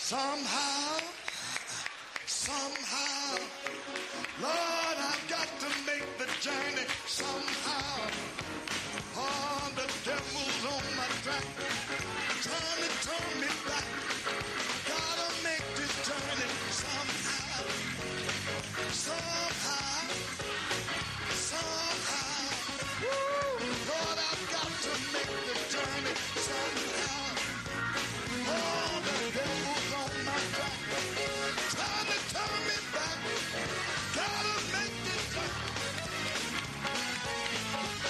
Somehow, somehow, Lord, I've got to make the journey somehow. Oh, the devil's on my track, trying to turn me back. Gotta make this journey somehow, somehow, somehow. Lord, I've got to make the journey somehow. Oh, the devil's on my track, trying to turn me back. Gotta make this journey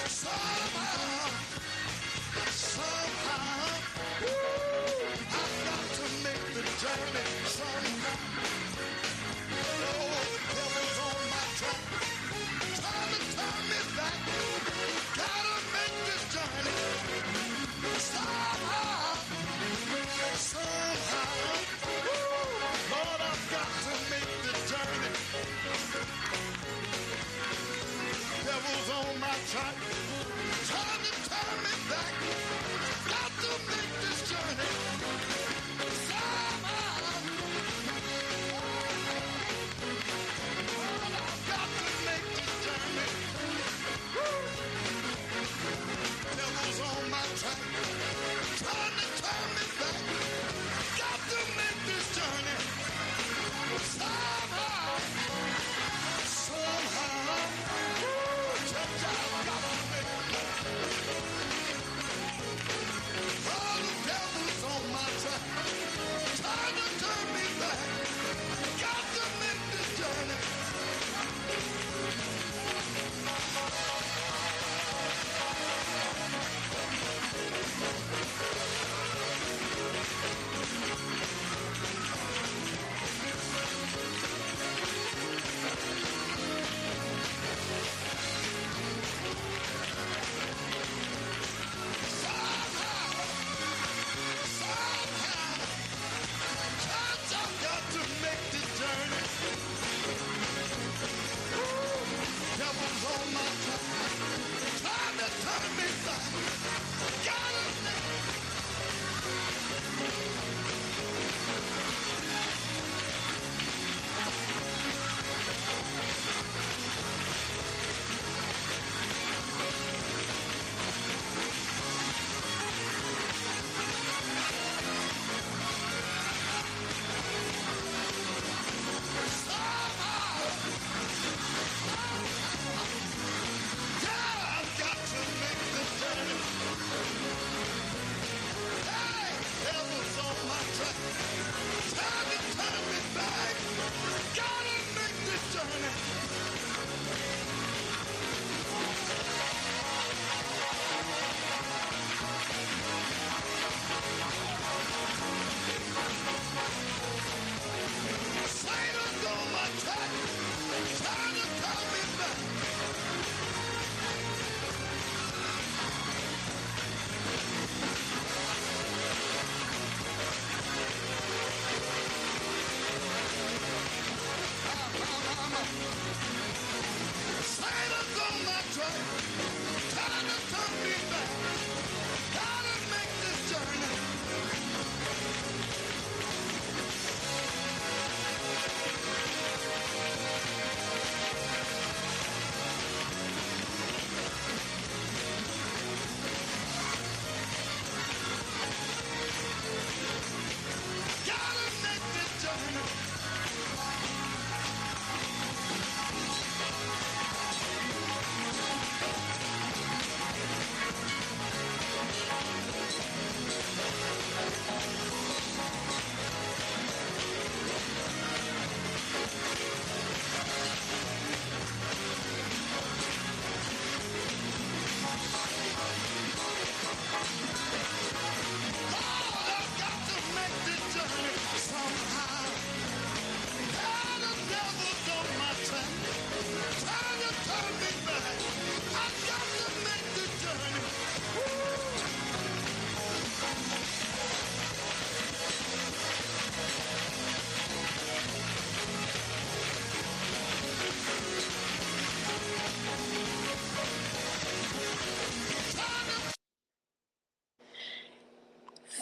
somehow, somehow. I've got to make the journey somehow. Oh, the devil's on my track, trying to turn me back. Gotta make this journey somehow, somehow. Lord, I've got to make the journey. Devil's on my track, trying to turn me back. Got to make this journey somehow. Lord, I've got to make this journey. Devil's on my track, trying to turn me back. Got to make this journey somehow, somehow. Church, I've got to make it. Oh, the devil's on my track, trying to turn me back. Got to make this journey.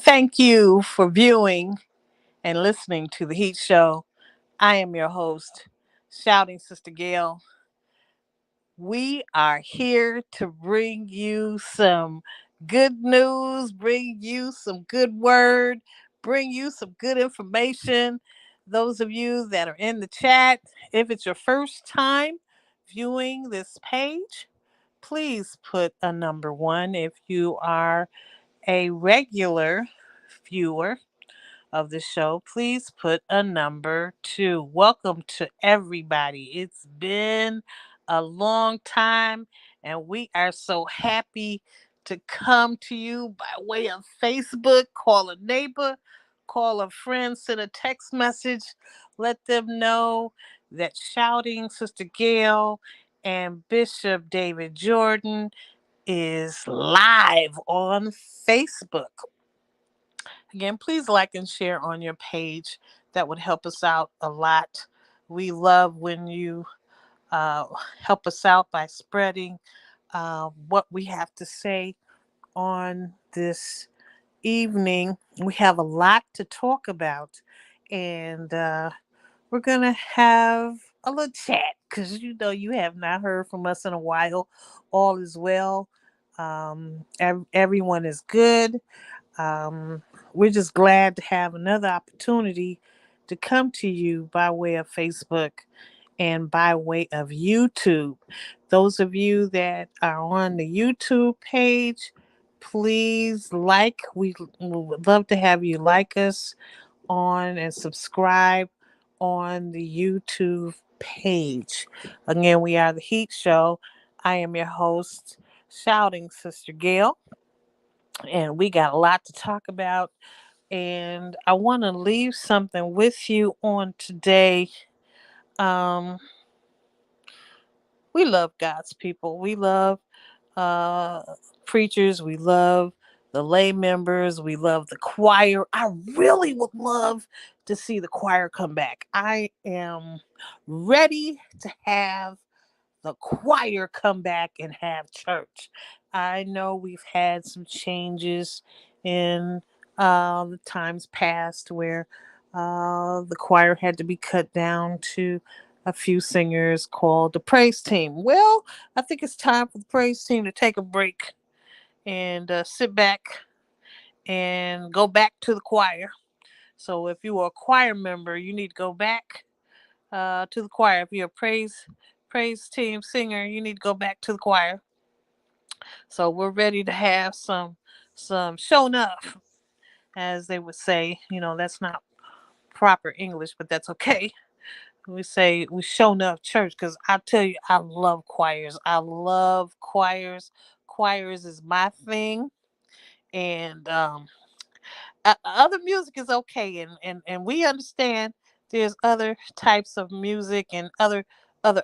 Thank you for viewing and listening to The Heat Show. I am your host, Shouting Sister Gail. We are here to bring you some good news, bring you some good word, bring you some good information. Those of you that are in the chat, if it's your first time viewing this page, please put a number one. If you are a regular viewer of the show, please put a number two. Welcome to everybody. It's been a long time, and we are so happy to come to you by way of Facebook. Call a neighbor, call a friend, send a text message, let them know that Shouting Sister Gail and Bishop David Jordan is live on Facebook. Again, please like and share on your page. That would help us out a lot. We love when you uh, help us out by spreading what we have to say on this evening. We have a lot to talk about, and we're going to have a little chat because you have not heard from us in a while. All is well. Everyone is good. Um, we're just glad to have another opportunity to come to you by way of Facebook and by way of YouTube. Those of you that are on the YouTube page, please we would love to have you like us on and subscribe on the YouTube page. Again, we are The Heat Show. I am your host, Shouting Sister Gail, and we got a lot to talk about. And I want to leave something with you on today. Um, we love God's people. We love uh, preachers. We love the lay members. We love the choir. I really would love to see the choir come back. I am ready to have the choir come back and have church. I know we've had some changes in the times past where the choir had to be cut down to a few singers called the praise team. Well, I think it's time for the praise team to take a break and sit back and go back to the choir. So if you are a choir member, you need to go back to the choir. If you're a praise team singer, you need to go back to the choir. So we're ready to have some show enough, as they would say. That's not proper English, but that's okay. We say we show enough church because I tell you, I love choirs. I love choirs. Choirs is my thing, and other music is okay, and we understand there's other types of music and other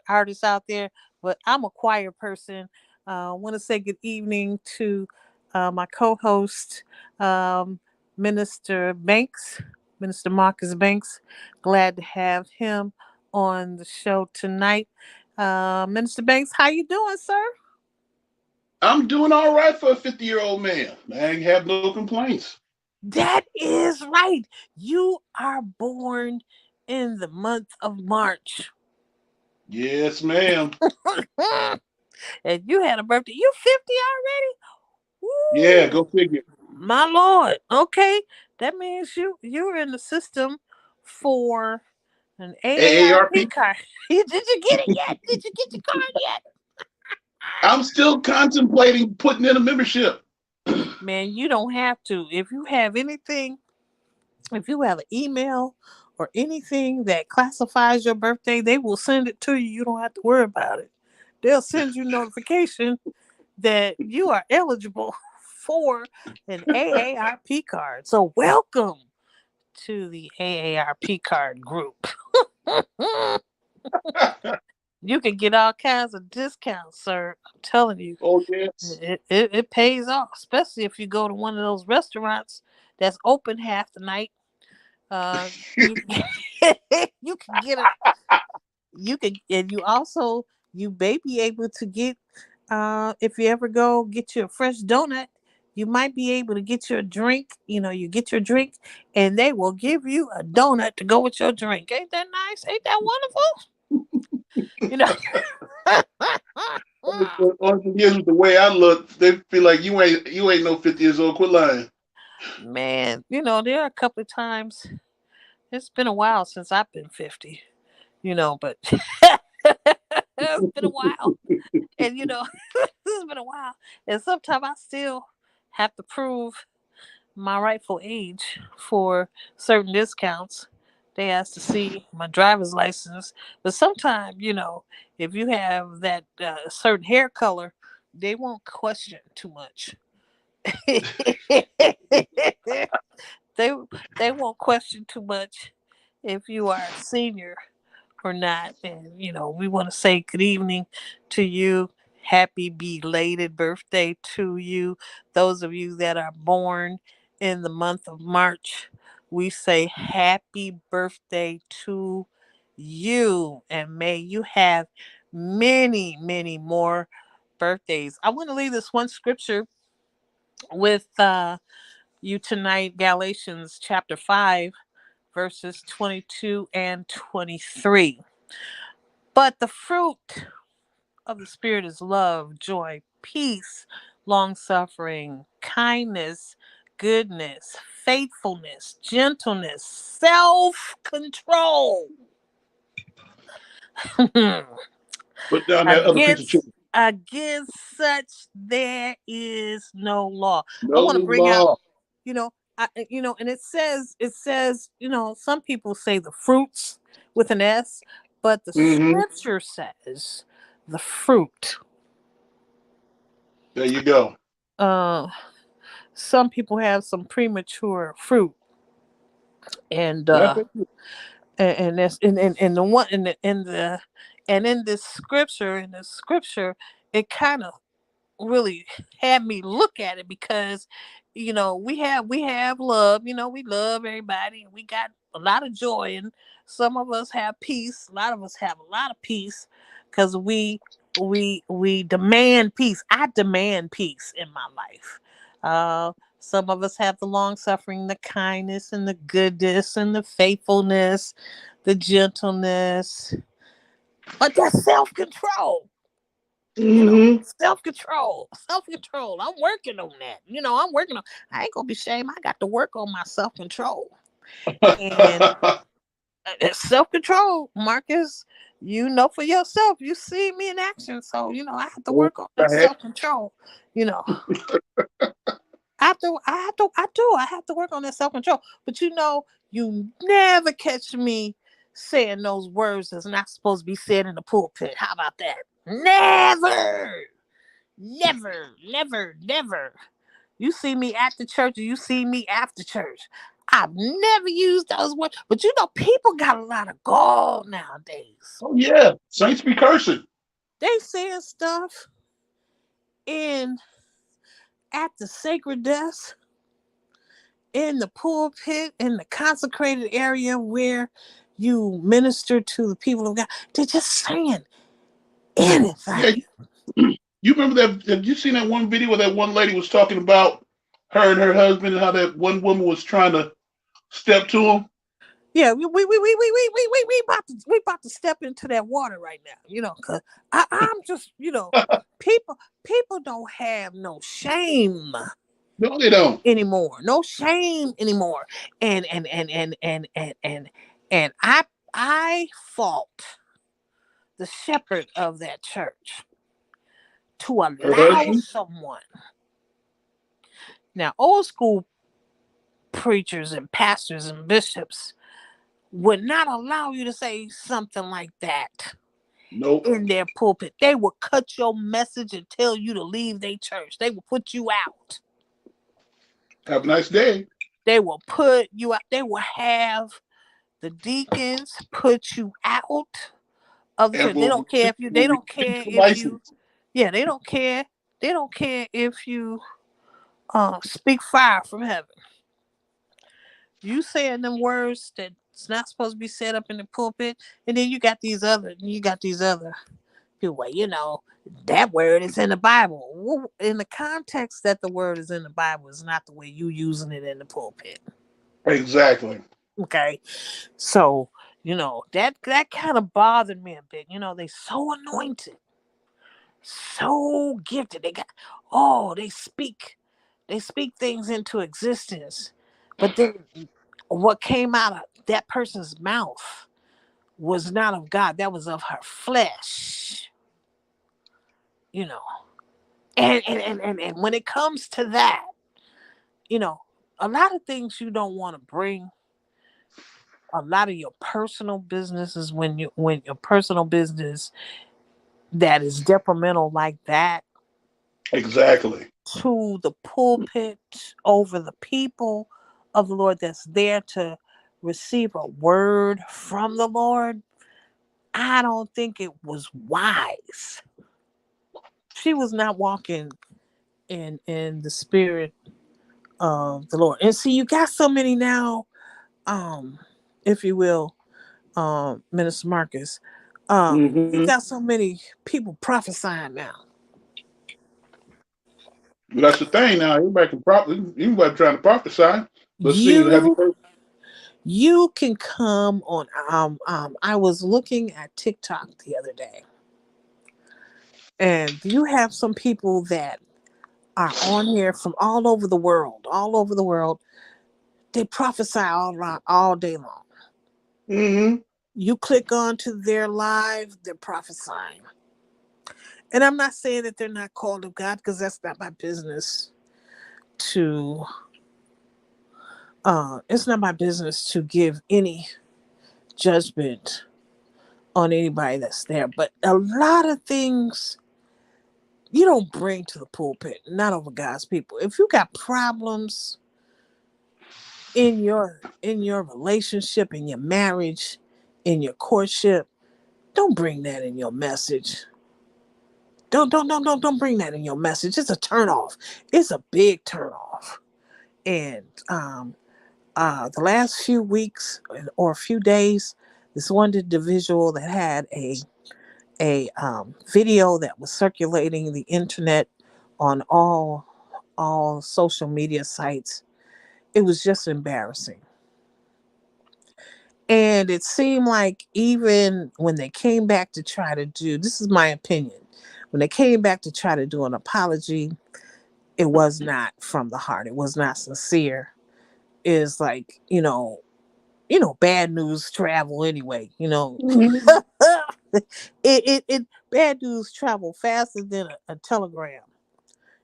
artists out there, but I'm a choir person. I want to say good evening to my co-host, um, Minister Banks, Minister Marcus Banks. Glad to have him on the show tonight. Minister Banks, how you doing, sir? I'm doing all right for a 50-year-old man. I ain't have no complaints. That is right. You are born in the month of March. Yes, ma'am. And you had a birthday. You 50 Yeah, already? go Woo! figure. My Lord. Okay. That means you're in the system for an AARP AARP. card. Did you get it yet? Did you get your card yet? I'm still contemplating putting in a membership. Man, you don't have to. If you have an email or anything that classifies your birthday, they will send it to you. You don't have to worry about it. They'll send you notification that you are eligible for an AARP card. So welcome to the AARP card group. You can get all kinds of discounts, sir. I'm telling you, Oh, yes. it pays off, especially if you go to one of those restaurants that's open half the night. You you can get a you can and you also you may be able to get if you ever go get you a fresh donut, you might be able to get your drink. You get your drink, and they will give you a donut to go with your drink. Ain't that nice? Ain't that wonderful? You know. Only thing is, with the way I look, they feel like you ain't no 50 years old. Quit lying. Man, there are a couple of times. It's been a while since I've been 50. But it's been a while, and it's been a while, and sometimes I still have to prove my rightful age for certain discounts. They ask to see my driver's license, but sometimes, if you have that certain hair color, they won't question too much. they they won't question too much if you are a senior or not. And we want to say good evening to you. Happy belated birthday to you. Those of you that are born in the month of March, we say happy birthday to you. And may you have many, many more birthdays. I want to leave this one scripture with you tonight, Galatians chapter 5, verses 22 and 23. But the fruit of the Spirit is love, joy, peace, long suffering, kindness, goodness, faithfulness, gentleness, self control. Put down that other piece of against chicken. against such there is no law. I No want to bring out, law. you know, and it says, some people say the fruits with an S, but the Mm-hmm. scripture says the fruit. There you go. Uh, some people have some premature fruit, and That's uh, it. and that's and the one in the and in this scripture, it kind of really had me look at it, because we have love. We love everybody, and we got a lot of joy, and some of us have peace. A lot of us have a lot of peace, because we demand peace. I demand peace in my life. Some of us have the long suffering, the kindness, and the goodness, and the faithfulness, the gentleness, but that's self-control. Mm-hmm. Self control. I'm working on that. I'm working on. I ain't gonna be ashamed. I got to work on my self control. And self control, Marcus. For yourself. You see me in action, so I have to What work on the that heck? self control. You know, I have to. I have to. I do. I have to work on that self control. But you never catch me saying those words that's not supposed to be said in the pulpit. How about that? Never. Never, never, never. You see me at the church, or you see me after church. I've never used those words. But people got a lot of gall nowadays. Oh yeah, saints be cursing. They saying stuff in at the sacred desk, in the pulpit, in the consecrated area where you minister to the people of God. They're just saying Yeah, anything. you remember that? Have you seen that one video where that one lady was talking about her and her husband, and how that one woman was trying to step to him? Yeah, we about to step into that water right now, because I'm just, people don't have no shame No, they don't. anymore, no shame anymore, and I fault the shepherd of that church to Her allow husband? someone. Now, old school preachers and pastors and bishops would not allow you to say something like that Nope. in their pulpit. They will cut your message and tell you to leave their church. They will put you out. Have a nice day. They will put you out. They will have the deacons put you out of the And church. They will don't care if you. They don't repeat care your if you. license. Yeah, they don't care. They don't care if you speak fire from heaven. You saying them words that's not supposed to be said up in the pulpit, and then you got these other people. Well, That word is in the Bible. In the context that the word is in the Bible is not the way you using it in the pulpit. Exactly. Okay. So, that kind of bothered me a bit. They so anointed, so gifted. They speak things into existence. But then what came out of that person's mouth was not of God. That was of her flesh. You know. And when it comes to that, you know, a lot of things you don't want to bring a lot of your personal businesses when your personal business that is detrimental like that Exactly. to the pulpit over the people of the Lord that's there to receive a word from the Lord. I don't think it was wise. She was not walking in the spirit of the Lord. And see, you got so many now, if you will, Minister Marcus. You Hmm. got so many people prophesying now. But that's the thing now. Everybody can Everybody trying to prophesy. Let's see. Have you You heard? you can come on. I was looking at TikTok the other day, and you have some people that are on here from all over the world. All over the world, they prophesy all day long. Hmm. You click onto their live, they're prophesying. And I'm not saying that they're not called of God because that's not my business to it's not my business to give any judgment on anybody that's there. But a lot of things you don't bring to the pulpit, not over God's people. If you got problems in your relationship, in your marriage, in your courtship, don't bring that in your message. Don't bring that in your message. It's a turn off. It's a big turn off. And the last few weeks or a few days, this one individual that had a video that was circulating the internet on all social media sites. It was just embarrassing. And it seemed like even when they came back to try to do, this is my opinion, when they came back to try to do an apology, it was not from the heart. It was not sincere. Is like, bad news travel anyway. Hmm. Bad news travel faster than a telegram.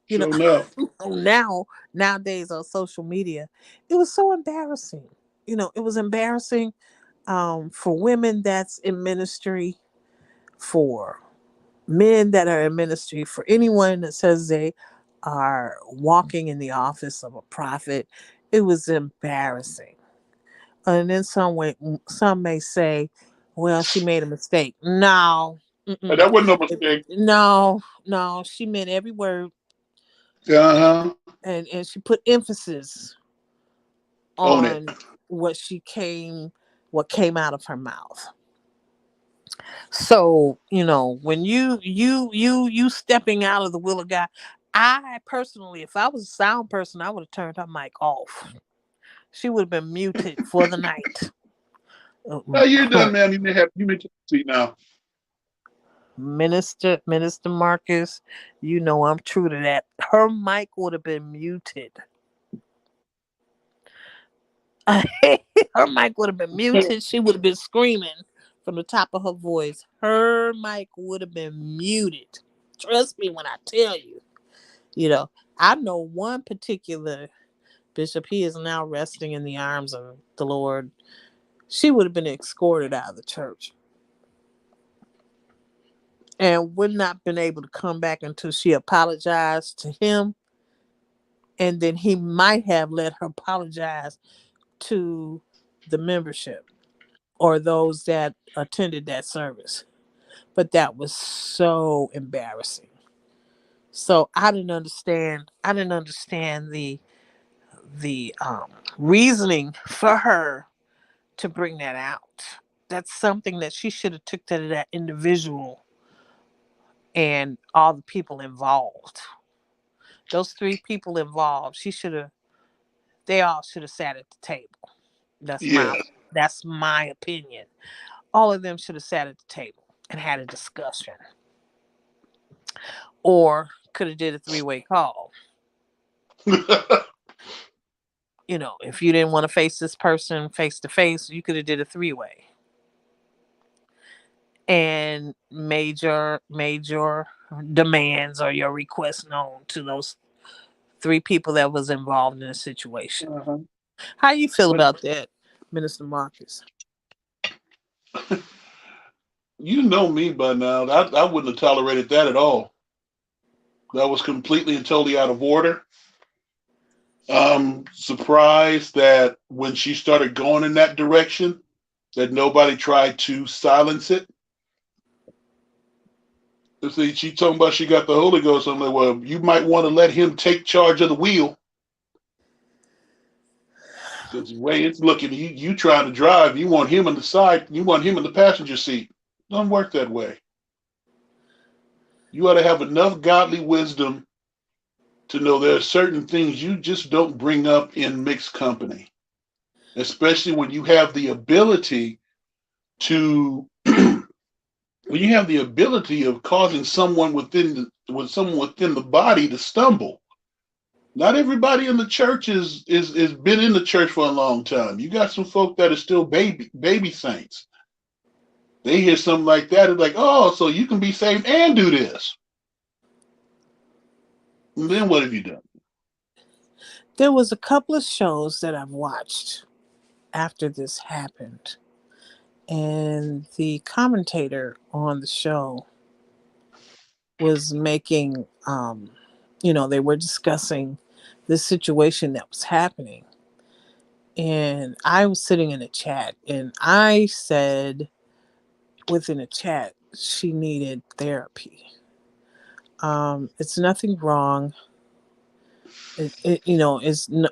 You know, Sure enough. nowadays on social media, it was so embarrassing. It was embarrassing for women that's in ministry, for men that are in ministry, for anyone that says they are walking in the office of a prophet. It was embarrassing. And then some may say, well, she made a mistake. No. Mm-mm. That wasn't no mistake. No, she meant every word, Uh huh. and she put emphasis On it. on what came out of her mouth. So, when you stepping out of the will of God, I personally, if I was a sound person, I would have turned her mic off. She would have been muted for the night. Now you're done, man. You may take a seat now. Minister Marcus, I'm true to that. Her mic would have been muted. Her mic would have been muted. She would have been screaming from the top of her voice. Her mic would have been muted. Trust me when I tell you. You know, I know one particular bishop. He is now resting in the arms of the Lord. She would have been escorted out of the church and would not been able to come back until she apologized to him, and then he might have let her apologize to the membership or those that attended that service. But that was so embarrassing. So I didn't understand the reasoning for her to bring that out. That's something that she should have took to that individual and all the people involved. Those three people involved, they all should have sat at the table. That's my Yeah. that's my opinion. All of them should have sat at the table and had a discussion, or could have did a three-way call. If you didn't want to face this person face to face, you could have did a three-way and made your demands or your requests known to those three people that was involved in the situation. Uh-huh. How you feel But about that, Minister Marcus? you know me by now. I wouldn't have tolerated that at all. That was completely and totally out of order. I'm surprised that when she started going in that direction, that nobody tried to silence it. See, she talking about she got the Holy Ghost. I'm like, well, you might want to let him take charge of the wheel because the way it's looking, you trying to drive, you want him on the side, you want him in the passenger seat. Doesn't work that way. You ought to have enough godly wisdom to know there are certain things you just don't bring up in mixed company, especially when you have the ability to when you have the ability of causing someone someone within the body to stumble. Not everybody in the church is been in the church for a long time. You got some folk that are still baby saints. They hear something like that, it's like, oh, so you can be saved and do this. And then what have you done? There was a couple of shows that I've watched after this happened, and the commentator on the show was making, they were discussing this situation that was happening. And I was sitting in a chat, and I said within a chat, she needed therapy. It's nothing wrong.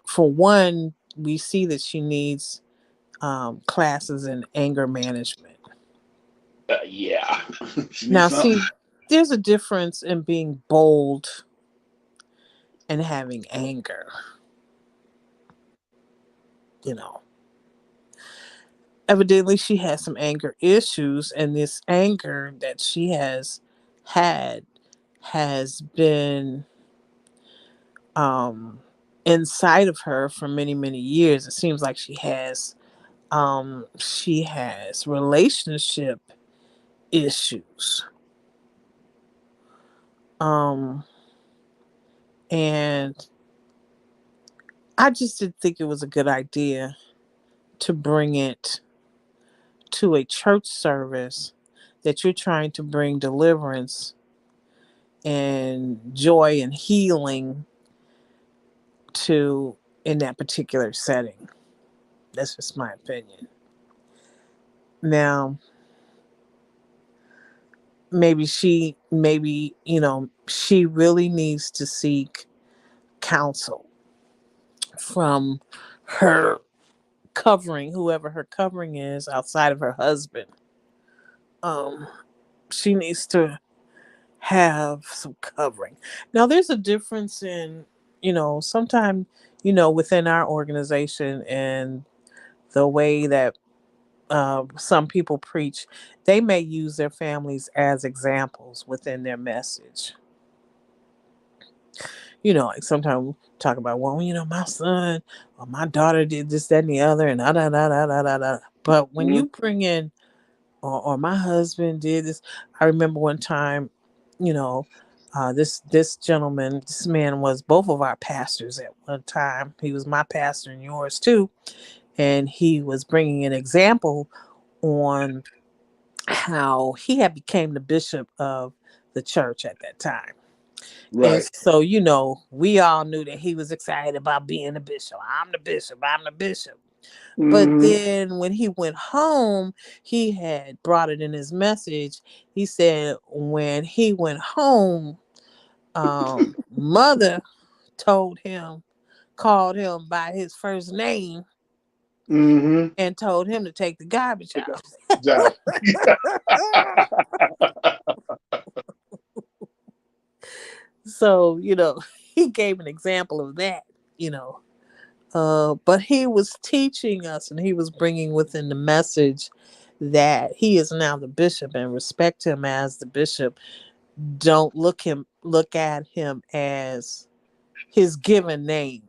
For one, we see that she needs classes in anger management. Yeah, she needs Now, something. see, there's a difference in being bold and having anger. You know, evidently, she has some anger issues, and this anger that she has had has been um, inside of her for many, many years. It seems like she has relationship issues. Um, and I just didn't think it was a good idea to bring it to a church service that you're trying to bring deliverance and joy and healing to in that particular setting. That's just my opinion. Now, maybe she really needs to seek counsel from her covering, whoever her covering is outside of her husband. Um, she needs to have some covering. Now, there's a difference in, sometimes, within our organization and the way that some people preach, they may use their families as examples within their message. Like sometimes we talk about, well, my son or my daughter did this, that, and the other, and da da da da da da. Da. But when Mm-hmm. you bring in, or my husband did this, I remember one time, you know, this man was both of our pastors at one time. He was my pastor and yours too, and he was bringing an example on how he had became the bishop of the church at that time. And Right. so, we all knew that he was excited about being a bishop. I'm the bishop. I'm the bishop. But Mm-hmm. then when he went home, he had brought it in his message. He said when he went home, mother told him, called him by his first name Mm-hmm. and told him to take the garbage out. Doubt. So, he gave an example of that, you know. But he was teaching us and he was bringing within the message that he is now the bishop and respect him as the bishop. Don't look at him as his given name,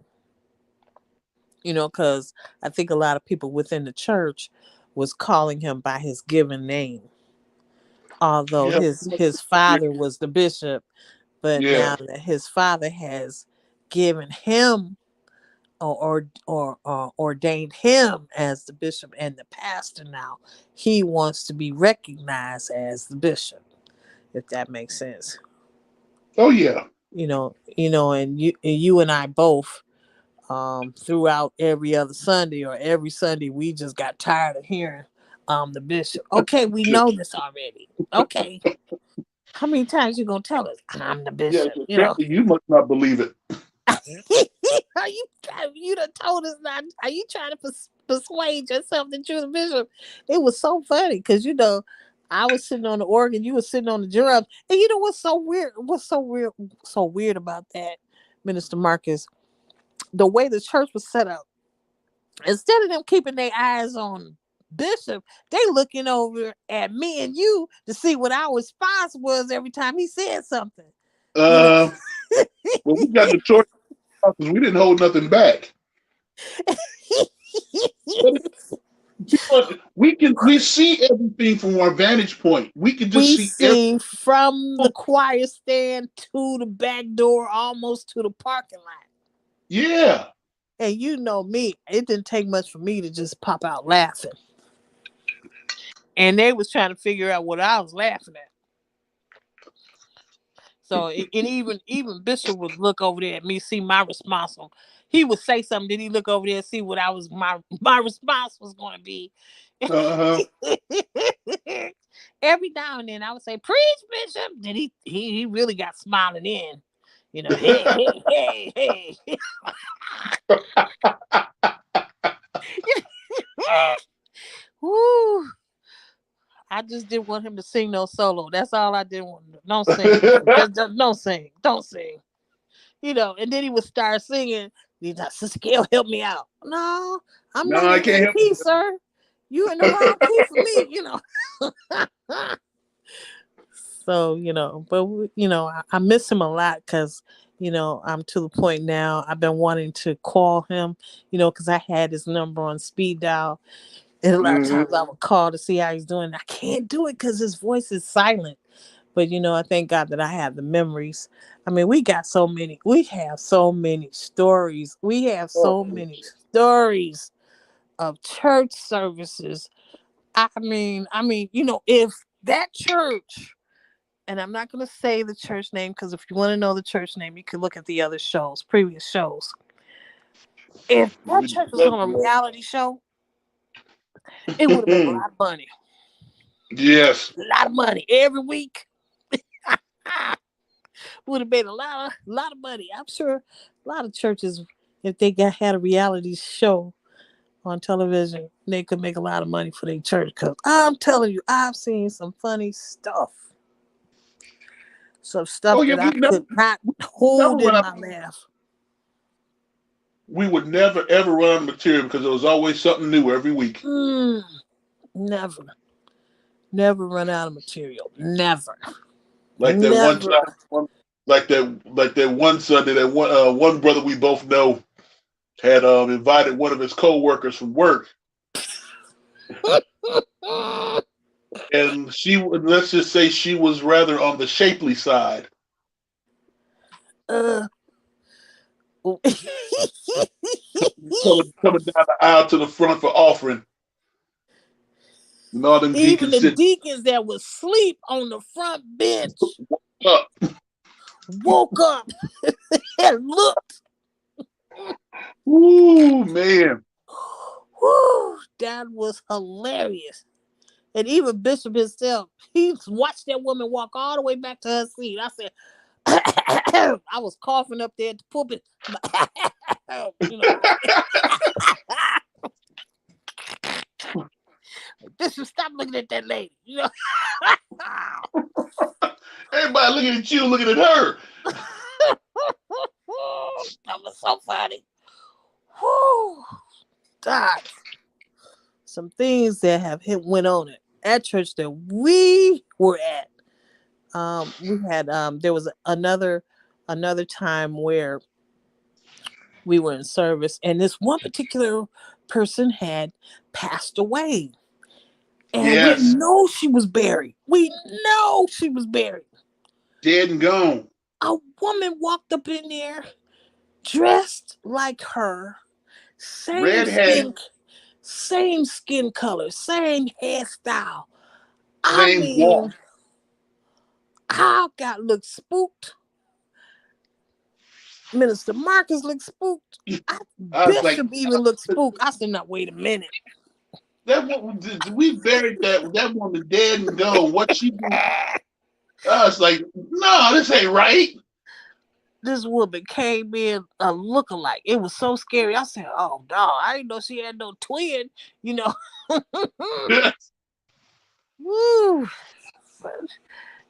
because I think a lot of people within the church was calling him by his given name, although Yeah. his father was the bishop, but Yeah. now that his father has given him or ordained him as the bishop and the pastor, now he wants to be recognized as the bishop, if that makes sense. Oh yeah. And you and I both, throughout every other Sunday or every Sunday, we just got tired of hearing the bishop. Okay, we know this already. Okay. How many times you gonna tell us I'm the Yeah. bishop? Apparently, you must not believe it. Are you done told us not? Are you trying to persuade yourself that you're the bishop? It was so funny because I was sitting on the organ, you were sitting on the drums, and you know what's so weird? So weird about that, Minister Marcus? The way the church was set up, instead of them keeping their eyes on Bishop, they looking over at me and you to see what our response was every time he said something. You know. Uh, well, we got the choice because we didn't hold nothing back. But we see everything from our vantage point. We can just We see every. sing from the choir stand to the back door, almost to the parking lot. Yeah. And you know me, it didn't take much for me to just pop out laughing. And they was trying to figure out what I was laughing at. So, and even Bishop would look over there at me, see my response. He would say something, then he look over there and see what my response was going to be. Uh-huh. Every now and then I would say, "Preach, Bishop." Then he really got smiling in. Hey, hey, hey, hey. Woo. I just didn't want him to sing no solo. That's all I didn't want. Don't sing, Bishop. Just don't sing. Don't sing. And then he would start singing. He's like, "Sister Gail, help me out." No, I'm No, not I in that can't key, sir. You in the wrong key for me. So, but I miss him a lot because, I'm to the point now. I've been wanting to call him, because I had his number on speed dial. And a lot of Mm-hmm. times I would call to see how he's doing. I can't do it because his voice is silent. But, I thank God that I have the memories. I mean, we have so many stories. We have Oh, so many stories of church services. If that church, and I'm not going to say the church name because if you want to know the church name, you can look at the other previous shows. If that church was on a reality show, it would have made a lot of money. yes. A lot of money every week. Would have made a lot of money. I'm sure a lot of churches, if they had a reality show on television, they could make a lot of money for their church. Because I'm telling you, I've seen some funny stuff. Some Oh stuff yeah, that I could not never hold run in out. my laugh. We would never ever run out of material because there was always something new every week. Never. Never run out of material. Never. Like that one Never. time, like that one Sunday, that one brother we both know had invited one of his co-workers from work, and let's just say she was rather on the shapely side. uh, Coming down the aisle to the front for offering, and all them Even deacons the sitting deacons that would sleep on the front bench up. woke up and looked. Ooh, man. Whew, that was hilarious. And even Bishop himself, he watched that woman walk all the way back to her seat. I said, I was coughing up there at the pulpit. Bishop, stop looking at that lady. Everybody looking at you, looking at her. Whoo, God, some things that have went on at church that we were at. We had there was another time where we were in service, and this one particular person had passed away, and we Yes, know she was buried. We know she was buried. dead and gone. A woman walked up in there dressed like her, same Red hat, skin color, same hairstyle. I same walk. mean, I got looked spooked. Minister Marcus looked spooked. I was like, Bishop even looked spooked. I said, "Now wait a minute. that woman, we buried that woman dead and gone. What she do? I was like, no, this ain't right. This woman came in a lookalike. It was so scary. I said, "Oh no, I didn't know she had no twin." You know, woo. But,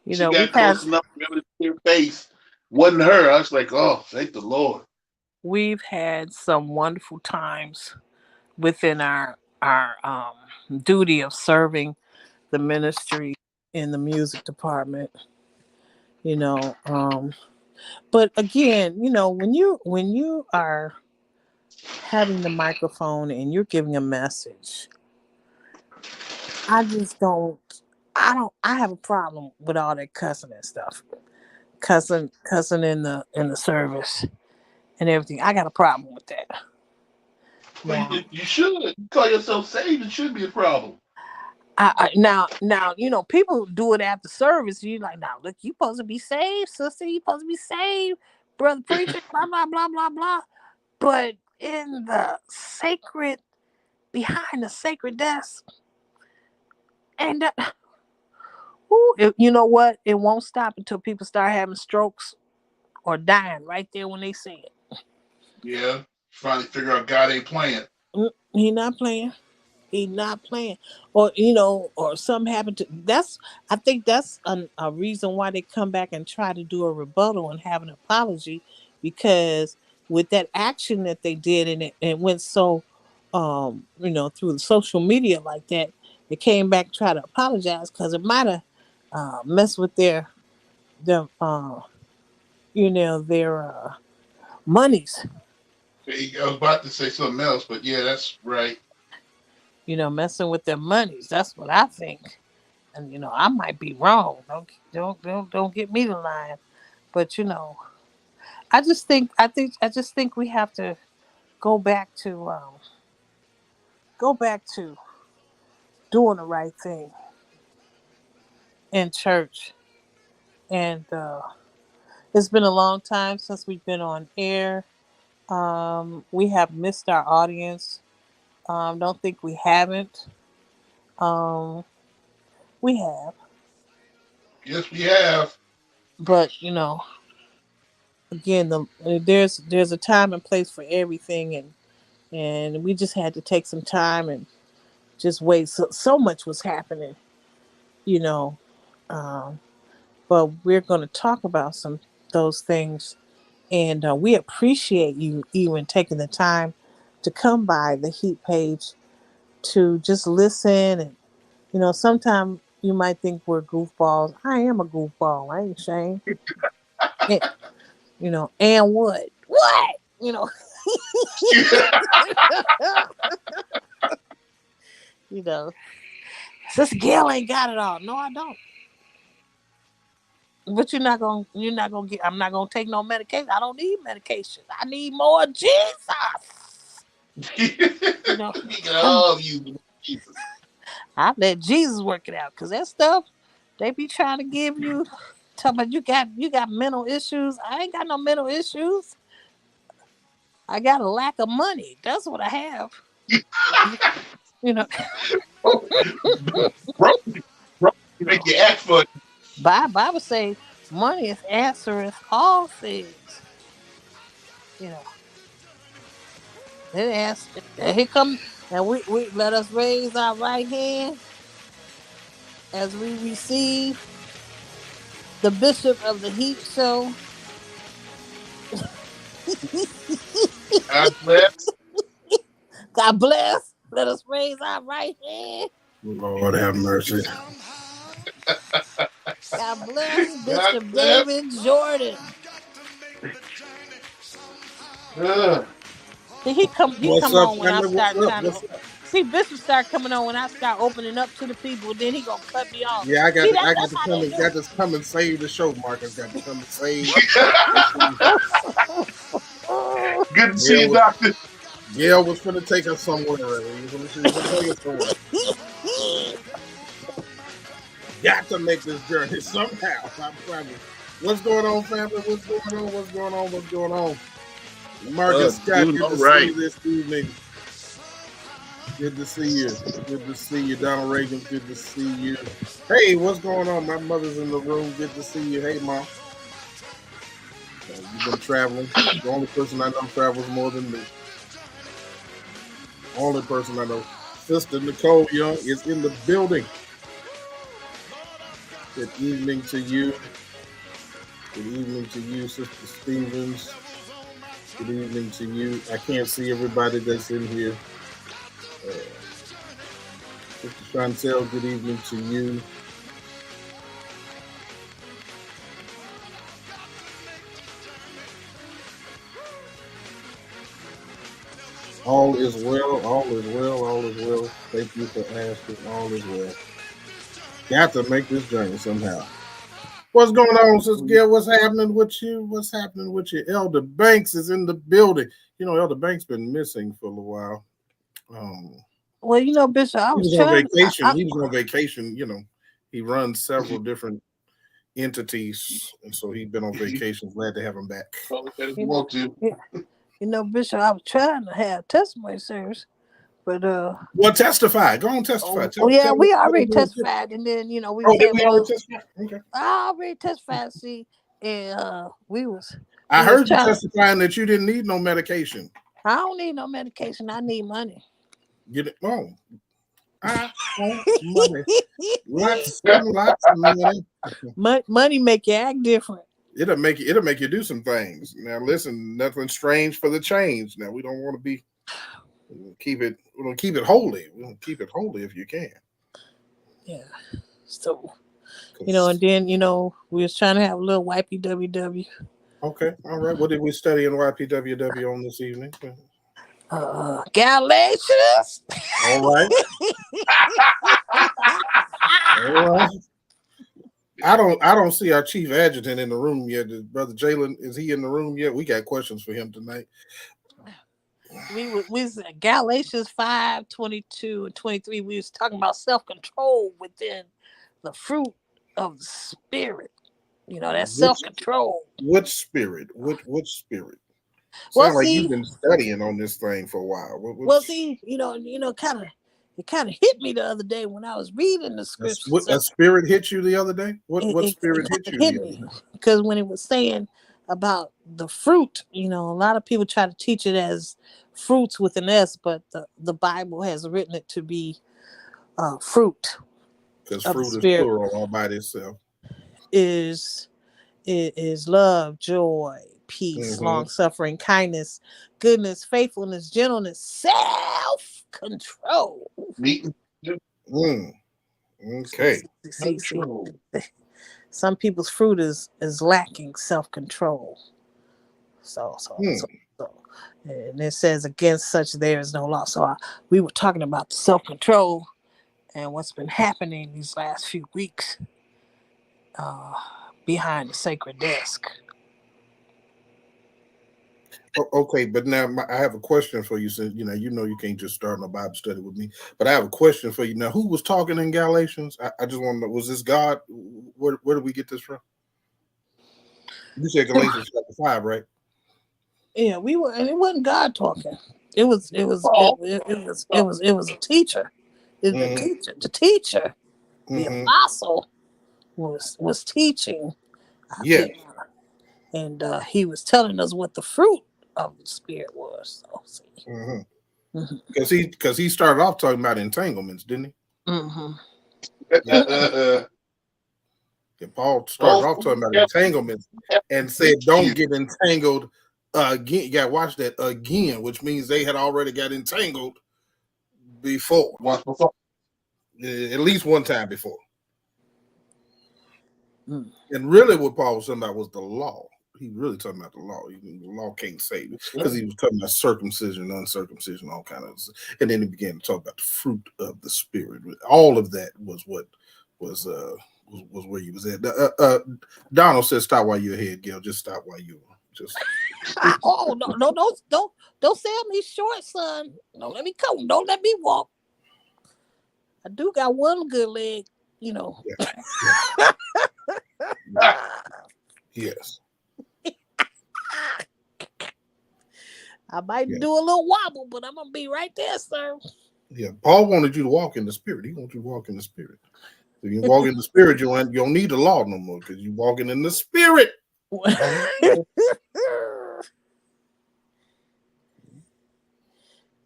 She we've got had close enough to be able to see her face. Wasn't her. I was like, oh, thank the Lord. some wonderful times within our duty of serving the ministry in the music department. You know, but again, when you are having the microphone and you're giving a message, I just don't. I don't. I have a problem with all that cussing and stuff. Cussing in the service and everything. I got a problem with that. Well, Now, you should. You call yourself saved, it should be a problem. now, people do it after service. You like, now look, you supposed to be saved, sister. You supposed to be saved, brother preacher. Blah blah blah blah blah. But in the sacred, behind the sacred desk, and you know what? It won't stop until people start having strokes or dying right there when they say it. Yeah. Finally figure out God ain't playing. He not playing. He not playing, or something happened to. I think that's a reason why they come back and try to do a rebuttal and have an apology, because with that action that they did, and it went so, through the social media like that, they came back and tried to apologize because it might have messed with their their monies. I was about to say something else, but yeah, that's right. Messing with their monies. That's what I think. And I might be wrong. Don't get me to lying. But I just think we have to go back to doing the right thing in church. And it's been a long time since we've been on air. We have missed our audience. Don't think we haven't. Um, we have, Yes, we have. but again, there's a time and place for everything, and we just had to take some time and just wait. So much was happening, you know. Um, but we're going to talk about some those things, and we appreciate you even taking the time to come by the Heat page to just listen. And sometimes you might think we're goofballs. I am a goofball. I ain't ashamed. And, and what? What? You know, you know. Sister Gail ain't got it all. No, I don't. But you're not gonna get. I'm not gonna take no medication. I don't need medication. I need more Jesus. You know, We can I'm, all use Jesus. I let Jesus work it out, because that stuff they be trying to give you. Talking about you got mental issues. I ain't got no mental issues. I got a lack of money. That's what I have. You know, Oh, bro, bro, you make know. you act for it. Bible say money is answereth all things. You know, it answer. And here come, and we let us raise our right hand as we receive the bishop of the Heat Show. God bless. God bless. Let us raise our right hand. Lord have mercy. God bless God Bishop bless. David Jordan. See, he What's come up, on when I family? What's start up? trying to What's up? see Bishop start coming on when I start opening up to the people, then he gonna cut me off. Yeah, I See, got that's to how come they and do. save the show, Marcus. Got to come and save. Good to see Gail you, was Doctor. finna take us somewhere. She was finna take us somewhere. Got to make this journey somehow. I promise. What's going on, family? What's going on? What's going on? What's going on? Marcus Scott, Doing good all to see right. you this evening. Good to see you. Good to see you, Donald Reagan. Good to see you. Hey, what's going on? My mother's in the room. Good to see you. Hey, Mom. You've been traveling. The only person I know travels more than me. Only person I know. Sister Nicole Young is in the building. Good evening to you. Good evening to you, Sister Stevens. Good evening to you. I can't see everybody that's in here. Sister Chantel, good evening to you. All is well, all is well, all is well. Thank you for asking. All is well. Got to make this journey somehow. What's going on, Sister Gail? What's happening with you? What's happening with you? Elder Banks is in the building. You know, Elder Banks been missing for a little while. Well, you know, Bishop, I He was was on trying. vacation. He was on vacation. You know, he runs several different entities, and so he's been on vacation. Glad to have him back. You know, Bishop, I was trying to have testimony service, but well, testify. Go on, testify. yeah, we already testified, and then we was did having we already testify? Okay. I already testified. See, and I heard you testifying that you didn't need no medication. I don't need no medication. I need money. Get it? Oh, I want money. Lots and lots of money. Money make you act different. It'll make you do some things. Now listen, nothing strange for the change. Now we don't want to be keep it holy. We're gonna keep it holy if you can. Yeah. So and then we was trying to have a little YPWW. Okay, all right. What did we study in YPWW on this evening? Galatians. All right. All right. I don't see our chief adjutant in the room yet. Brother Jalen, is he in the room yet? We got questions for him tonight. We said Galatians 5:22 and 23. We was talking about self-control within the fruit of the spirit. That's self-control. Which spirit? Which spirit? Well, Sound like you've been studying on this thing for a while. Well, see, it kind of hit me the other day when I was reading the scriptures. A spirit hit you the other day? What spirit hit you? Hit me because when it was saying about the fruit, a lot of people try to teach it as fruits with an S, but the Bible has written it to be fruit. Because fruit is plural all by itself. Is love, joy, peace, long-suffering, kindness, goodness, faithfulness, gentleness, self-control. Okay. See, some people's fruit is lacking self-control. So, and it says against such there is no law. So we were talking about self-control and what's been happening these last few weeks behind the sacred desk. Okay, but now I have a question for you. Since you can't just start a Bible study with me, but I have a question for you. Now, who was talking in Galatians? I just want to know: was this God? Where did we get this from? You said Galatians chapter 5, right? Yeah, we were, and it wasn't God talking. It was a teacher. The teacher, the apostle was teaching. Yeah. And he was telling us what the fruit of the spirit was. So, because he started off talking about entanglements, didn't he? Paul started off talking about entanglements and said, "Don't get entangled again." You got to watch that again, which means they had already got entangled before. Once before. At least one time before. Mm. And really, what Paul was talking about was the law. He really talking about the law. The law can't save it because he was talking about circumcision, uncircumcision, all kind of. And then he began to talk about the fruit of the spirit. All of that was what was where he was at. Donald says, "Stop while you're ahead, Gail. Just stop while you just." Oh no! Don't sell me short, son. Don't let me come. Don't let me walk. I do got one good leg, you know. Yeah. Yes. I might do a little wobble, but I'm gonna be right there, sir. Yeah, Paul wanted you to walk in the spirit. He wants you to walk in the spirit. If you walk in the spirit, you don't need the law no more because you're walking in the spirit.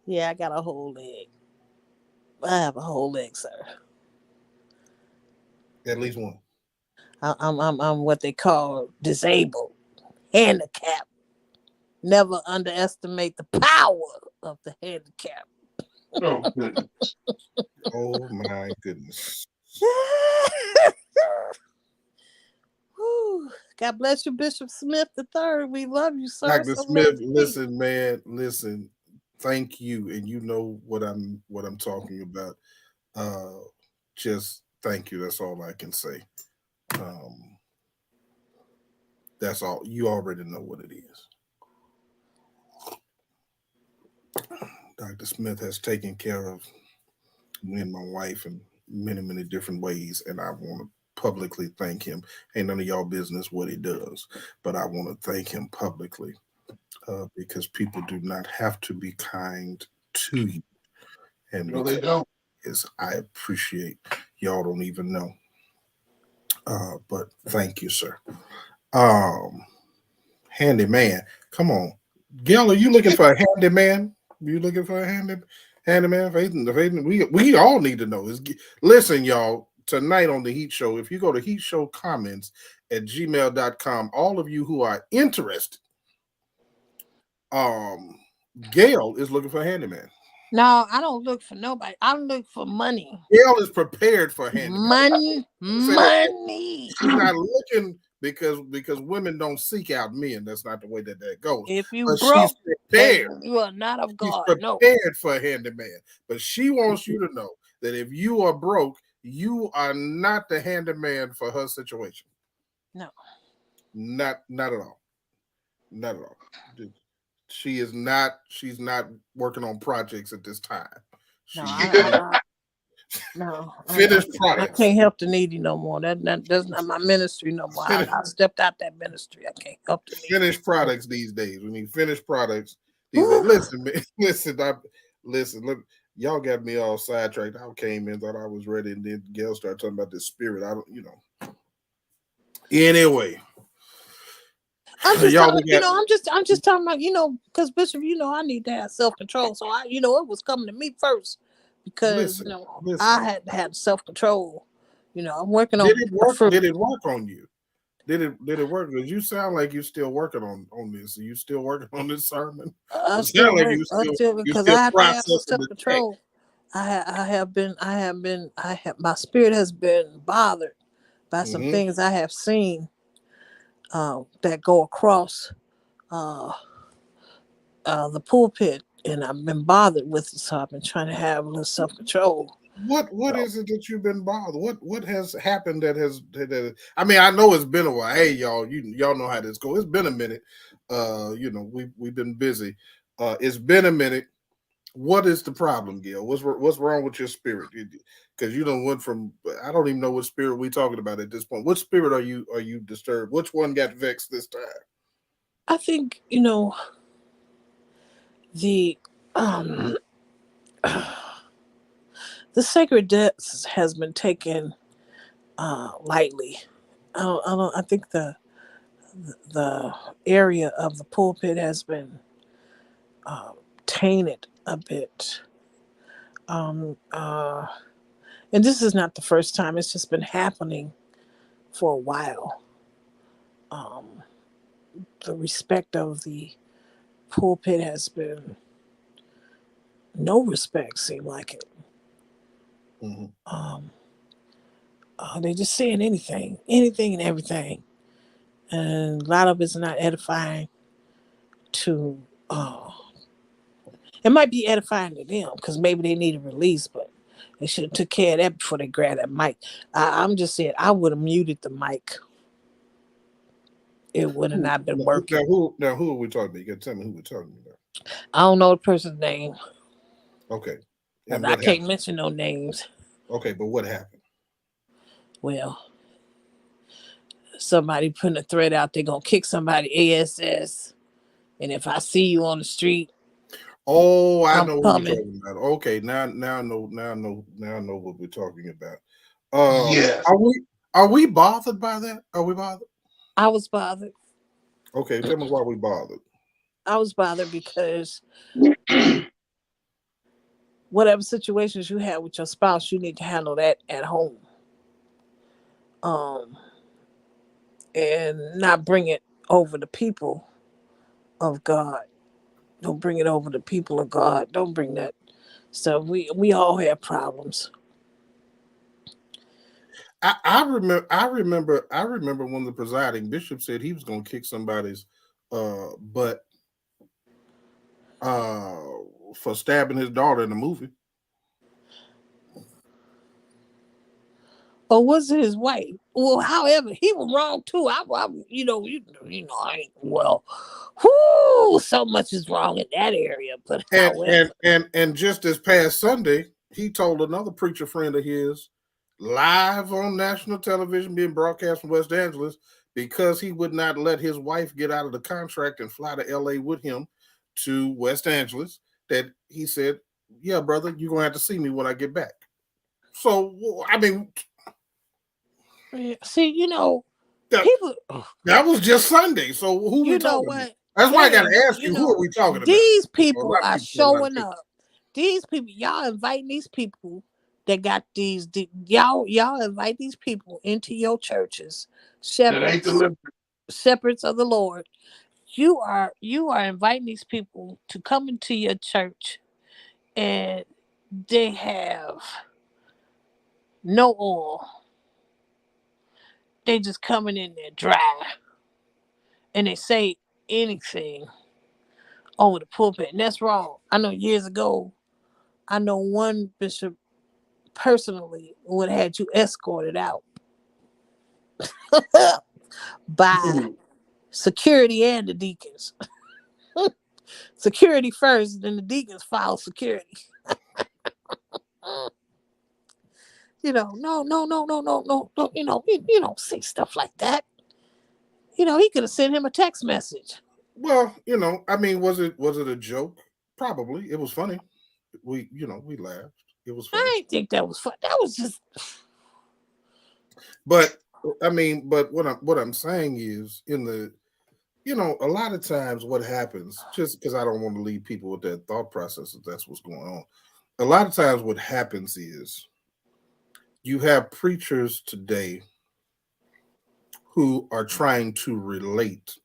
Yeah, I got a whole leg. I have a whole leg, sir. At least one. I'm what they call disabled, handicapped. Never underestimate the power of the handicap. Oh, goodness. Oh my goodness. Whew. God bless you, Bishop Smith III. We love you, sir. Dr. So Smith, listen, man, listen. Thank you, and you know what I'm talking about. Just thank you. That's all I can say. Um, that's all. You already know what it is. Dr. Smith has taken care of me and my wife in many, many different ways, and I want to publicly thank him. Ain't none of y'all business what he does, but I want to thank him publicly because people do not have to be kind to you, and No, they because don't. I appreciate y'all don't even know. But thank you, sir. Um, Handyman, come on, Gail, are you looking for a handyman? You looking for a handyman? We all need to know. Listen, y'all. Tonight on the Heat Show, if you go to Heat Show Comments at gmail.com, all of you who are interested, Gail is looking for a handyman. No, I don't look for nobody. I look for money. Gail is prepared for a handyman. Money. She's not looking because women don't seek out men. That's not the way that goes. If you But broke, she's prepared. you are not of She's God. No. prepared for a handyman. But she wants you to know that if you are broke, you are not the handyman for her situation. No. Not at all. Not at all. She's not working on projects at this time. No, Finished products. I can't help the needy no more. That's not my ministry no more. I stepped out that ministry. I can't help the needy. Finished products these days. We need finished products these days. Listen, man, listen. Look, y'all got me all sidetracked. I came in, thought I was ready, and then Gail started talking about this spirit. I don't, Anyway, I'm just I'm just talking about, because Bishop, I need to have self-control. So it was coming to me first because listen. I had self-control. I'm working on. Did it work? Did it work on you? Did it work? Because you sound like you're still working on this. Are you still working on this sermon? Because I have to have self-control. My spirit has been bothered by some things I have seen that go across the pulpit, and I've been bothered with it, so I've been trying to have a little self-control. What is it that you've been bothered? What has happened I mean, I know it's been a while. Hey, y'all, y'all know how this goes. It's been a minute. We've been busy. It's been a minute. What is the problem, Gail? What's wrong with your spirit? Because you don't went from I don't even know what spirit we're talking about at this point. What spirit are you disturbed? Which one got vexed this time? I think the the sacred depths has been taken lightly. I think the area of the pulpit has been tainted a bit. And this is not the first time. It's just been happening for a while. The respect of the pulpit has been No respect, seem like it. Mm-hmm. They just saying anything and everything, and a lot of it's not edifying to. It might be edifying to them because maybe they need a release, but they should have took care of that before they grabbed that mic. I'm just saying, I would have muted the mic. It would have not been working. Now who are we talking about? You got to tell me who we're talking about. I don't know the person's name, Okay. and And I what can't happened? mention no names. Okay, but what happened? Well, somebody putting a threat out, they're gonna kick somebody ASS. And if I see you on the street, Oh, I I'm know who you're coming. talking about. Okay, now I know what we're talking about. Yes. Are we bothered by that? Are we bothered? I was bothered. Okay, tell me why we bothered. I was bothered because whatever situations you have with your spouse, you need to handle that at home. Um, and not bring it over the people of God. Don't bring it over the people of God. Don't bring that. So we all have problems. I remember when the presiding bishop said he was going to kick somebody's butt uh for stabbing his daughter in the movie. Or was it his wife? Well, however, he was wrong too. I ain't well. Whoo, so much is wrong in that area. But And however, and just this past Sunday, he told another preacher friend of his live on national television being broadcast from West Angeles because he would not let his wife get out of the contract and fly to LA with him to West Angeles, that he said, "Yeah, brother, you're gonna have to see me when I get back." So I mean, see, that, people. that was just Sunday. So who we You know talking about? what? That's why I That got ain't. to ask you, who are we talking about? These A people lot of are people put a lot of showing up. These people, y'all inviting these people that got y'all invite these people into your churches, That ain't shepherds, deliberate. shepherds of the Lord. You are inviting these people to come into your church, and they have no oil. They just coming in there dry, and they say anything over the pulpit, and that's wrong. I know years ago, I know one bishop personally would have had you escorted out by security and the deacons. Security first, then the deacons follow security. No, no, no, no, no, no, no. You don't say stuff like that. He could have sent him a text message. Well, I mean, was it a joke? Probably. It was funny. We laughed. It was funny. I didn't think that was fun. That was just. But I mean, but what I'm saying is, a lot of times what happens, just because I don't want to leave people with that thought process, if that's what's going on. A lot of times what happens is you have preachers today who are trying to relate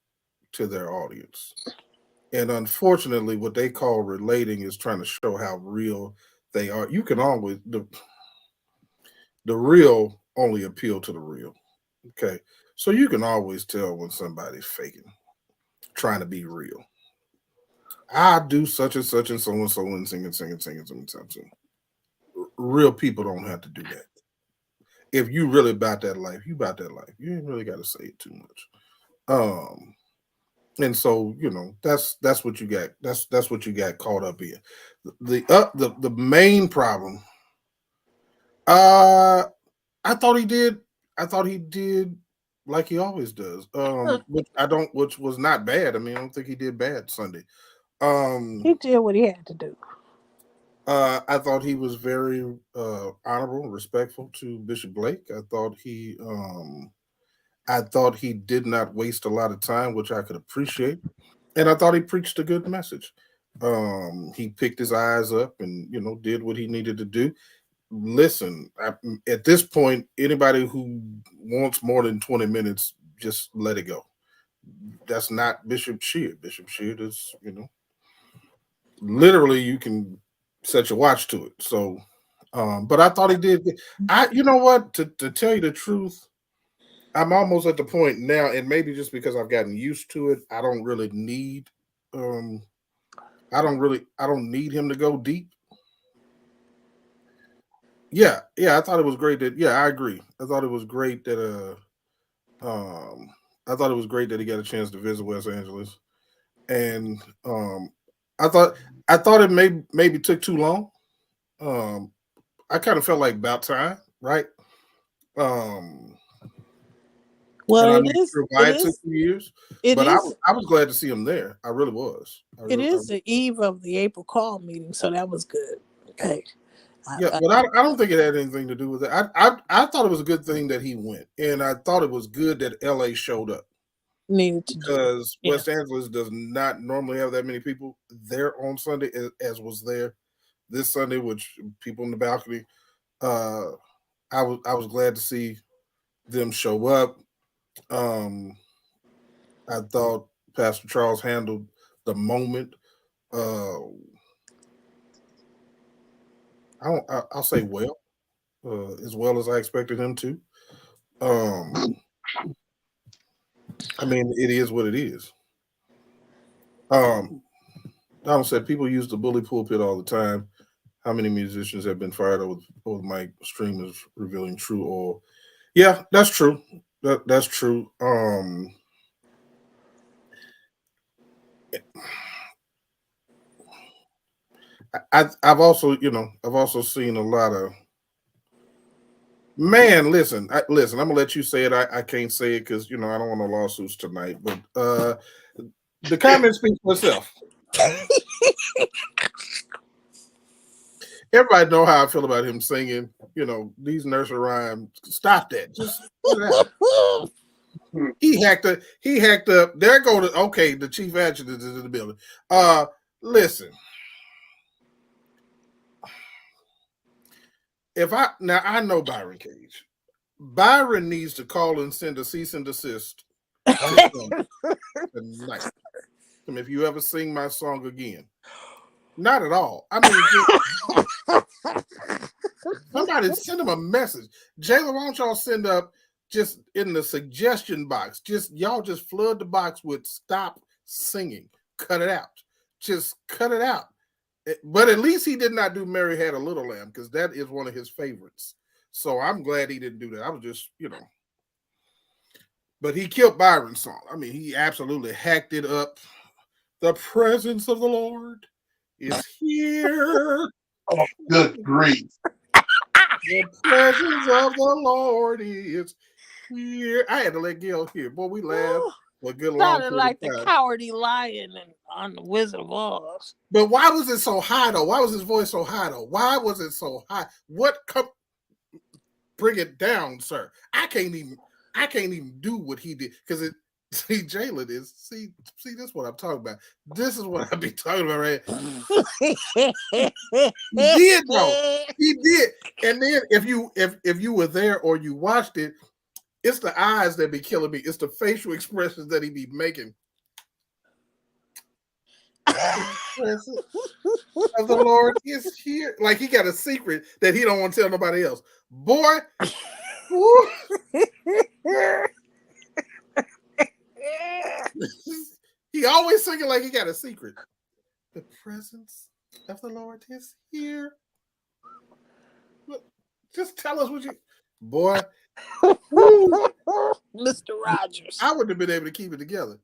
to their audience. And unfortunately, what they call relating is trying to show how real they are. You can always the real only appeal to the real. Okay. So you can always tell when somebody's faking, trying to be real. I do such and such and so and singing, something. Real people don't have to do that. If you really about that life, you about that life. You ain't really got to say it too much. And so that's what you got. That's what you got caught up in. The main problem. Uh, I thought he did. I thought he did like he always does. Which was not bad. I mean, I don't think he did bad Sunday. He did what he had to do. I thought he was very honorable and respectful to Bishop Blake. I thought he did not waste a lot of time, which I could appreciate, and I thought he preached a good message. He picked his eyes up and did what he needed to do. Listen, at this point, anybody who wants more than 20 minutes, just let it go. That's not Bishop Sheard. Bishop Sheard is, literally, you can set your watch to it. So, but I thought he did. You know what? To tell you the truth, I'm almost at the point now, and maybe just because I've gotten used to it, I don't really need. Um, I don't need him to go deep. Yeah, I thought it was great that. Yeah, I agree. I thought it was great that. I thought it was great that he got a chance to visit Los Angeles, and I thought I thought it maybe took too long. Um, I kind of felt like about time, right? Um, Well, and I'm it not is. sure It why it took is. 2 years, It but is. I was glad to see him there. I really was. It is the eve of the April call meeting, so that was good. Okay. Yeah, but I don't think it had anything to do with it. I thought it was a good thing that he went, and I thought it was good that LA showed up Needed to do. because Yeah. West Angeles does not normally have that many people there on Sunday, as was there this Sunday, which people in the balcony. Uh, I was glad to see them show up. Um, I thought Pastor Charles handled the moment. Uh, I'll say as well as I expected him to. Um, I mean, it is what it is. Donald said people use the bully pulpit all the time. How many musicians have been fired over the mic? Streamers revealing true oil. Yeah, that's true. That's true. I've also seen a lot of man. Listen. I'm gonna let you say it. I can't say it because I don't want no lawsuits tonight. But the comment speaks for itself. Everybody know how I feel about him singing. These nursery rhymes. Stop that. Just put it out. He hacked up. There go to okay. The chief adjutant is in the building. Listen. I know Byron Cage. Byron needs to call and send a cease and desist tonight. If you ever sing my song again, not at all. I mean, somebody send him a message. Jayla, why don't y'all send up just in the suggestion box? Y'all just flood the box with stop singing. Cut it out. Just cut it out. But at least he did not do Mary Had a Little Lamb because that is one of his favorites. So I'm glad he didn't do that. I was just, but he killed Byron's song. I mean, he absolutely hacked it up. The presence of the Lord is here. Oh, good grief. The presence of the Lord is here. I had to let Gail hear. Boy, we laughed. Well, good long Sounded like the Cowardly Lion on the Wizard of Oz. But why was it so high though? Why was his voice so high though? Why was it so high? Bring it down, sir. I can't even do what he did because it. See, Jalen is see. This is what I'm talking about. This is what I be talking about, right? He did though. He did. And then if you were there or you watched it, it's the eyes that be killing me. It's the facial expressions that he be making. The of the Lord is here. Like he got a secret that he don't want to tell nobody else. Boy. He always singing like he got a secret. The presence of the Lord is here. Just tell us what you, boy. Mr. Rogers. I wouldn't have been able to keep it together.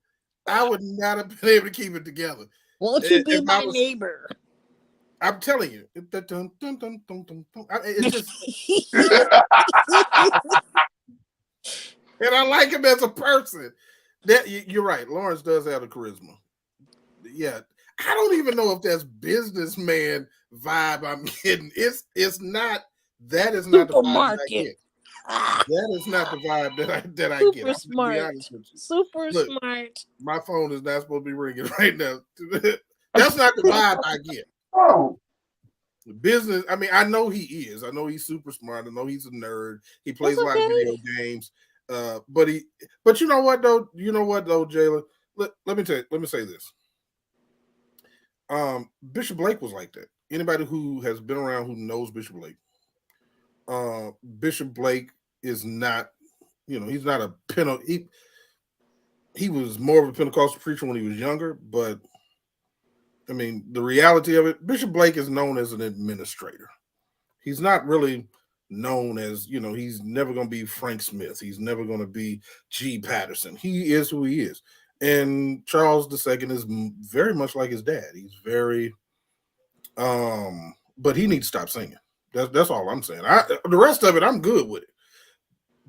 I would not have been able to keep it together. Won't you be my neighbor? I'm telling you. It's just, and I like him as a person. That you're right. Lawrence does have a charisma. Yeah. I don't even know if that's businessman vibe I'm getting. It's not. That is not the vibe I get. That is not the vibe that I get. Super smart. Super smart. My phone is not supposed to be ringing right now. That's not the vibe I get. Oh. Business. I mean, I know he is. I know he's super smart. I know he's a nerd. He plays a lot of video games. But you know what though? Jayla? Let me say this. Bishop Blake was like that. Anybody who has been around who knows Bishop Blake, Bishop Blake is not, he's not a he was more of a Pentecostal preacher when he was younger, but I mean, the reality of it, Bishop Blake is known as an administrator. He's not really known as, he's never going to be Frank Smith. He's never going to be G. Patterson. He is who he is. And Charles II is very much like his dad. He's very, but he needs to stop singing. That's all I'm saying. The rest of it, I'm good with it.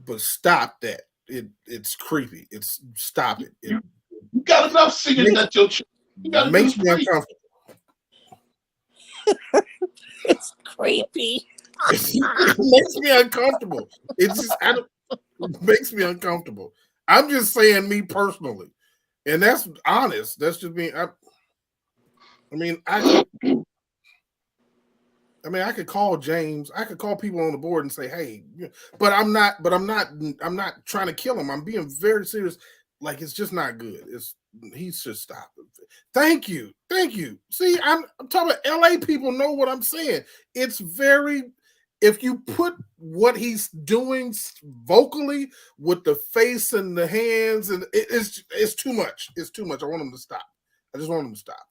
But stop that. It's creepy. Stop it. You got enough singing at your church. It makes me uncomfortable. It's creepy. It makes me uncomfortable. It makes me uncomfortable. I'm just saying, me personally, and that's honest. That's just me. I could call James. I could call people on the board and say, "Hey," but I'm not. I'm not trying to kill him. I'm being very serious. Like, it's just not good. He should stop. Thank you. See, I'm talking about LA people know what I'm saying. It's very. If you put what he's doing vocally with the face and the hands, and it's too much. It's too much. I want him to stop. I just want him to stop.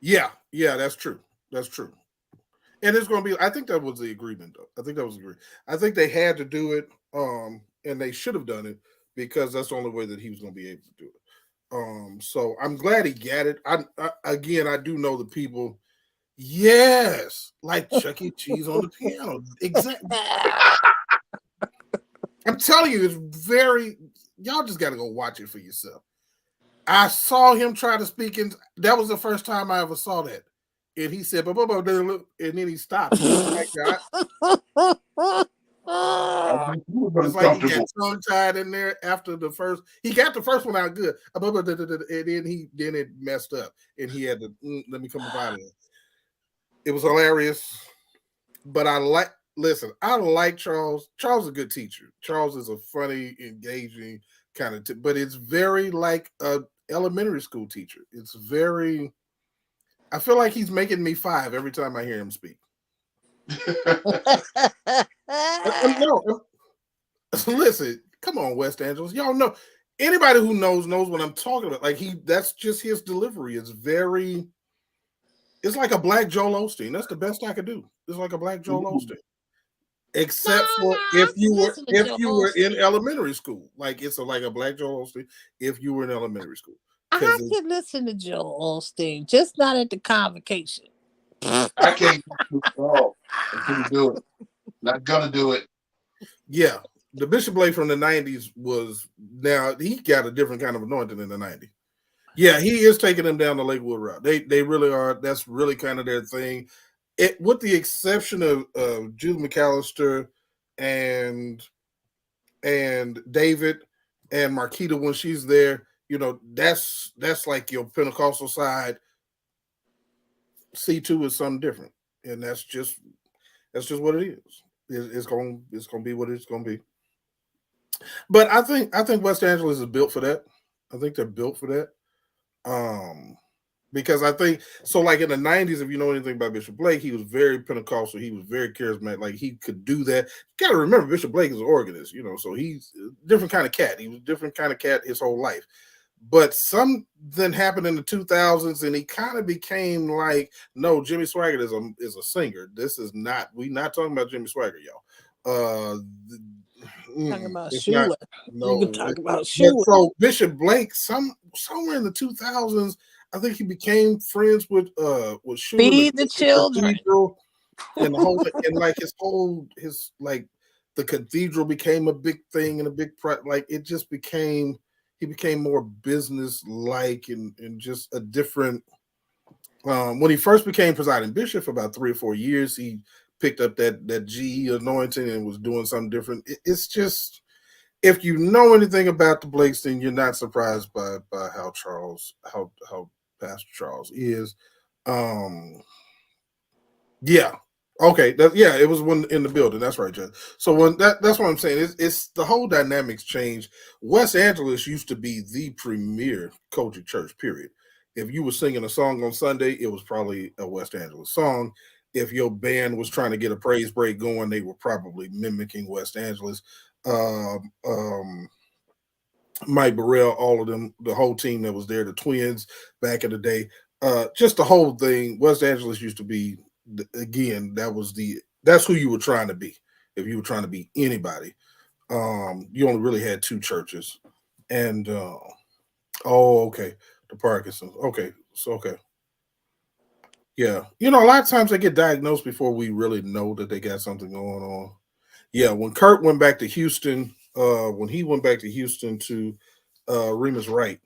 Yeah, that's true. And it's going to be. I think that was the agreement, though. I think that was the agreement. I think they had to do it, and they should have done it because that's the only way that he was going to be able to do it. So I'm glad he got it. I do know the people. Yes, like Chuck E. Cheese on the piano. Exactly. I'm telling you, it's very. Y'all just got to go watch it for yourself. I saw him try to speak, and that was the first time I ever saw that. And he said, and then he stopped. It's like he got tongue tied in there after the first. He got the first one out good, and then it messed up, and he had to let me come about it. It was hilarious, but I like Charles. Charles is a good teacher. Charles is a funny, engaging kind of, but it's very like a elementary school teacher. It's very. I feel like he's making me 5 every time I hear him speak. No, listen, come on, West Angeles. Y'all know, anybody who knows what I'm talking about. Like, that's just his delivery. It's like a black Joel Osteen. That's the best I could do. It's like a black Joel Osteen. Except for if you were in elementary school. Like, it's like a black Joel Osteen if you were in elementary school. I can listen to Joel Osteen, just not at the convocation. I can't do it all. I couldn't do it. Not gonna do it. Yeah. The Bishop Blake from the 90s now he got a different kind of anointing in the 90s. Yeah, he is taking them down the Lakewood route. They really are. That's really kind of their thing. With the exception of Judah McAllister and David and Marquita when she's there, that's like your Pentecostal side. C2 is something different, and that's just what it is. It's going to be what it's going to be. But I think West Angeles is built for that. I think they're built for that. Because I think so. Like in the 90s, if you know anything about Bishop Blake, he was very Pentecostal. He was very charismatic. Like, he could do that. You got to remember, Bishop Blake is an organist. So he's a different kind of cat. He was a different kind of cat his whole life. But something happened in the 2000s, and he kind of became like, no, Jimmy Swaggart is a singer. This is not. We're not talking about Jimmy Swaggart, y'all. Talking about Shula. No, you can talk about Shula. So Bishop Blake, somewhere in the 2000s, I think he became friends with Shula. Feed the children. And the whole thing, and like his the cathedral became a big thing and a big like it just became. He became more business-like and just a different. When he first became presiding bishop for about 3 or 4 years, he picked up that GE anointing and was doing something different. It's just, if you know anything about the Blakes, then you're not surprised by how Pastor Charles is. Yeah, Okay, yeah, it was one in the building. That's right, Judge. So when that's what I'm saying. It's the whole dynamics changed. West Angeles used to be the premier culture church. Period. If you were singing a song on Sunday, it was probably a West Angeles song. If your band was trying to get a praise break going, they were probably mimicking West Angeles. Um, um, Mike Burrell, all of them, the whole team that was there, the Twins back in the day, just the whole thing. West Angeles used to be again. That's who you were trying to be. If you were trying to be anybody, you only really had two churches, and oh, okay, the Parkinson's. Okay, so okay, yeah, a lot of times they get diagnosed before we really know that they got something going on. Yeah, when Kurt went back to Houston, when he went back to Houston to Remus Wright,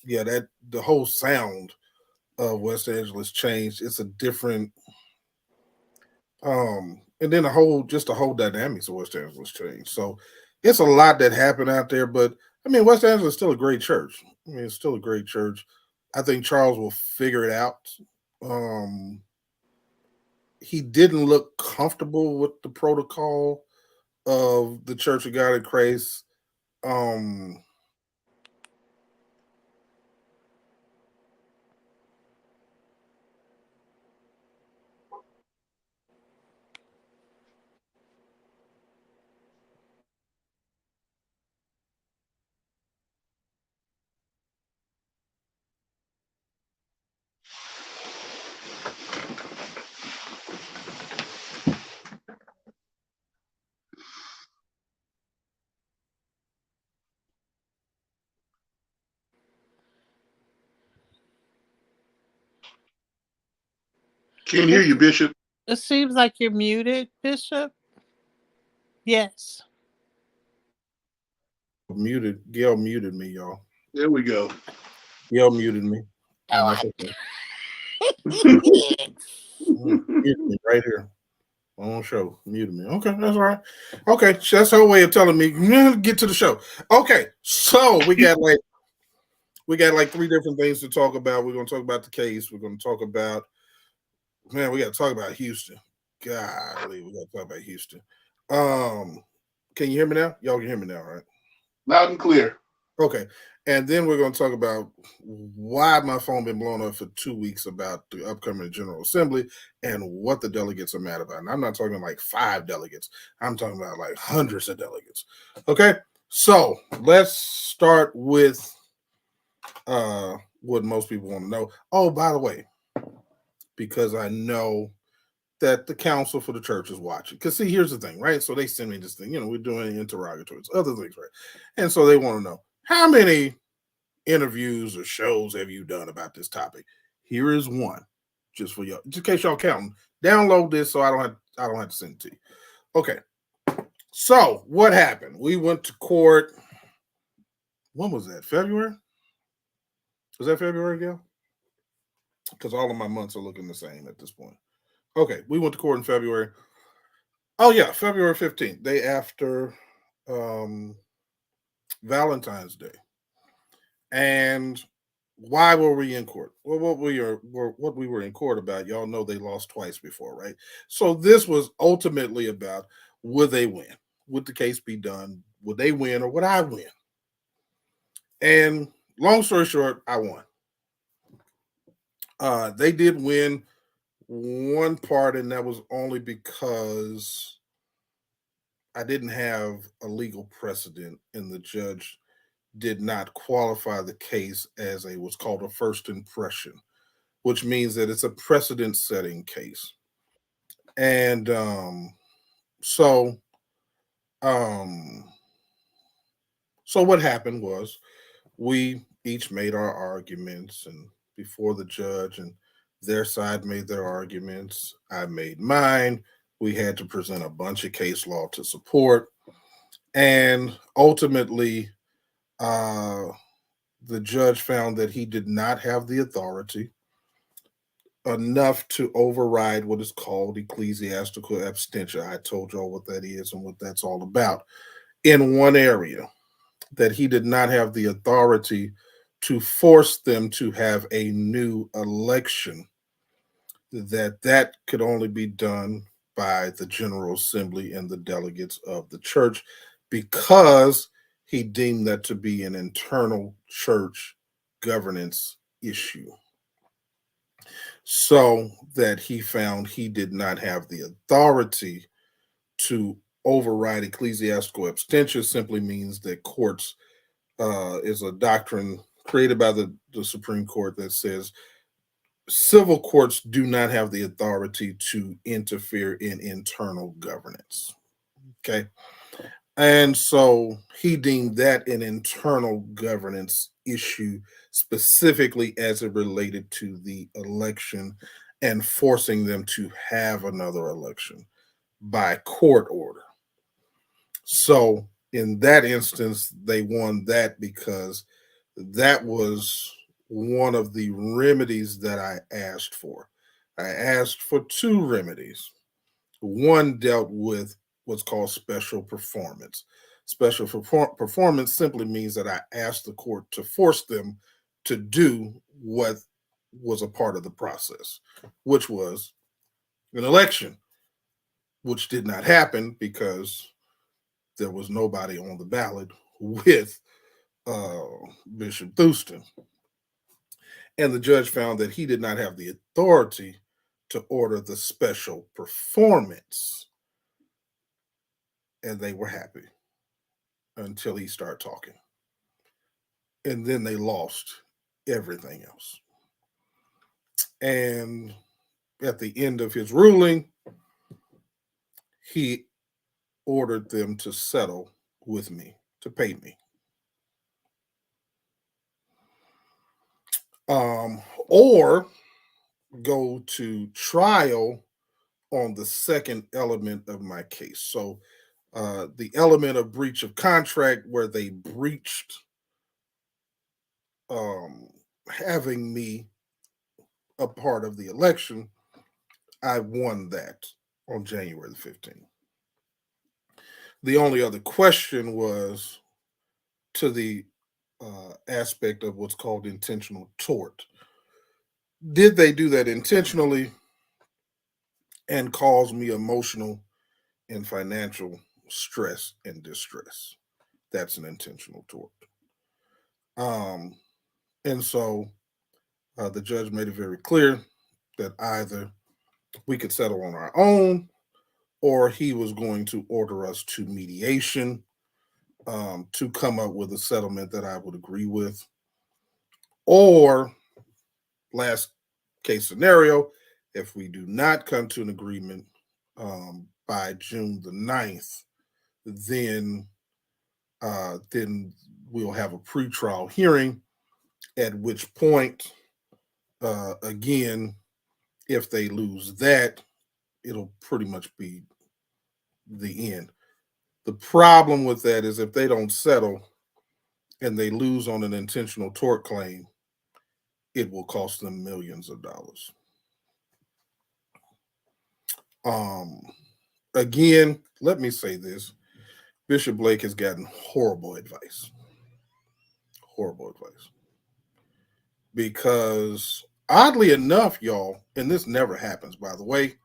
yeah, that the whole sound of West Angeles changed. It's a different, and then the whole dynamics of West Angeles changed. So it's a lot that happened out there, but I mean, West Angeles is still a great church. I mean, it's still a great church. I think Charles will figure it out. Um, he didn't look comfortable with the protocol of the Church of God in Christ. Um, Can't hear It, you, Bishop. it seems like you're muted, Bishop. Yes. Gail muted me, y'all. There we go. Gail muted me, and Oh, that's okay. I Muted me right here on show. Muted me. Okay, that's all right. Okay, so that's her way of telling me get to the show. Okay, so we got like three different things to talk about. We're gonna talk about the case. We're gonna talk about we got to talk about Houston. Golly, we got to talk about Houston. Um, can you hear me now? Y'all can hear me now, right? Loud and clear. Okay. And then we're going to talk about why my phone been blown up for 2 weeks about the upcoming General Assembly and what the delegates are mad about. And I'm not talking like 5 delegates. I'm talking about like hundreds of delegates. Okay. So let's start with what most people want to know. Oh, by the way, because I know that the council for the church is watching. Because see, here's the thing, right? So they send me this thing. We're doing interrogatories, other things, right? And so they want to know how many interviews or shows have you done about this topic? Here is one, just for y'all, just in case y'all counting. Download this so I don't have to send it to you. Okay. So what happened? We went to court. When was that? February? Was that February, Gail? Because all of my months are looking the same at this point. Okay, we went to court in February. Oh yeah, February 15th, day after um, Valentine's Day. And why were we in court? Well, what we were in court about, y'all know they lost twice before, right? So this was ultimately about would they win? Would the case be done? Would they win or would I win? And long story short, I won. They did win one part, and that was only because I didn't have a legal precedent, and the judge did not qualify the case as a what's called a first impression, which means that it's a precedent setting case. And so um so what happened was we each made our arguments and before the judge, and their side made their arguments, I made mine. We had to present a bunch of case law to support, and ultimately uh the judge found that he did not have the authority enough to override what is called ecclesiastical abstention. I told y'all what that is and what that's all about. In one area, that he did not have the authority to force them to have a new election, that could only be done by the General Assembly and the delegates of the church because he deemed that to be an internal church governance issue. So that he found he did not have the authority to override ecclesiastical abstention simply means that courts is a doctrine created by the Supreme Court that says civil courts do not have the authority to interfere in internal governance. Okay. And so he deemed that an internal governance issue, specifically as it related to the election and forcing them to have another election by court order. So in that instance, they won that because that was one of the remedies that I asked for. I asked for two remedies. One dealt with what's called special performance. Special performance simply means that I asked the court to force them to do what was a part of the process, which was an election, which did not happen because there was nobody on the ballot with uh, Bishop Thurston. And the judge found that he did not have the authority to order the special performance. And they were happy until he started talking. And then they lost everything else. And at the end of his ruling, he ordered them to settle with me, to pay me. Or go to trial on the second element of my case. So the element of breach of contract where they breached having me a part of the election, I won that on January the 15th. The only other question was to the aspect of what's called intentional tort. Did they do that intentionally and cause me emotional and financial stress and distress? That's an intentional tort. Um, and so the judge made it very clear that either we could settle on our own or he was going to order us to mediation to come up with a settlement that I would agree with. Or, last case scenario, if we do not come to an agreement by June the 9th, then we'll have a pretrial hearing, at which point, again, if they lose that, it'll pretty much be the end. The problem with that is if they don't settle and they lose on an intentional tort claim, it will cost them millions of dollars. Um, Again, let me say this. Bishop Blake has gotten horrible advice. Horrible advice. Because oddly enough, y'all, and this never happens, by the way,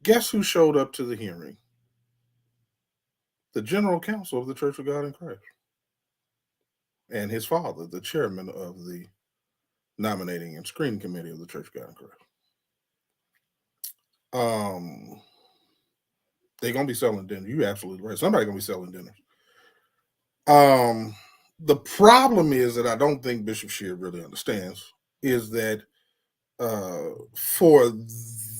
guess who showed up to the hearing? The General Counsel of the Church of God in Christ. And his father, the chairman of the nominating and screening committee of the Church of God in Christ. They're gonna be selling dinner. You're absolutely right. Somebody's gonna be selling dinners. The problem is that I don't think Bishop Shear really understands is that for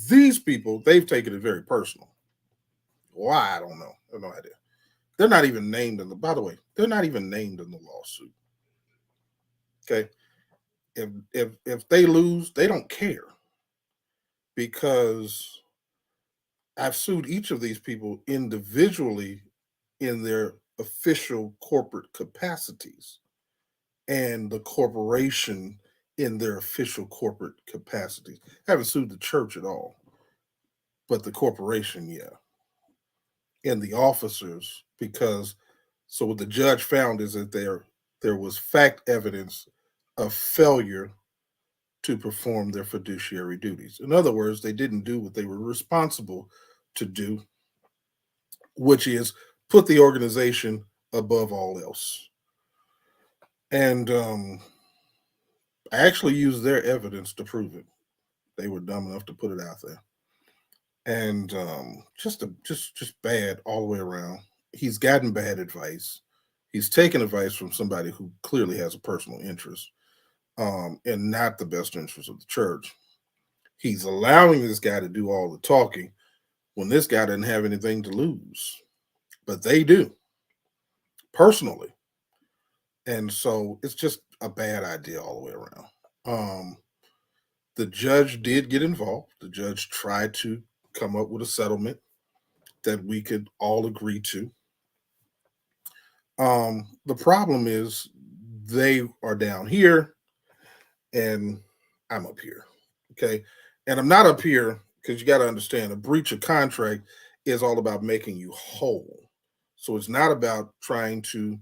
these people, they've taken it very personal. Why? I don't know. I have no idea. They're not even named in the. By the way, they're not even named in the lawsuit. Okay, if they lose, they don't care because I've sued each of these people individually in their official corporate capacities and the corporation in their official corporate capacities. I haven't sued the church at all, but the corporation, yeah. And the officers, because so what the judge found is that there was fact evidence of failure to perform their fiduciary duties. In other words, they didn't do what they were responsible to do, which is put the organization above all else. And I actually used their evidence to prove it. They were dumb enough to put it out there, and just bad all the way around. He's gotten bad advice. He's taken advice from somebody who clearly has a personal interest, and not the best interest of the church. He's allowing this guy to do all the talking when this guy doesn't have anything to lose, but they do personally, and so it's just a bad idea all the way around. Um, the judge did get involved. The judge tried to come up with a settlement that we could all agree to. The problem is they are down here and I'm up here. Okay. And I'm not up here because you got to understand a breach of contract is all about making you whole. So it's not about trying to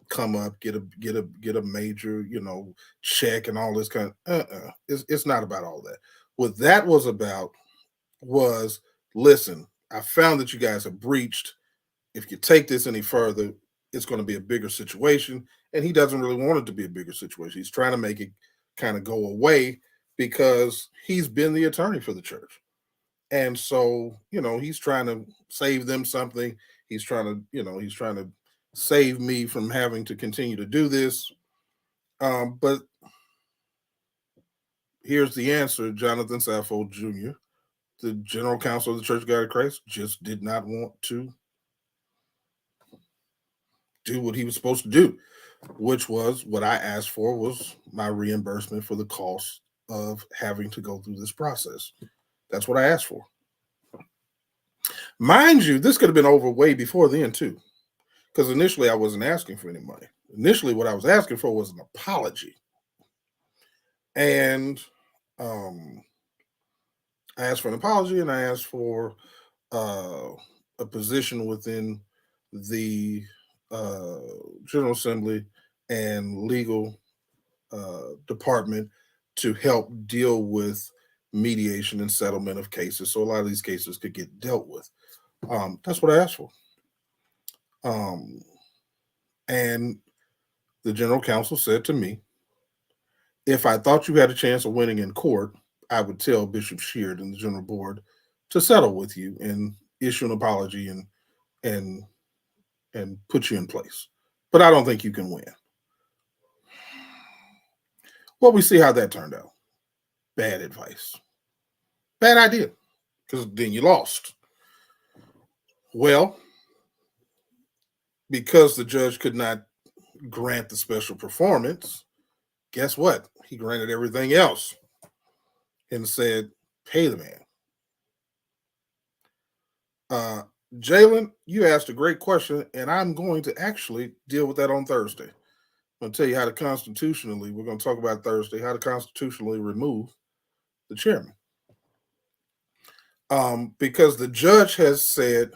come up, get a major, check and all this kind of it's not about all that. What that was about was, listen, I found that you guys have breached. If you take this any further, it's going to be a bigger situation. And he doesn't really want it to be a bigger situation. He's trying to make it kind of go away because he's been the attorney for the church. And so, he's trying to save them something. He's trying to save me from having to continue to do this. But here's the answer. Jonathan Saffold Jr., the general counsel of the Church of God of Christ, just did not want to do what he was supposed to do, which was what I asked for, was my reimbursement for the cost of having to go through this process. That's what I asked for. Mind you, this could have been over way before then too, because initially I wasn't asking for any money. Initially, what I was asking for was an apology. And I asked for an apology, and I asked for a position within the General Assembly and legal department to help deal with mediation and settlement of cases, so a lot of these cases could get dealt with. That's what I asked for. And the general counsel said to me, if I thought you had a chance of winning in court, I would tell Bishop Sheard and the general board to settle with you and issue an apology and put you in place. But I don't think you can win. Well, we see how that turned out. Bad advice. Bad idea, because then you lost. Well, because the judge could not grant the special performance, guess what? He granted everything else and said, pay the man. Jalen, you asked a great question, and I'm going to actually deal with that on Thursday. I'm going to tell you how to constitutionally, we're going to talk about Thursday, how to constitutionally remove the chairman. Because the judge has said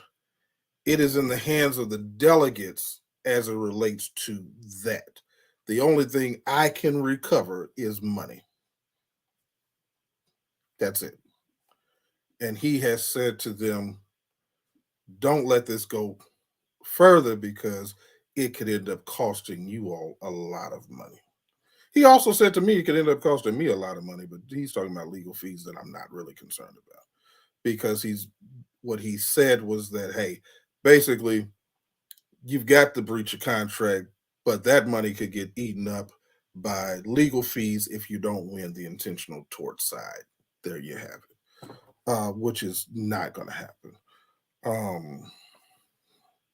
it is in the hands of the delegates as it relates to that. The only thing I can recover is money. That's it. And he has said to them, don't let this go further because it could end up costing you all a lot of money. He also said to me it could end up costing me a lot of money, but he's talking about legal fees that I'm not really concerned about, because what he said was that, hey, basically, you've got the breach of contract, but that money could get eaten up by legal fees if you don't win the intentional tort side. There you have it, which is not going to happen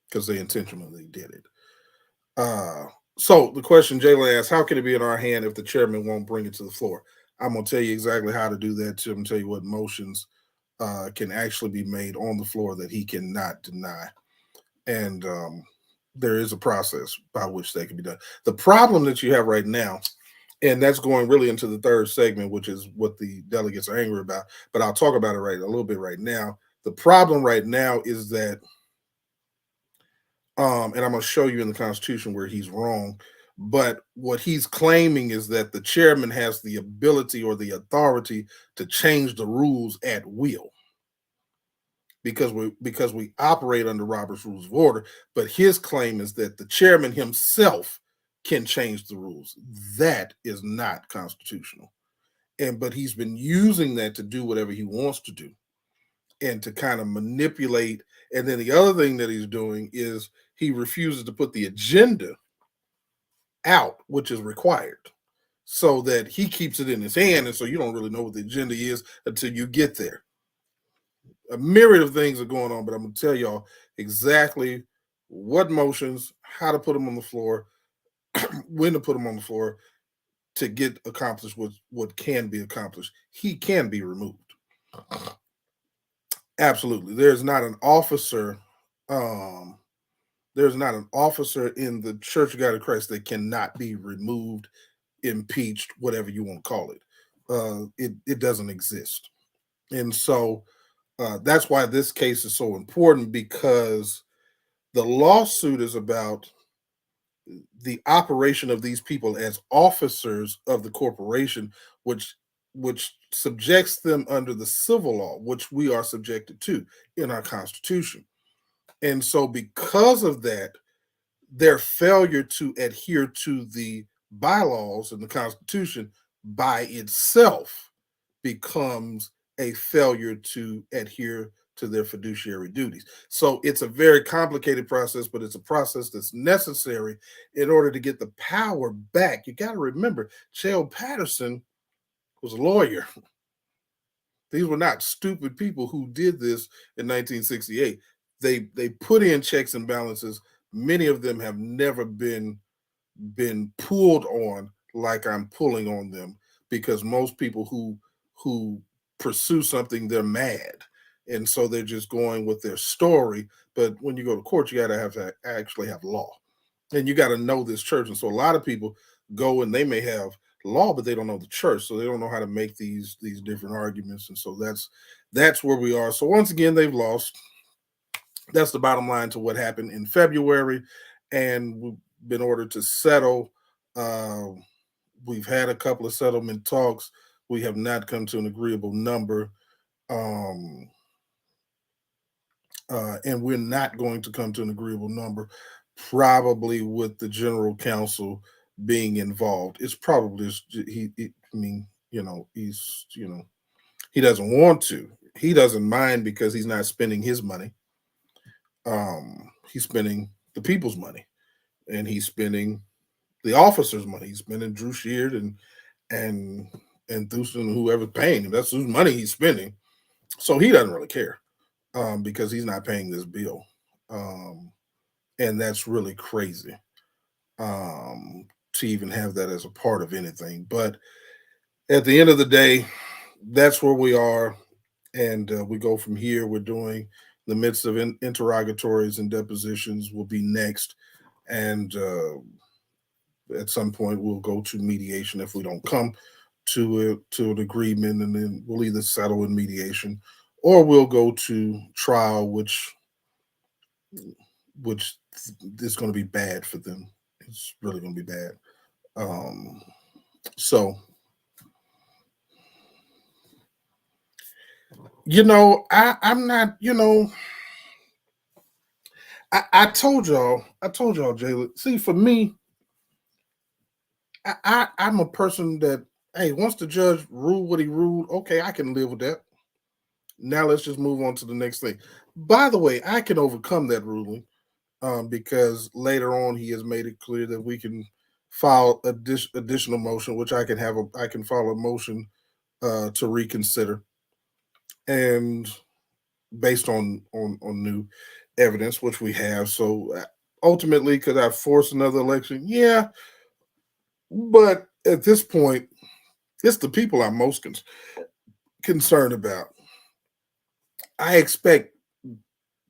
because they intentionally did it. So the question Jayla asked, how can it be in our hand if the chairman won't bring it to the floor? I'm going to tell you exactly how to do that. I'm going to tell you what motions can actually be made on the floor that he cannot deny. And there is a process by which they can be done. The problem that you have right now, and that's going really into the third segment, which is what the delegates are angry about, but I'll talk about it a little bit right now. The problem right now is that, and I'm going to show you in the Constitution where he's wrong, but what he's claiming is that the chairman has the ability or the authority to change the rules at will. because we operate under Robert's Rules of Order. But his claim is that the chairman himself can change the rules. That is not constitutional. But he's been using that to do whatever he wants to do and to kind of manipulate. And then the other thing that he's doing is he refuses to put the agenda out, which is required, so that he keeps it in his hand. And so you don't really know what the agenda is until you get there. A myriad of things are going on, but I'm going to tell y'all exactly what motions, how to put them on the floor, when to put them on the floor to get accomplished what can be accomplished. He can be removed. Absolutely. There's not an officer in the Church of God of Christ that cannot be removed, impeached, whatever you want to call it. It doesn't exist. And so that's why this case is so important, because the lawsuit is about the operation of these people as officers of the corporation, which subjects them under the civil law, which we are subjected to in our Constitution. And so because of that, their failure to adhere to the bylaws in the Constitution by itself becomes a failure to adhere to their fiduciary duties. So it's a very complicated process, but it's a process that's necessary in order to get the power back. You got to remember, J.O. Patterson was a lawyer. These were not stupid people who did this in 1968. They put in checks and balances. Many of them have never been pulled on like I'm pulling on them, because most people who pursue something, they're mad, and so they're just going with their story. But when you go to court, you got to have to actually have law, and you got to know this church. And so a lot of people go and they may have law, but they don't know the church, so they don't know how to make these different arguments. And so that's where we are. So once again, they've lost. That's the bottom line to what happened in February, and we've been ordered to settle. We've had a couple of settlement talks. We have not come to an agreeable number, and we're not going to come to an agreeable number, probably with the general counsel being involved. It's probably he doesn't want to. He doesn't mind because he's not spending his money. He's spending the people's money, and he's spending the officers' money. He's spending Drew Sheard and Thurston and whoever's paying him. That's whose money he's spending. So he doesn't really care, because he's not paying this bill. And that's really crazy, to even have that as a part of anything. But at the end of the day, that's where we are. And we go from here. We're doing the midst of interrogatories and depositions will be next. And at some point, we'll go to mediation if we don't come to an agreement, and then we'll either settle in mediation or we'll go to trial, which is going to be bad for them. It's really going to be bad. So, I'm not, I told y'all, Jayla. See, for me, I'm a person that, hey, once the judge ruled what he ruled, okay, I can live with that. Now let's just move on to the next thing. By the way, I can overcome that ruling, because later on he has made it clear that we can file additional motion, which I can file a motion to reconsider, and based on new evidence, which we have. So ultimately, could I force another election? Yeah, but at this point, it's the people I'm most concerned about. I expect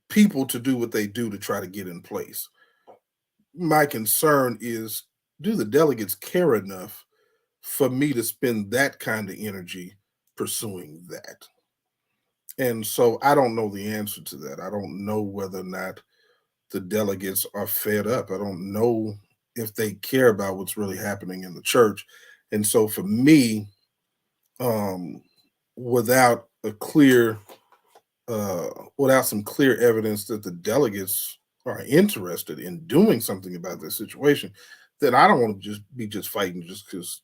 people to do what they do to try to get in place. My concern is, do the delegates care enough for me to spend that kind of energy pursuing that? And so I don't know the answer to that. I don't know whether or not the delegates are fed up. I don't know if they care about what's really happening in the church. And so for me, without a clear uh, without some clear evidence that the delegates are interested in doing something about this situation, then I don't want to just fighting just because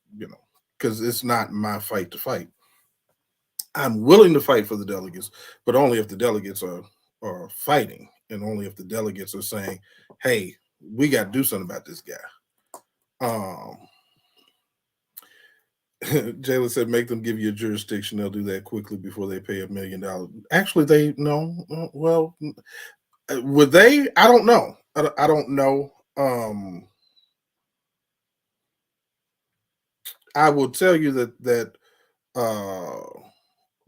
it's not my fight to fight. I'm willing to fight for the delegates, but only if the delegates are fighting, and only if the delegates are saying, "Hey, we got to do something about this guy." Jayla said, "Make them give you a jurisdiction. They'll do that quickly before they pay $1 million." Actually, they no. Well, would they? I don't know. I don't know. I will tell you uh,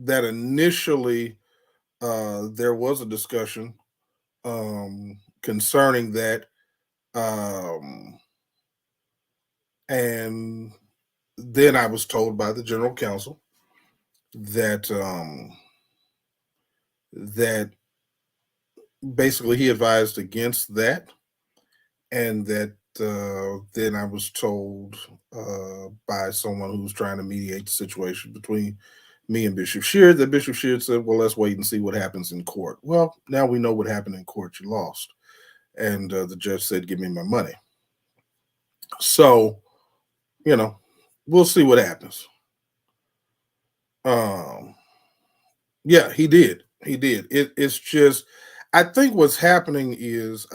that initially there was a discussion concerning that, um, and then I was told by the general counsel that that basically he advised against that, and that then I was told by someone who was trying to mediate the situation between me and Bishop Sheard that Bishop Sheard said, "Well, let's wait and see what happens in court." Well, now we know what happened in court. You lost, and the judge said, "Give me my money." So you know, we'll see what happens. Um, yeah, he did. He did. It's just, I think what's happening is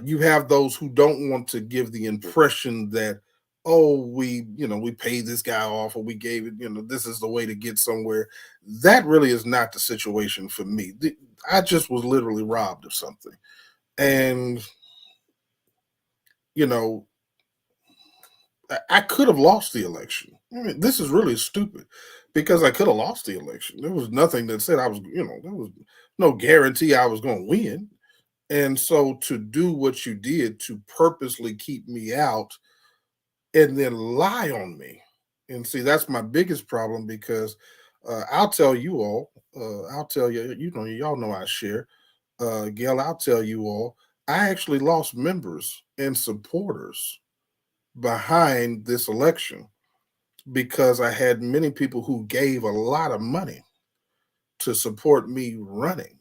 you have those who don't want to give the impression that, oh, we paid this guy off, or we gave it, this is the way to get somewhere. That really is not the situation for me. I just was literally robbed of something, and you know I could have lost the election. I mean, this is really stupid because I could have lost the election. There was nothing that said I was, there was no guarantee I was going to win. And so to do what you did to purposely keep me out and then lie on me. And see, that's my biggest problem because I'll tell you all, I'll tell you, y'all know I share. Gail, I'll tell you all, I actually lost members and supporters behind this election because I had many people who gave a lot of money to support me running.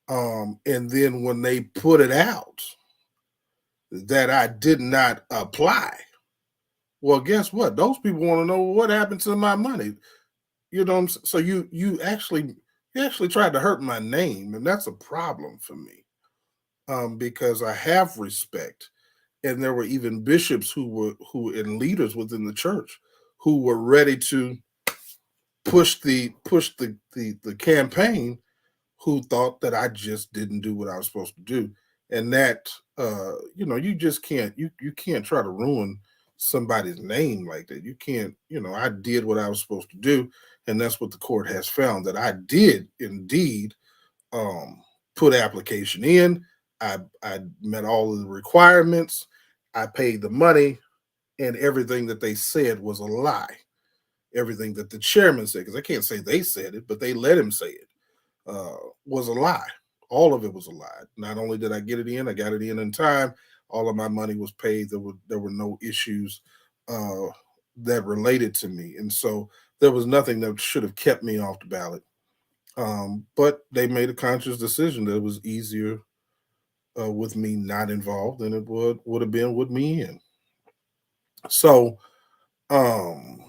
And then when they put it out that I did not apply, well, guess what? Those people want to know what happened to my money. So you actually tried to hurt my name, and that's a problem for me because I have respect, and there were even bishops who and leaders within the church who were ready to push the campaign, who thought that I just didn't do what I was supposed to do, and that you just can't try to ruin somebody's name like that. You can't. I did what I was supposed to do, and that's what the court has found, that I did indeed um, put application in. I met all of the requirements. I paid the money, and everything that they said was a lie. Everything that the chairman said, because I can't say they said it, but they let him say it, uh, was a lie. All of it was a lie. Not only did I get it in, I got it in time. All of my money was paid. There were no issues uh, that related to me, and so there was nothing that should have kept me off the ballot. But they made a conscious decision that it was easier with me not involved than it would have been with me in. So, um,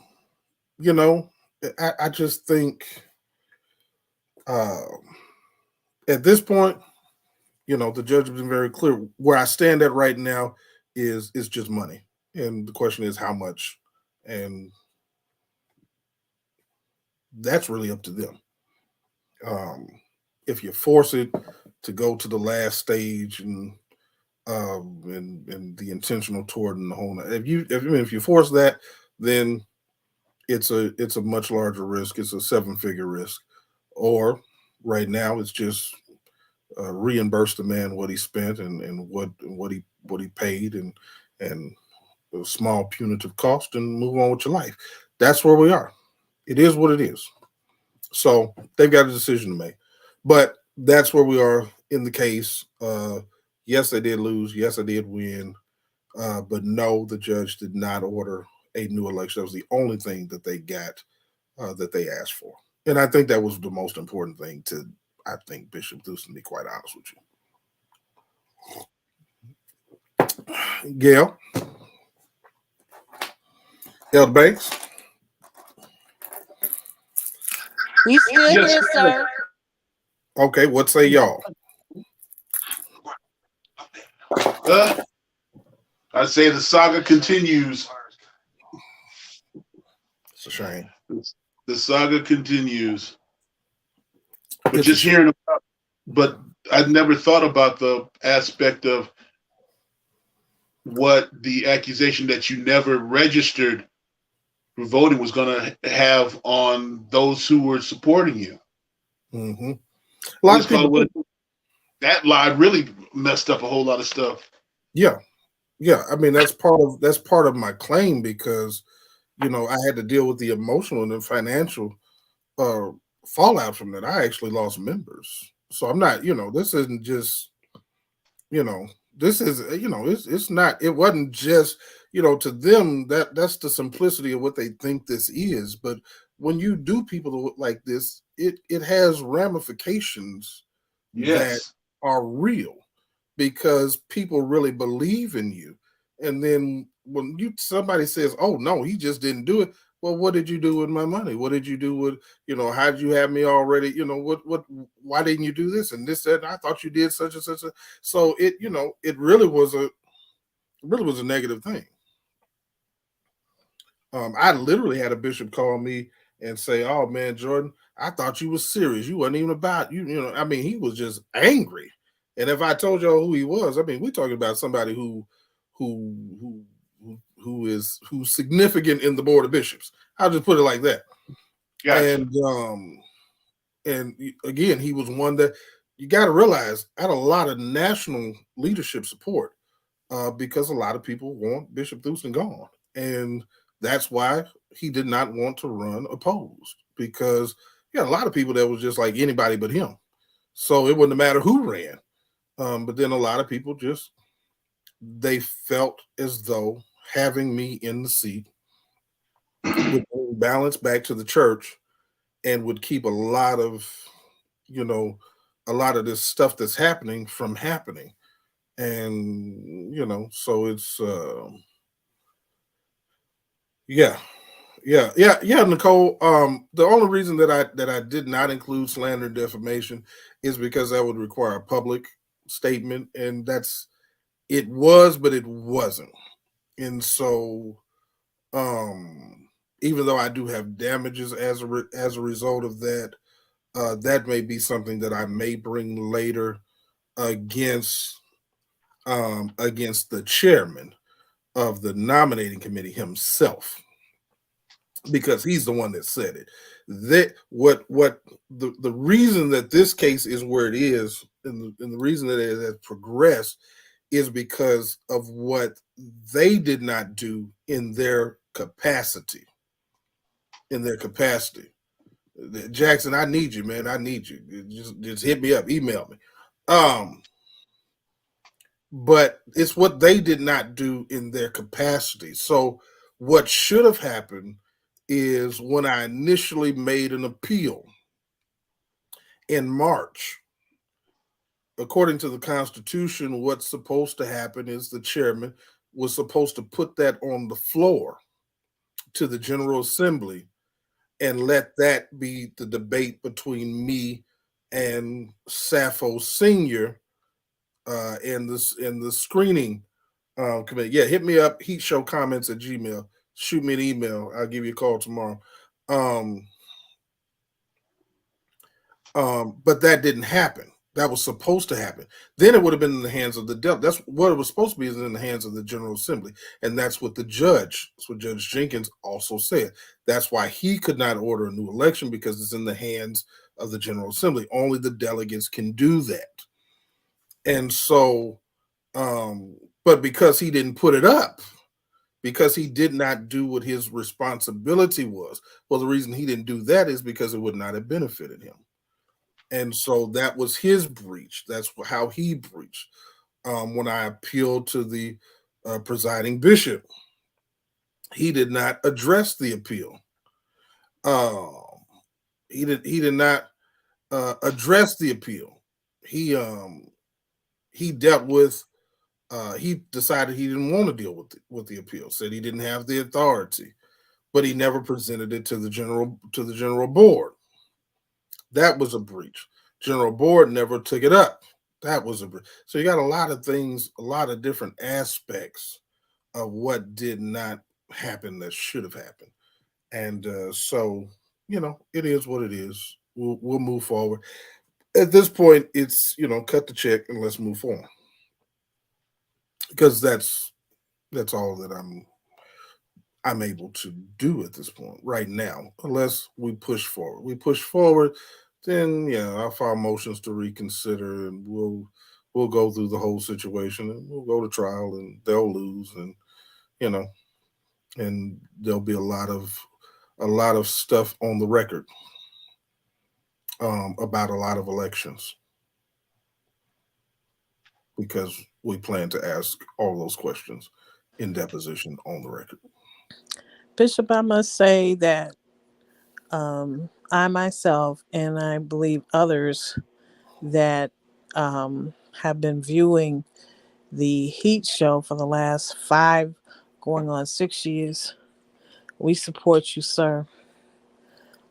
you know, I just think uh, at this point, the judge has been very clear. Where I stand at right now is just money, and the question is how much, and that's really up to them. Um, if you force it to go to the last stage and the intentional toward and the whole, if you force that, then it's a much larger risk. It's a seven-figure risk, or right now it's just reimburse the man what he spent and what he paid and a small punitive cost and move on with your life. That's where we are. It is what it is. So they've got a decision to make, but that's where we are in the case. Yes, I did lose. Yes, I did win. But no, the judge did not order a new election. That was the only thing that they got that they asked for. And I think that was the most important thing to, I think, Bishop Deuce, to be quite honest with you. Gail, Elder Banks. We still Yes, here, sir. Okay, what say y'all? uh, I say the saga continues. It's a shame. The saga continues. But It's a just shame. hearing about, but I never thought about the aspect of what the accusation that you never registered for voting was going to have on those who were supporting you. Mm-hmm. A lot Let's of call people it what think, that lie really messed up a whole lot of stuff. yeah, yeah. I mean, that's part of my claim because I had to deal with the emotional and the financial uh, fallout from that. I actually lost members, so I'm not. This isn't just. You know, this is. It's not. It wasn't just. To them that's the simplicity of what they think this is. But when you do people like this, it has ramifications that Yes. are real because people really believe in you. And then when somebody says, "Oh no, he just didn't do it," well, what did you do with my money? What did you do with how did you have me already? What why didn't you do this and this that? I thought you did such and such. So it really was a negative thing. I literally had a bishop call me and say, "Oh man, Jordan, I thought you was serious. You wasn't even about you. I mean, he was just angry. And if I told y'all who he was, I mean, we're talking about somebody who who who's significant in the board of bishops. I'll just put it like that. Gotcha. And again, he was one that you got to realize had a lot of national leadership support because a lot of people want Bishop Thusen gone. And that's why he did not want to run opposed because he had a lot of people that was just like anybody but him. So it wouldn't matter who ran. But then a lot of people just, they felt as though having me in the seat would bring balance back to the church and would keep you know, a lot of this stuff that's happening from happening. And, so it's, yeah, yeah, Nicole. The only reason that I did not include slander and defamation is because that would require a public statement, and it was, but it wasn't. And so, um, even though I do have damages as a result of that, that may be something that I may bring later against against the chairman of the nominating committee himself because he's the one that said it. That what the reason that this case is where it is, and the reason that it has progressed is because of what they did not do in their capacity. In their capacity, Jackson, I need you, man. I need you. Just hit me up, email me. Um, but it's what they did not do in their capacity. So what should have happened is when I initially made an appeal in March, according to the Constitution, what's supposed to happen is the chairman was supposed to put that on the floor to the General Assembly and let that be the debate between me and Sappho Senior in the screening committee. Yeah, hit me up. Heat show comments at Gmail. Shoot me an email. I'll give you a call tomorrow. Um, but that didn't happen. That was supposed to happen. Then it would have been in the hands of the devil. That's what it was supposed to be, is in the hands of the General Assembly. And that's what that's what Judge Jenkins also said. That's why he could not order a new election, because it's in the hands of the General Assembly. Only the delegates can do that. And so, but because he didn't put it up, because he did not do what his responsibility was, well, the reason he didn't do that is because it would not have benefited him. And so that was his breach. That's how he breached. When I appealed to the presiding bishop, he did not address the appeal. Uh, He did not address the appeal. He dealt with. He decided he didn't want to deal with the appeal. Said he didn't have the authority, but he never presented it to the general board. That was a breach. General board never took it up. That was a breach. So you got a lot of things, a lot of different aspects of what did not happen that should have happened. And so, it is what it is. We'll move forward. At this point, it's cut the check and let's move on because that's all that I'm able to do at this point right now. Unless we push forward, then yeah, I'll file motions to reconsider, and we'll go through the whole situation, and we'll go to trial, and they'll lose, and you know, and there'll be a lot of stuff on the record about a lot of elections because we plan to ask all those questions in deposition on the record. Bishop, I must say that I myself and I believe others that have been viewing the Heat show for the last 5, going on 6 years, we support you, sir.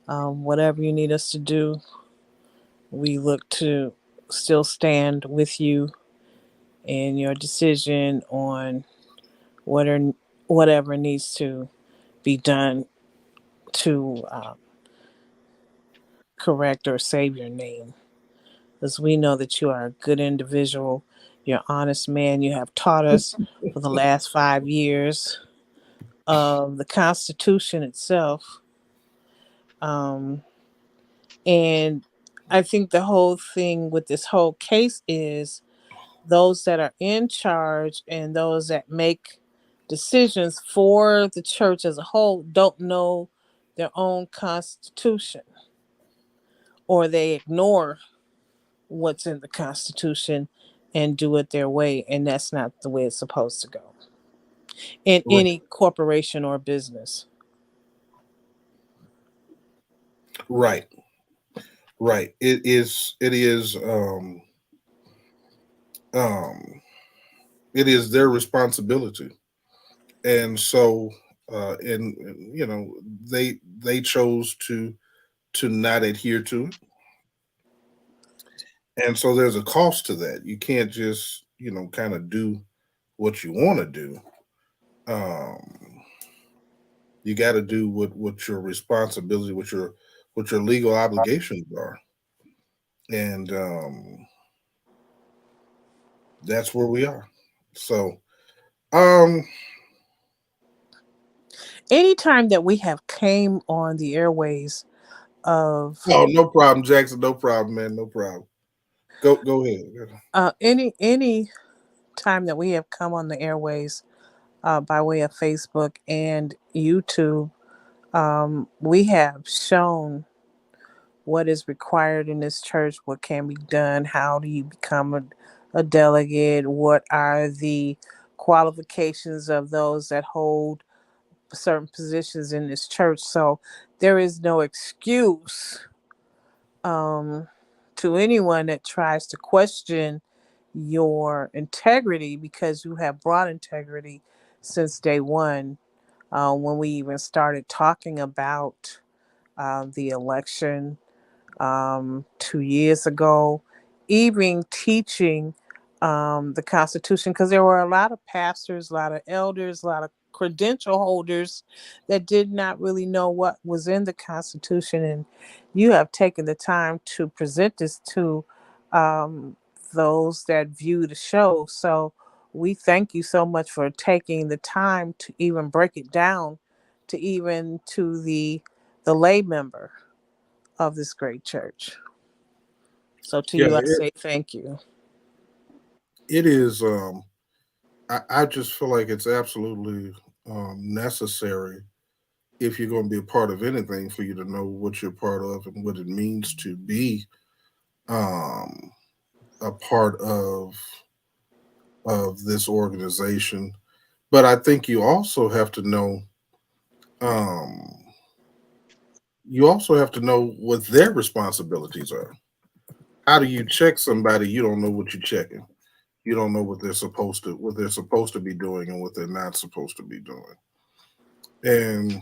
Whatever you need us to do, we look to still stand with you in your decision on whatever whatever needs to be done to correct or save your name. Because we know that you are a good individual. You're an honest man. You have taught us for the last 5 years of the Constitution itself. Um, and I think the whole thing with this whole case is those that are in charge and those that make decisions for the church as a whole don't know their own constitution, or they ignore what's in the Constitution and do it their way. And that's not the way it's supposed to go in Right, any corporation or business. right, right. Um, it is their responsibility, and so and they chose to not adhere to it, and so there's a cost to that. You can't just kind of do what you want to do. Um, you got to do what your responsibility, what your legal obligations are, and that's where we are. So, um, Anytime that we have came on the airways of oh, no problem, Jackson. No problem, man. No problem. Go ahead. any time that we have come on the airways by way of Facebook and YouTube, we have shown what is required in this church, what can be done, how do you become a delegate, what are the qualifications of those that hold certain positions in this church. So there is no excuse um, to anyone that tries to question your integrity, because you have brought integrity since day one, when we even started talking about the election 2 years ago, even teaching the Constitution, because there were a lot of pastors, a lot of elders, a lot of credential holders that did not really know what was in the Constitution. And you have taken the time to present this to um, those that view the show. So we thank you so much for taking the time to even break it down to even to the lay member of this great church. So to Yeah, you, I say thank you. it is. I just feel like it's absolutely necessary if you're going to be a part of anything for you to know what you're part of and what it means to be um, a part of this organization. But I think you also have to know um, you also have to know what their responsibilities are. How do you check somebody you don't know what you're checking? You don't know what they're supposed to be doing and what they're not supposed to be doing. And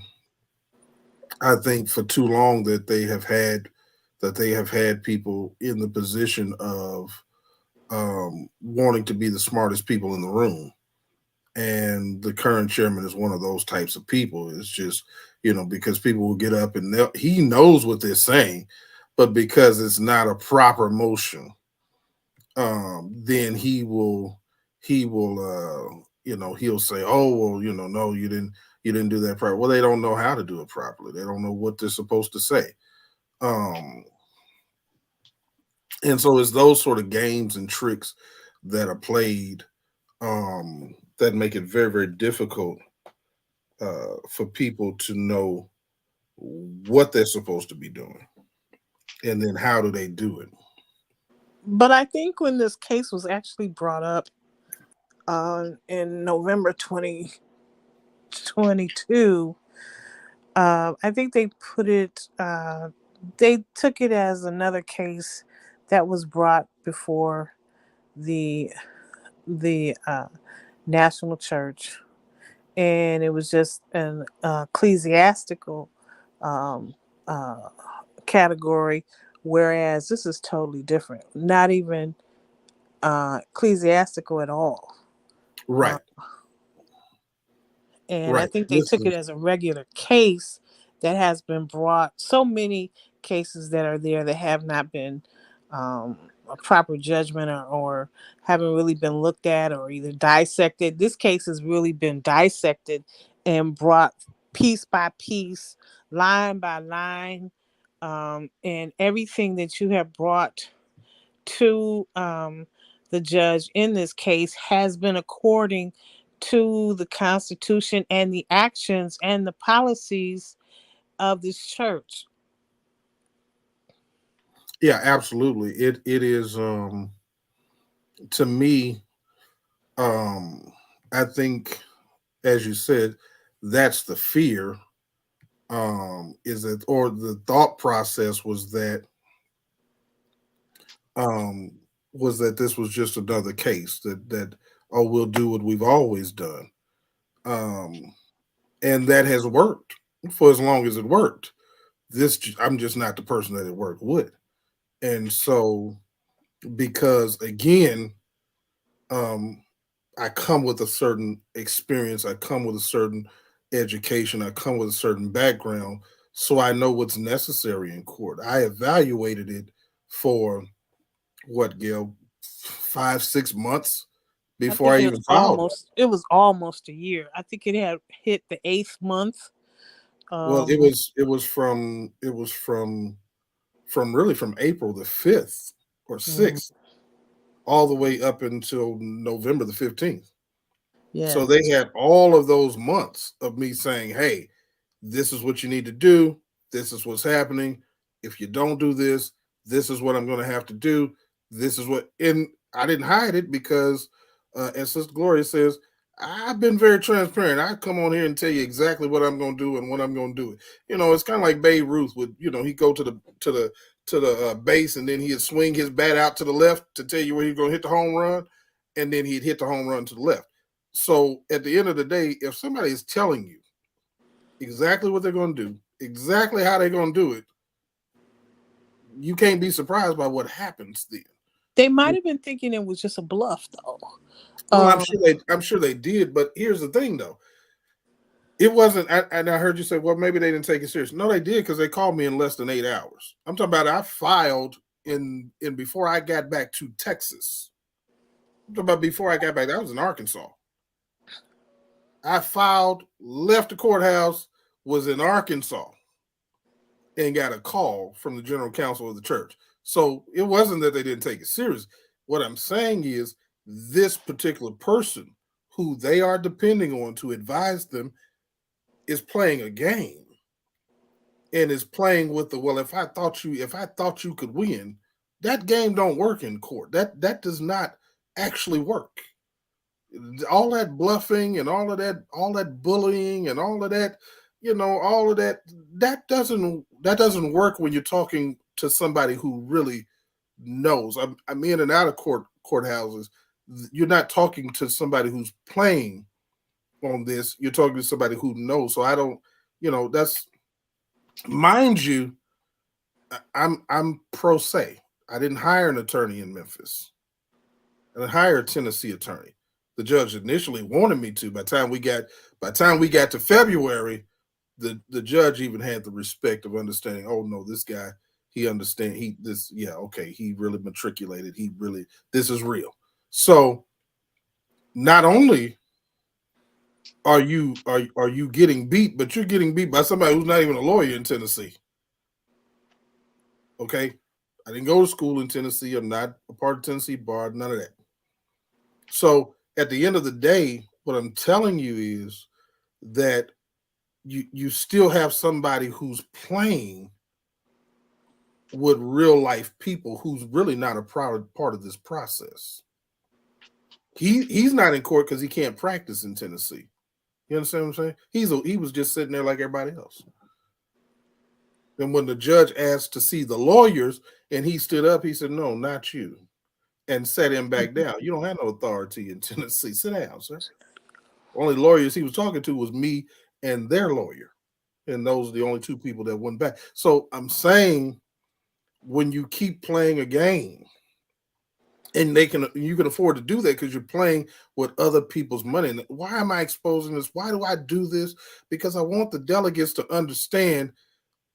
I think for too long that they have had people in the position of wanting to be the smartest people in the room. And the current chairman is one of those types of people. It's just, because people will get up and he knows what they're saying, but because it's not a proper motion, then he'll say, oh, well, no, you didn't do that properly. Well, they don't know how to do it properly. They don't know what they're supposed to say. Um, and so it's those sort of games and tricks that are played, that make it very, very difficult for people to know what they're supposed to be doing, and then how do they do it. But I think when this case was actually brought up in November 2022, I think they took it as another case that was brought before the the national church, and it was just an ecclesiastical um, uh, category, whereas this is totally different. Not even ecclesiastical at all. Uh, Right, and I right. think they This took it is as a regular case that has been brought. So many cases that are there that have not been a proper judgment, or haven't really been looked at or either dissected. This case has really been dissected and brought piece by piece, line by line, and everything that you have brought to the judge in this case has been according to the Constitution and the actions and the policies of this church. Yeah, absolutely. It is, to me, um I think, as you said, that's the fear, is that, or the thought process um was that this was just another case, that oh, we'll do what we've always done. um and that has worked for as long as it worked. I'm just not the person that it worked with. And so, because again, um I come with a certain experience, I come with a certain education, I come with a certain background, so I know what's necessary in court. I evaluated it for what, Gail, 5 6 months I before think I even filed it. it was almost a year. I think it had hit the eighth month. Well, Um, it was from really from April the 5th or mm, 6th all the way up until November the 15th. So yes, they had all of those months of me saying, hey, this is what you need to do. This is what's happening. If you don't do this, this is what I'm going to have to do. This is what, and I didn't hide it because, as Sister Gloria says, I've been very transparent. I come on here and tell you exactly what I'm going to do and when I'm going to do it. It's kind of like Babe Ruth would, he'd go to the base, and then he'd swing his bat out to the left to tell you where he's going to hit the home run, and then he'd hit the home run to the left. So at the end of the day, if somebody is telling you exactly what they're going to do, exactly how they're going to do it, you can't be surprised by what happens then. they might have been thinking it was just a bluff, though. Well, Um, I'm sure they did, but here's the thing, though. It wasn't, and I heard you say, well, maybe they didn't take it serious. No, they did, because they called me in less than 8 hours. I'm talking about, I filed in before I got back to Texas. I'm talking about before I got back. That was in Arkansas. I filed, left the courthouse, was in Arkansas, and got a call from the general counsel of the church. So it wasn't that they didn't take it serious. What I'm saying is, this particular person who they are depending on to advise them is playing a game, and is playing with the, well, if I thought you could win. That game don't work in court. That does not actually work. All that bluffing and all of that bullying and all of that, all of that that doesn't work when you're talking to somebody who really knows. I'm in and out of courthouses. You're not talking to somebody who's playing on this. You're talking to somebody who knows. So I don't, that's, mind you, I'm pro se. I didn't hire an attorney in Memphis. I didn't hire a Tennessee attorney. The judge initially wanted me to. By the time we got to February, the judge even had the respect of understanding, oh no, this guy, he understands, he really matriculated. This is real. So not only are you getting beat, but you're getting beat by somebody who's not even a lawyer in Tennessee. Okay? I didn't go to school in Tennessee. I'm not a part of Tennessee bar, none of that. So at the end of the day, what I'm telling you is that you still have somebody who's playing with real life people who's really not a part of this process. He's not in court because he can't practice in Tennessee. You understand what I'm saying? He was just sitting there like everybody else. And when the judge asked to see the lawyers and he stood up, he said, "No, not you," and set him back down. You don't have no authority in Tennessee. Sit down, sir. Only lawyers he was talking to was me and their lawyer. And those are the only two people that went back. So I'm saying, when you keep playing a game, and you can afford to do that because you're playing with other people's money. And why am I exposing this? Why do I do this? Because I want the delegates to understand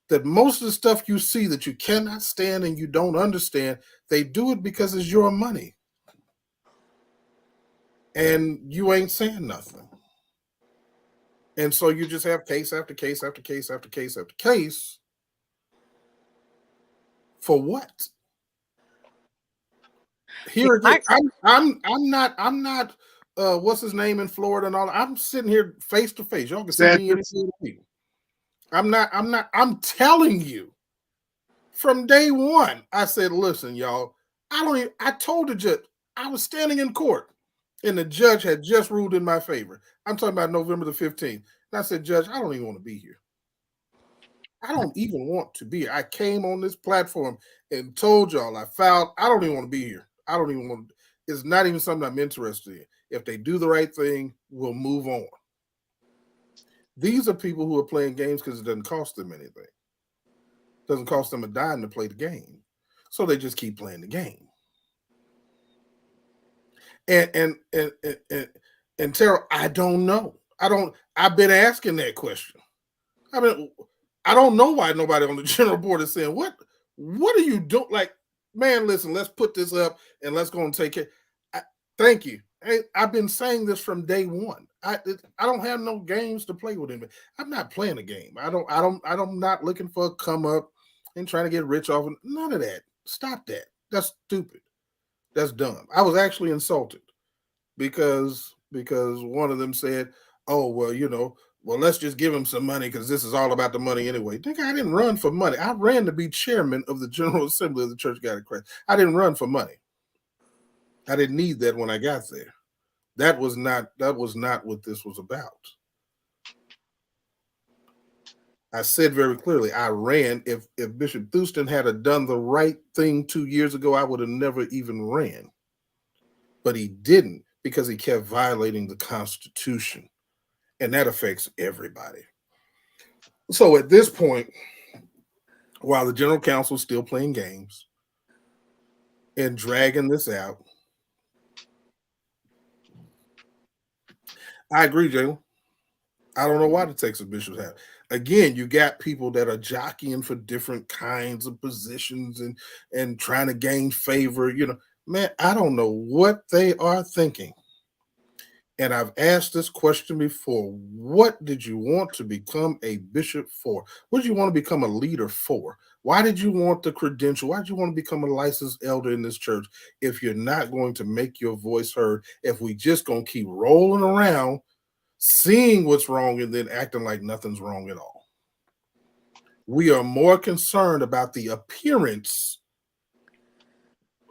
that most of the stuff you see that you cannot stand and you don't understand, they do it because it's your money. And you ain't saying nothing. And so you just have case after case after case after case after case. For what? Here again, I'm not what's his name in Florida and all. I'm sitting here face to face. Y'all can see me in people. I'm telling you, from day one, I said, listen, y'all, I told the judge, I was standing in court and the judge had just ruled in my favor. I'm talking about November the 15th. And I said, Judge, I don't even want to be here. I don't even want to be here. I came on this platform and told y'all I don't even want to be here. I don't even want to. It's not even something I'm interested in. If they do the right thing, we'll move on. These are people who are playing games because it doesn't cost them anything. It doesn't cost them a dime to play the game. So they just keep playing the game. And Terrell, I don't know. I've been asking that question. I don't know why nobody on the general board is saying, what are you doing? Like, man, listen, let's put this up and let's go and take it. Thank you. I've been saying this from day one. I don't have no games to play with him. I'm not playing a game. I'm not looking for a come up and trying to get rich off of none of that. Stop that. That's stupid. That's dumb. I was actually insulted because one of them said, oh, well, let's just give him some money because this is all about the money anyway. I didn't run for money. I ran to be chairman of the General Assembly of the Church of God in Christ. I didn't run for money. I didn't need that when I got there. That was not what this was about. I said very clearly, I ran. If Bishop Thurston had done the right thing 2 years ago, I would have never even ran. But he didn't because he kept violating the Constitution. And that affects everybody. So at this point, while the general counsel is still playing games and dragging this out, I agree, Jalen. I don't know why the Texas bishops have. Again, you got people that are jockeying for different kinds of positions and trying to gain favor. Man, I don't know what they are thinking. And I've asked this question before. What did you want to become a bishop for? What did you want to become a leader for? Why did you want the credential? Why did you want to become a licensed elder in this church if you're not going to make your voice heard? If we just going to keep rolling around, seeing what's wrong and then acting like nothing's wrong at all? We are more concerned about the appearance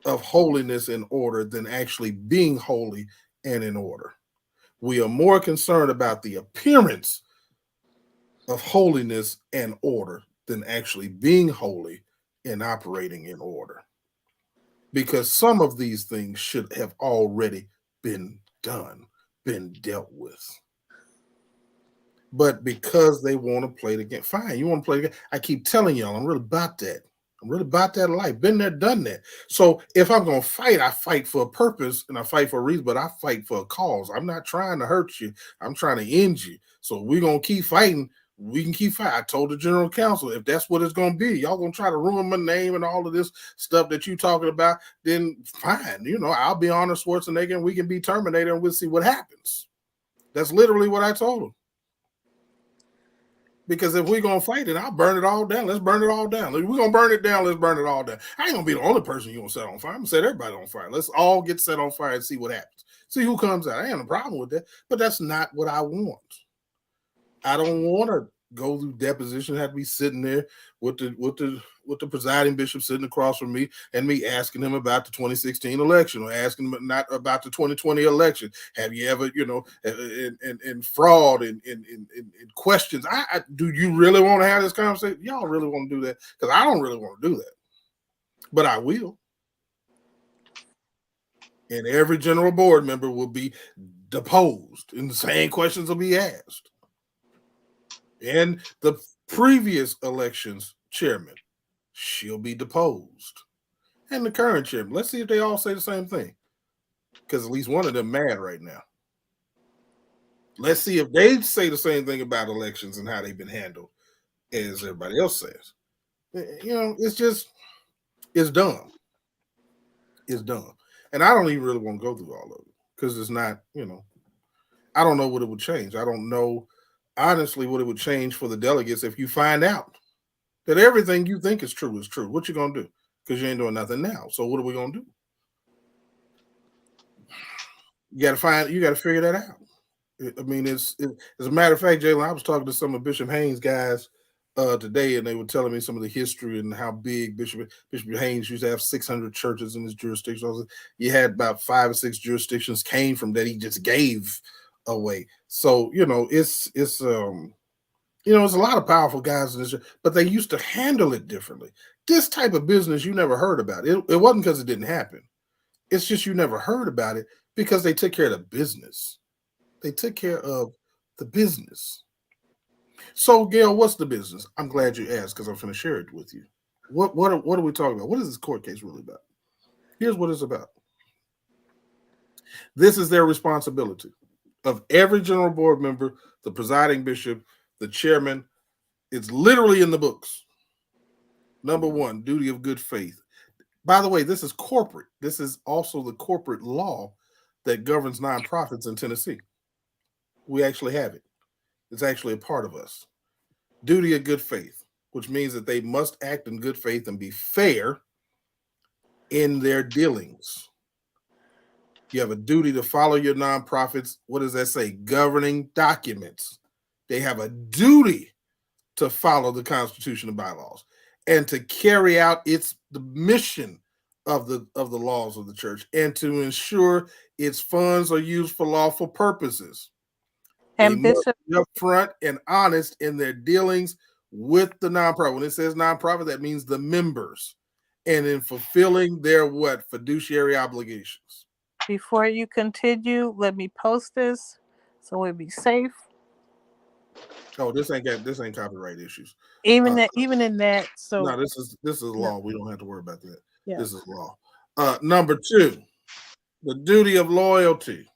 of holiness and order than actually being holy and in order. We are more concerned about the appearance of holiness and order than actually being holy and operating in order. Because some of these things should have already been done, been dealt with. But because they want to play the game, fine, you want to play the game. I keep telling y'all, I'm really about that. I'm really about that life. Been there, done that. So if I'm going to fight, I fight for a purpose and I fight for a reason, but I fight for a cause. I'm not trying to hurt you. I'm trying to end you. So we're going to keep fighting. We can keep fighting. I told the general counsel, if that's what it's going to be, y'all going to try to ruin my name and all of this stuff that you talking about, then fine. I'll be Arnold Schwarzenegger and we can be Terminator and we'll see what happens. That's literally what I told him. Because if we're going to fight it, I'll burn it all down. Let's burn it all down. If we're going to burn it down, let's burn it all down. I ain't going to be the only person you're going to set on fire. I'm going to set everybody on fire. Let's all get set on fire and see what happens. See who comes out. I ain't a problem with that, but that's not what I want. I don't want to go through deposition, have to be sitting there with the presiding bishop sitting across from me and me asking him about the 2016 election or asking him not about the 2020 election. Have you ever, and fraud and questions. Do you really want to have this conversation? Y'all really want to do that? Because I don't really want to do that, but I will. And every general board member will be deposed and the same questions will be asked. And the previous election's chairman, she'll be deposed. And the current chairman, let's see if they all say the same thing. Because at least one of them mad right now. Let's see if they say the same thing about elections and how they've been handled as everybody else says. It's dumb. It's dumb. And I don't even really want to go through all of it because it's not, I don't know what it would change. I don't know honestly what it would change for the delegates if you find out that everything you think is true. What you gonna do? Because you ain't doing nothing now. So what are we gonna do? You got to figure that out. I mean, as a matter of fact, Jalen, I was talking to some of Bishop Haynes' guys today, and they were telling me some of the history and how big Bishop Haynes used to have 600 churches in his jurisdiction. He had about 5 or 6 jurisdictions came from that he just gave away. So it's a lot of powerful guys in this, but they used to handle it differently. This type of business you never heard about. It wasn't because it didn't happen. It's just you never heard about it because they took care of the business. They took care of the business. So, Gail, what's the business? I'm glad you asked because I'm going to share it with you. What are we talking about? What is this court case really about? Here's what it's about. This is their responsibility of every general board member, the presiding bishop, the chairman. It's literally in the books. Number 1, duty of good faith. By the way, this is corporate. This is also the corporate law that governs nonprofits in Tennessee. We actually have it. It's actually a part of us. Duty of good faith, which means that they must act in good faith and be fair in their dealings. You have a duty to follow your nonprofits. What does that say? Governing documents. They have a duty to follow the Constitution and bylaws and to carry out the mission of the laws of the church and to ensure its funds are used for lawful purposes. And they Bishop, must be upfront and honest in their dealings with the nonprofit. When it says nonprofit, that means the members, and in fulfilling their fiduciary obligations. before you continue, let me post this so we'll be safe. Oh, this ain't copyright issues. Even in that. So no, this is law. We don't have to worry about that. Yeah. This is law. Number 2, the duty of loyalty,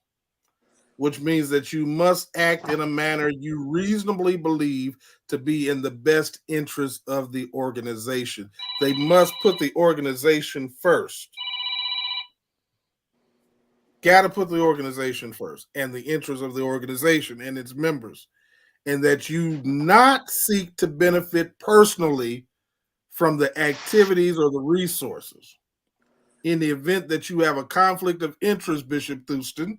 which means that you must act in a manner you reasonably believe to be in the best interest of the organization. They must put the organization first. Got to put the organization first and the interest of the organization and its members, and that you not seek to benefit personally from the activities or the resources. In the event that you have a conflict of interest, Bishop Thurston,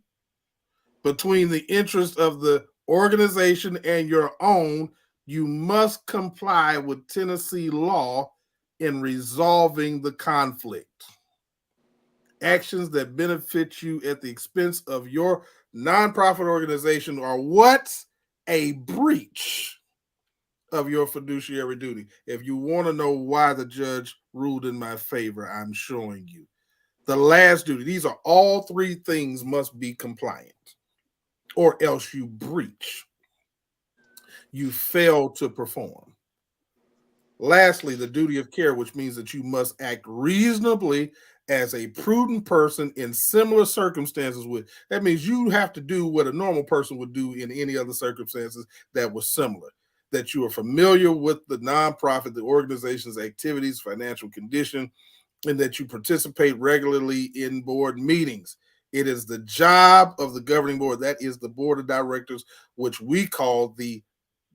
between the interest of the organization and your own, you must comply with Tennessee law in resolving the conflict. Actions that benefit you at the expense of your nonprofit organization are what? A breach of your fiduciary duty. If you want to know why the judge ruled in my favor, I'm showing you. The last duty, these are all three things must be compliant, or else you breach. You fail to perform. Lastly, the duty of care, which means that you must act reasonably as a prudent person in similar circumstances with. That means you have to do what a normal person would do in any other circumstances that was similar. That you are familiar with the nonprofit, the organization's activities, financial condition, and that you participate regularly in board meetings. It is the job of the governing board, that is the board of directors, which we call the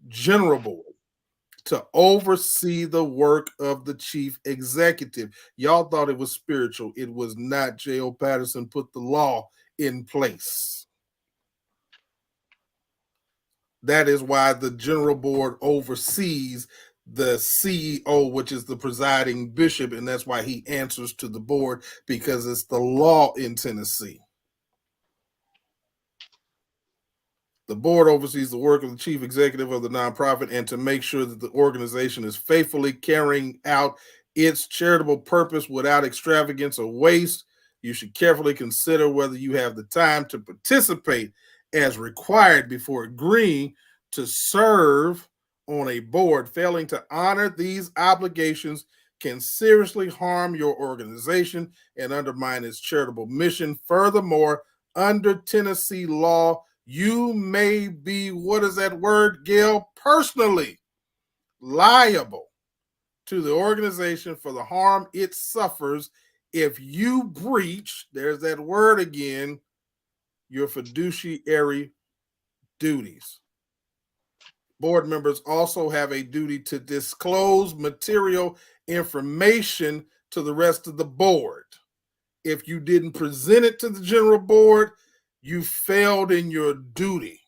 general board, to oversee the work of the chief executive. Y'all thought it was spiritual. It was not. J.O. Patterson put the law in place. That is why the general board oversees the CEO, which is the presiding bishop, and that's why he answers to the board, because it's the law in Tennessee. The board oversees the work of the chief executive of the nonprofit and to make sure that the organization is faithfully carrying out its charitable purpose without extravagance or waste. You should carefully consider whether you have the time to participate as required before agreeing to serve on a board. Failing to honor these obligations can seriously harm your organization and undermine its charitable mission. Furthermore, under Tennessee law, you may be, what is that word, Gail? Personally liable to the organization for the harm it suffers if you breach, there's that word again, your fiduciary duties. Board members also have a duty to disclose material information to the rest of the board. If you didn't present it to the general board, you failed in your duty.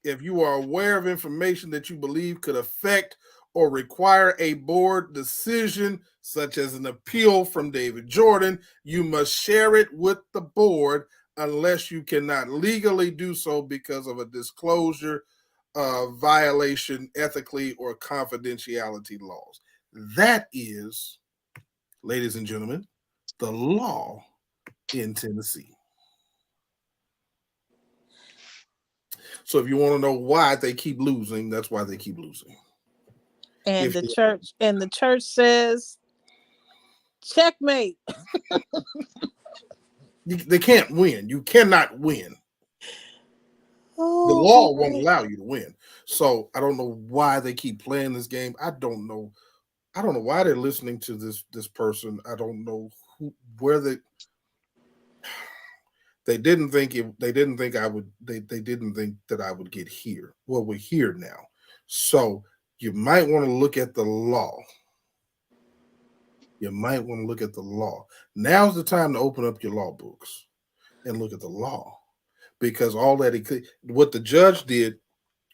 If you are aware of information that you believe could affect or require a board decision, such as an appeal from David Jordan, you must share it with the board unless you cannot legally do so because of a disclosure violation, ethically or confidentiality laws. That is, ladies and gentlemen, the law in Tennessee. So if you want to know why they keep losing, that's why they keep losing. And the church says, checkmate. They can't win. You cannot win. Oh, the law boy. won't allow you to win. So I don't know why they keep playing this game. I don't know why they're listening to this person. I don't know where they didn't think they didn't think that I would get here. Well, we're here now. So you might want to look at the law. You might want to look at the law. Now's the time to open up your law books and look at the law. Because what the judge did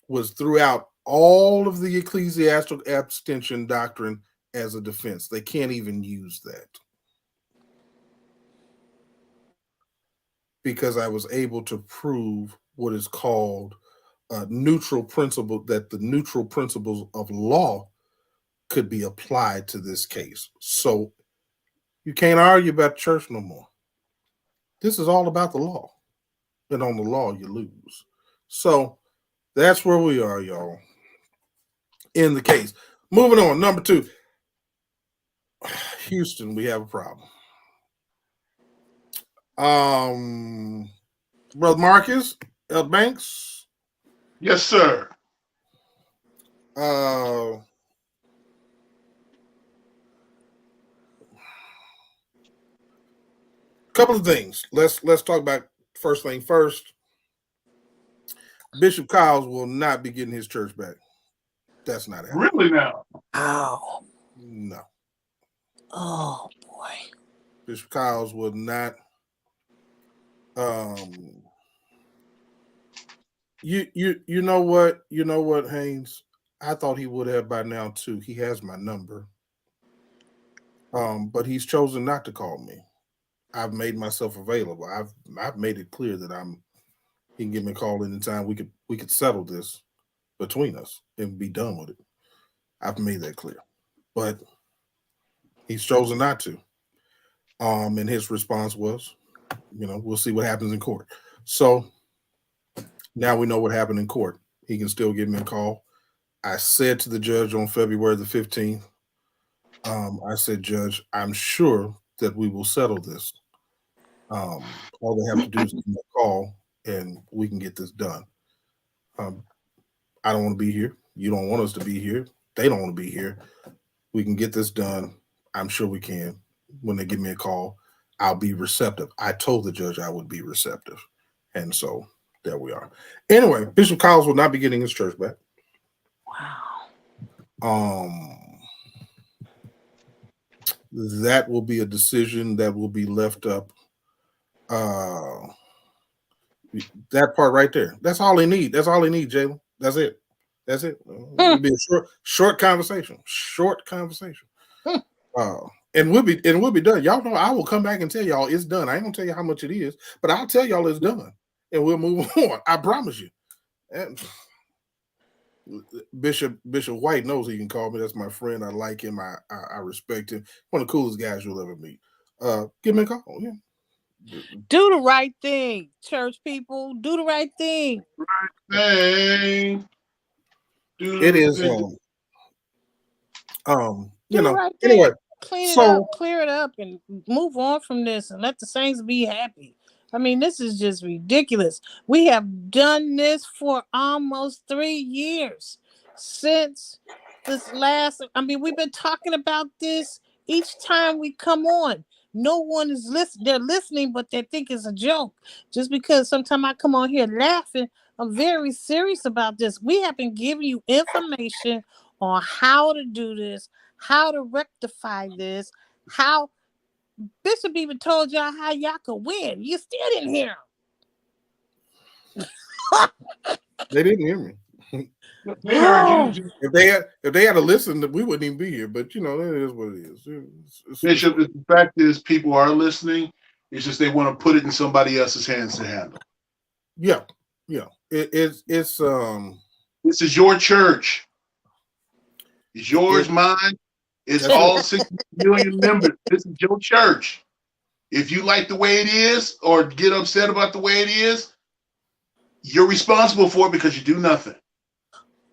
was threw out all of the ecclesiastical abstention doctrine as a defense. They can't even use that. Because I was able to prove what is called neutral principle, that the neutral principles of law could be applied to this case. So you can't argue about church no more. This is all about the law. And on the law, you lose. So that's where we are, y'all, in the case. Moving on, number 2. Houston, we have a problem. Brother Marcus, L. Banks. Yes, sir. Couple of things. Let's talk about first thing first. Bishop Kyles will not be getting his church back. That's not happening. Really now? Oh. No. Oh boy. Bishop Kyles will not. You know what, Haynes? I thought he would have by now too. He has my number. But he's chosen not to call me. I've made myself available. I've made it clear that he can give me a call anytime. We could settle this. between us and be done with it. I've made that clear. But he's chosen not to. And his response was, we'll see what happens in court. So now we know what happened in court. He can still give me a call. I said to the judge on February the 15th, I said, Judge, I'm sure that we will settle this. All they have to do is give me a call and we can get this done. I don't want to be here. You don't want us to be here. They don't want to be here. We can get this done. I'm sure we can. When they give me a call, I'll be receptive. I told the judge I would be receptive. And so there we are. Anyway, Bishop Collins will not be getting his church back. Wow. That will be a decision that will be left up. That part right there. That's all they need. That's all they need, Jalen. That's it. That's it. It'll be a short conversation. Short conversation. And we'll be done. Y'all know I will come back and tell y'all it's done. I ain't gonna tell you how much it is, but I'll tell y'all it's done, and we'll move on. I promise you. And Bishop White knows he can call me. That's my friend. I like him. I respect him. One of the coolest guys you'll ever meet. Give me a call. Yeah. Do the right thing, church people. Do the right thing. Hey. It is. Anyway, clean it up, clear it up, and move on from this, and let the saints be happy. I mean, this is just ridiculous. We have done this for almost 3 years since this last. I mean, we've been talking about this each time we come on. No one is listening. They're listening, but they think it's a joke. Just because sometimes I come on here laughing, I'm very serious about this. We have been giving you information on how to do this, how to rectify this, how Bishop even told y'all how y'all could win. You still didn't hear him. They didn't hear me. They heard you. If they had to listen, we wouldn't even be here. But that is what it is. Bishop, the fact is, people are listening. It's just they want to put it in somebody else's hands to handle. Yeah. It's This is your church. It's yours, mine. It's all 60 million members. This is your church. If you like the way it is or get upset about the way it is, you're responsible for it because you do nothing.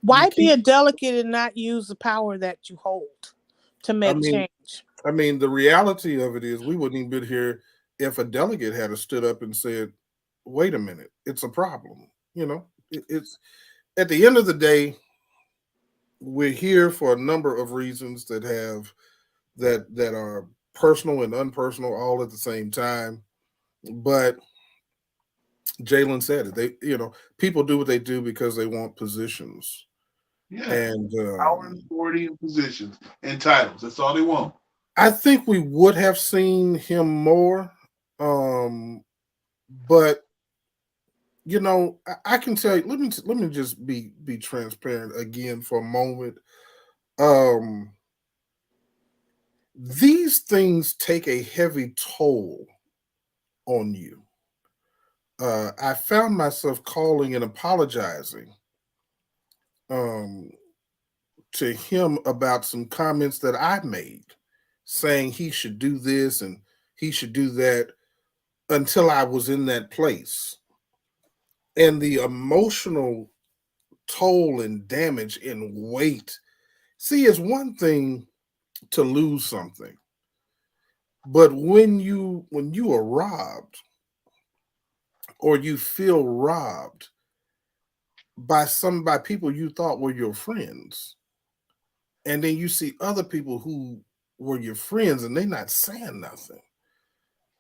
Why be a delegate and not use the power that you hold to make change? I mean, the reality of it is we wouldn't even be here if a delegate had stood up and said, wait a minute, it's a problem. It's at the end of the day, we're here for a number of reasons that are personal and unpersonal all at the same time. But Jalen said it. People do what they do because they want positions. Yeah. And power and authority and positions and titles. That's all they want. I think we would have seen him more. But I can tell you, let me just be transparent again for a moment. These things take a heavy toll on you. I found myself calling and apologizing to him about some comments that I made, saying he should do this and he should do that, until I was in that place. And the emotional toll and damage and weight. See, it's one thing to lose something, but when you are robbed, or you feel robbed by people you thought were your friends, and then you see other people who were your friends and they're not saying nothing,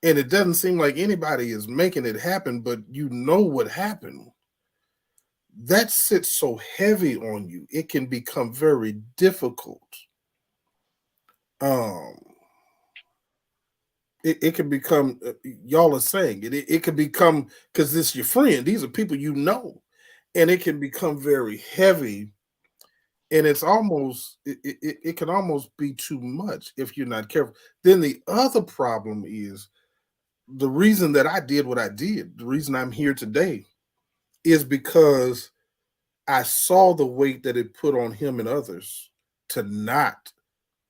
and it doesn't seem like anybody is making it happen, but what happened, that sits so heavy on you. It can become very difficult. It can become, y'all are saying it. It can become, because this is your friend. These are people and it can become very heavy. And it's almost, it can almost be too much if you're not careful. Then the other problem is the reason that I did what I did. The reason I'm here today is because I saw the weight that it put on him and others to not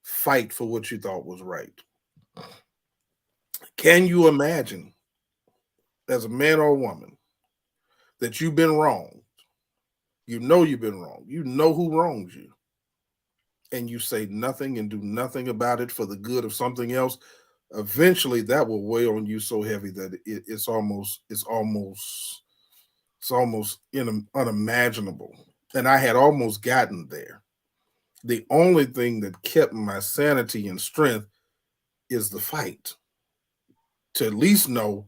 fight for what you thought was right. Can you imagine, as a man or a woman, that you've been wrong? You know you've been wrong. You know who wrongs you. And you say nothing and do nothing about it for the good of something else. Eventually that will weigh on you so heavy that it's almost unimaginable. And I had almost gotten there. The only thing that kept my sanity and strength is the fight. To at least know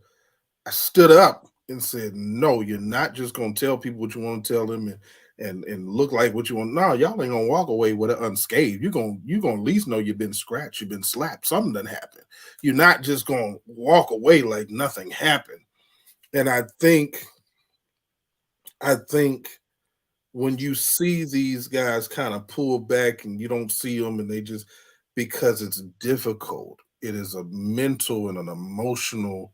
I stood up and said, "No, you're not just gonna tell people what you want to tell them and look like what you want. No, y'all ain't gonna walk away with it unscathed. You're gonna at least know you've been scratched, you've been slapped, something done happened. You're not just gonna walk away like nothing happened." And I think when you see these guys kind of pull back and you don't see them and they just because it's difficult, it is a mental and an emotional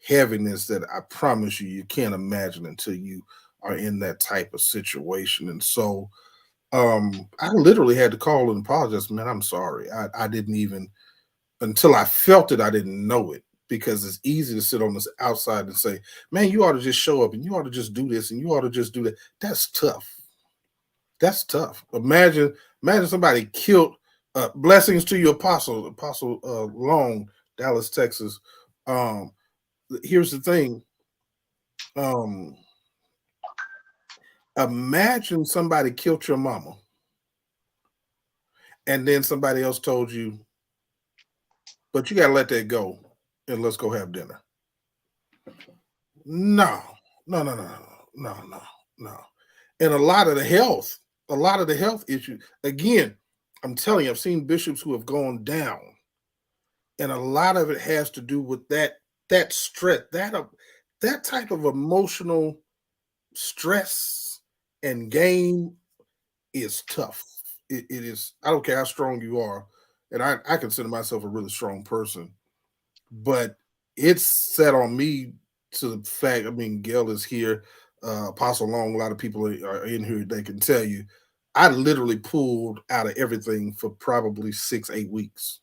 heaviness that I promise you can't imagine until you are in that type of situation. And so I literally had to call and apologize. Man, I'm sorry. I didn't even until I felt it, I didn't know it because it's easy to sit on the outside and say, man, you ought to just show up and you ought to just do this and you ought to just do that. That's tough. That's tough. Imagine somebody killed. Blessings to you, Apostle Long, Dallas, Texas. Um, Here's the thing. Um, Imagine somebody killed your mama, and then somebody else told you, but you gotta let that go and let's go have dinner. No, no, no, no, no, no, no. And a lot of the health issues. Again, I'm telling you, I've seen bishops who have gone down, and a lot of it has to do with that stress, that type of emotional stress and game is tough. It is. I don't care how strong you are, and I consider myself a really strong person, but it's set on me to the fact. I mean, Gail is here, Apostle Long. A lot of people are in here. They can tell you, I literally pulled out of everything for probably 6, 8 weeks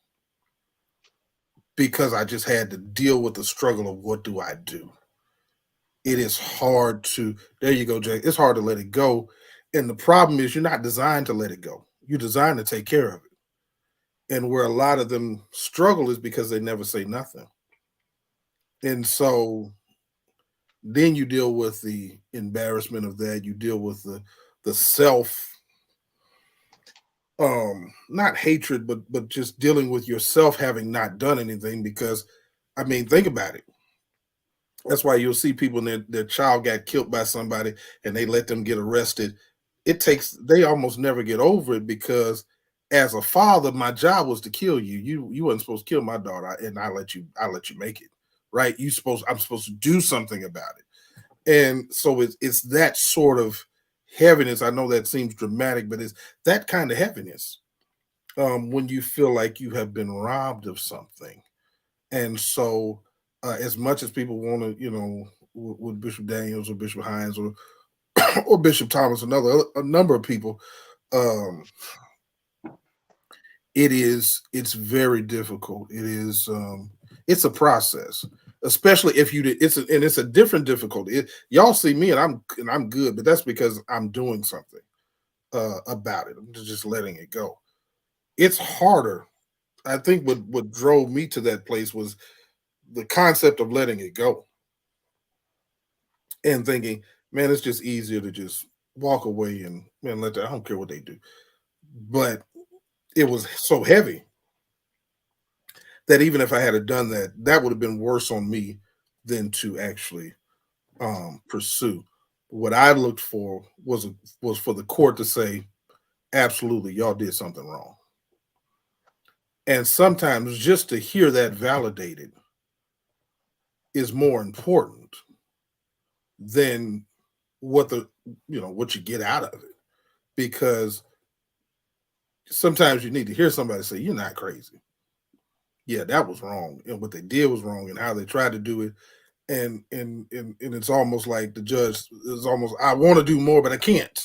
because I just had to deal with the struggle of what do I do. It is hard to. There you go, Jay. It's hard to let it go, and the problem is you're not designed to let it go. You're designed to take care of it. And where a lot of them struggle is because they never say nothing. And so then you deal with the embarrassment of that. You deal with the self not hatred, but just dealing with yourself having not done anything because I mean, think about it. That's why you'll see people and their child got killed by somebody and they let them get arrested. They almost never get over it because as a father, my job was to kill you. You wasn't supposed to kill my daughter, and I let you make it. Right? I'm supposed to do something about it. And so it's that sort of heaviness. I know that seems dramatic, but it's that kind of heaviness when you feel like you have been robbed of something. And so, as much as people want to, with Bishop Daniels or Bishop Hines or Bishop Thomas, a number of people, um, it's very difficult. It's a process, especially if you did. It's a different difficulty. Y'all see me and I'm good, but that's because I'm doing something about it. I'm just letting it go. It's harder. I think what drove me to that place was the concept of letting it go and thinking, man, it's just easier to just walk away and man, let that. I don't care what they do. But it was so heavy that even if I had done that, that would have been worse on me than to actually pursue. What I looked for was for the court to say, absolutely, y'all did something wrong. And sometimes just to hear that validated is more important than what you get out of it. Because sometimes you need to hear somebody say, you're not crazy. Yeah, that was wrong. And what they did was wrong and how they tried to do it. And it's almost like the judge is almost, I want to do more, but I can't.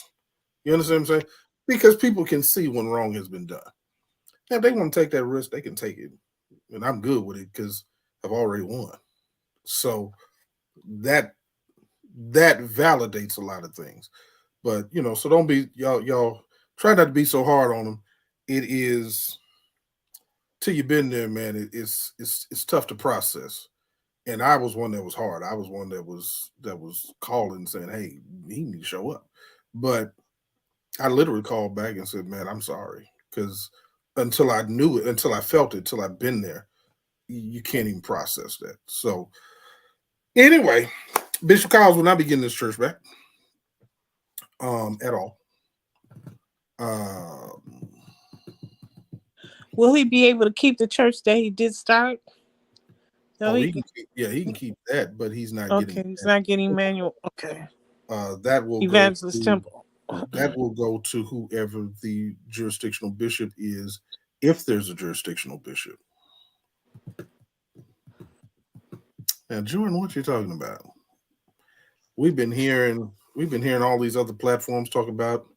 You understand what I'm saying? Because people can see when wrong has been done. Now, if they want to take that risk, they can take it, and I'm good with it because I've already won. So that that validates a lot of things. But so don't be y'all try not to be so hard on them. It is till you've been there, man. It's tough to process. And I was one that was hard. I was one that was calling saying, "Hey, he need to show up." But I literally called back and said, "Man, I'm sorry," because until I knew it, until I felt it, until I've been there, you can't even process that. So anyway, Bishop Kyles will not be getting this church back at all. Um, Will he be able to keep the church that he did start? No, he can he can keep that, but he's not okay, getting he's that. not getting manual. Okay. That will go Evangelist to Temple. whoever the jurisdictional bishop is, if there's a jurisdictional bishop. Now, Jordan, what you talking about? We've been hearing all these other platforms talk about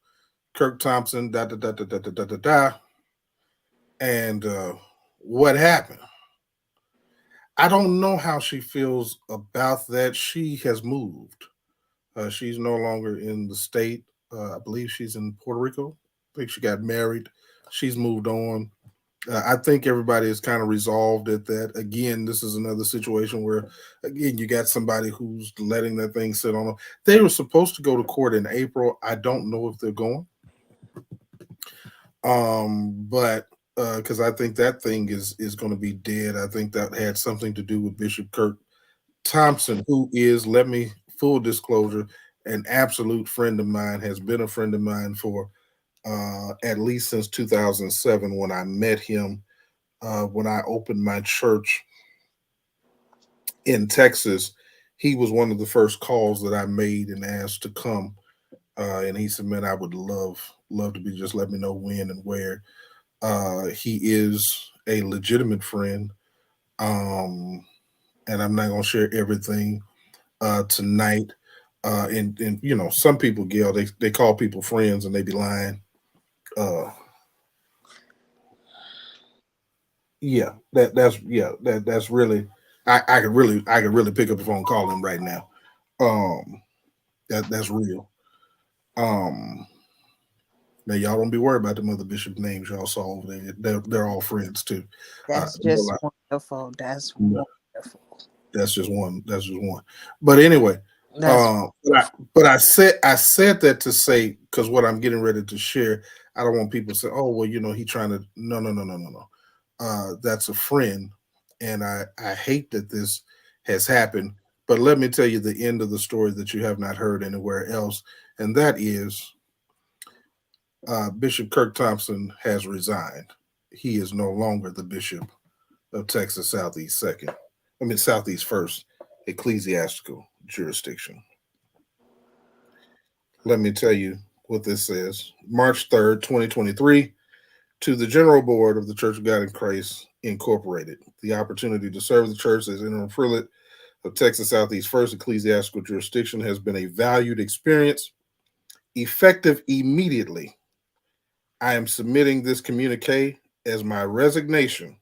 Kirk Thompson, da da da da da da da da da, and what happened? I don't know how she feels about that. She has moved. She's no longer in the state. I believe she's in Puerto Rico. I think she got married. She's moved on. I think everybody is kind of resolved at that. Again, this is another situation where, again, you got somebody who's letting that thing sit on them. They were supposed to go to court in April. I don't know if they're going, but because I think that thing is going to be dead. I think that had something to do with Bishop Kirk Thompson, who is, let me full disclosure, an absolute friend of mine, has been a friend of mine for at least since 2007 when I met him when I opened my church in Texas. He was one of the first calls that I made and asked to come. And he said, "Man, I would love to be. Just let me know when and where." He is a legitimate friend, and I'm not going to share everything tonight. And some people, Gail, they call people friends and they be lying. Uh, yeah, that's really I could really pick up the phone, call him right now. Um, that's real. Um, Now y'all don't be worried about the mother bishop names y'all saw over there. They're all friends too. That's No just lie. wonderful. That's No, wonderful. that's just one. That's just one. But anyway, That's but I said that to say, because what I'm getting ready to share, I don't want people to say, "Oh, well, he trying to." No, no, no, no, no, no. That's a friend, and I hate that this has happened. But let me tell you the end of the story that you have not heard anywhere else, and that is Bishop Kirk Thompson has resigned. He is no longer the bishop of Texas Southeast Second. I mean Southeast First Ecclesiastical Jurisdiction. Let me tell you what this says. March 3rd, 2023, to the General Board of the Church of God in Christ Incorporated. The opportunity to serve the church as interim prelate of Texas Southeast First Ecclesiastical Jurisdiction has been a valued experience, effective immediately. I am submitting this communique as my resignation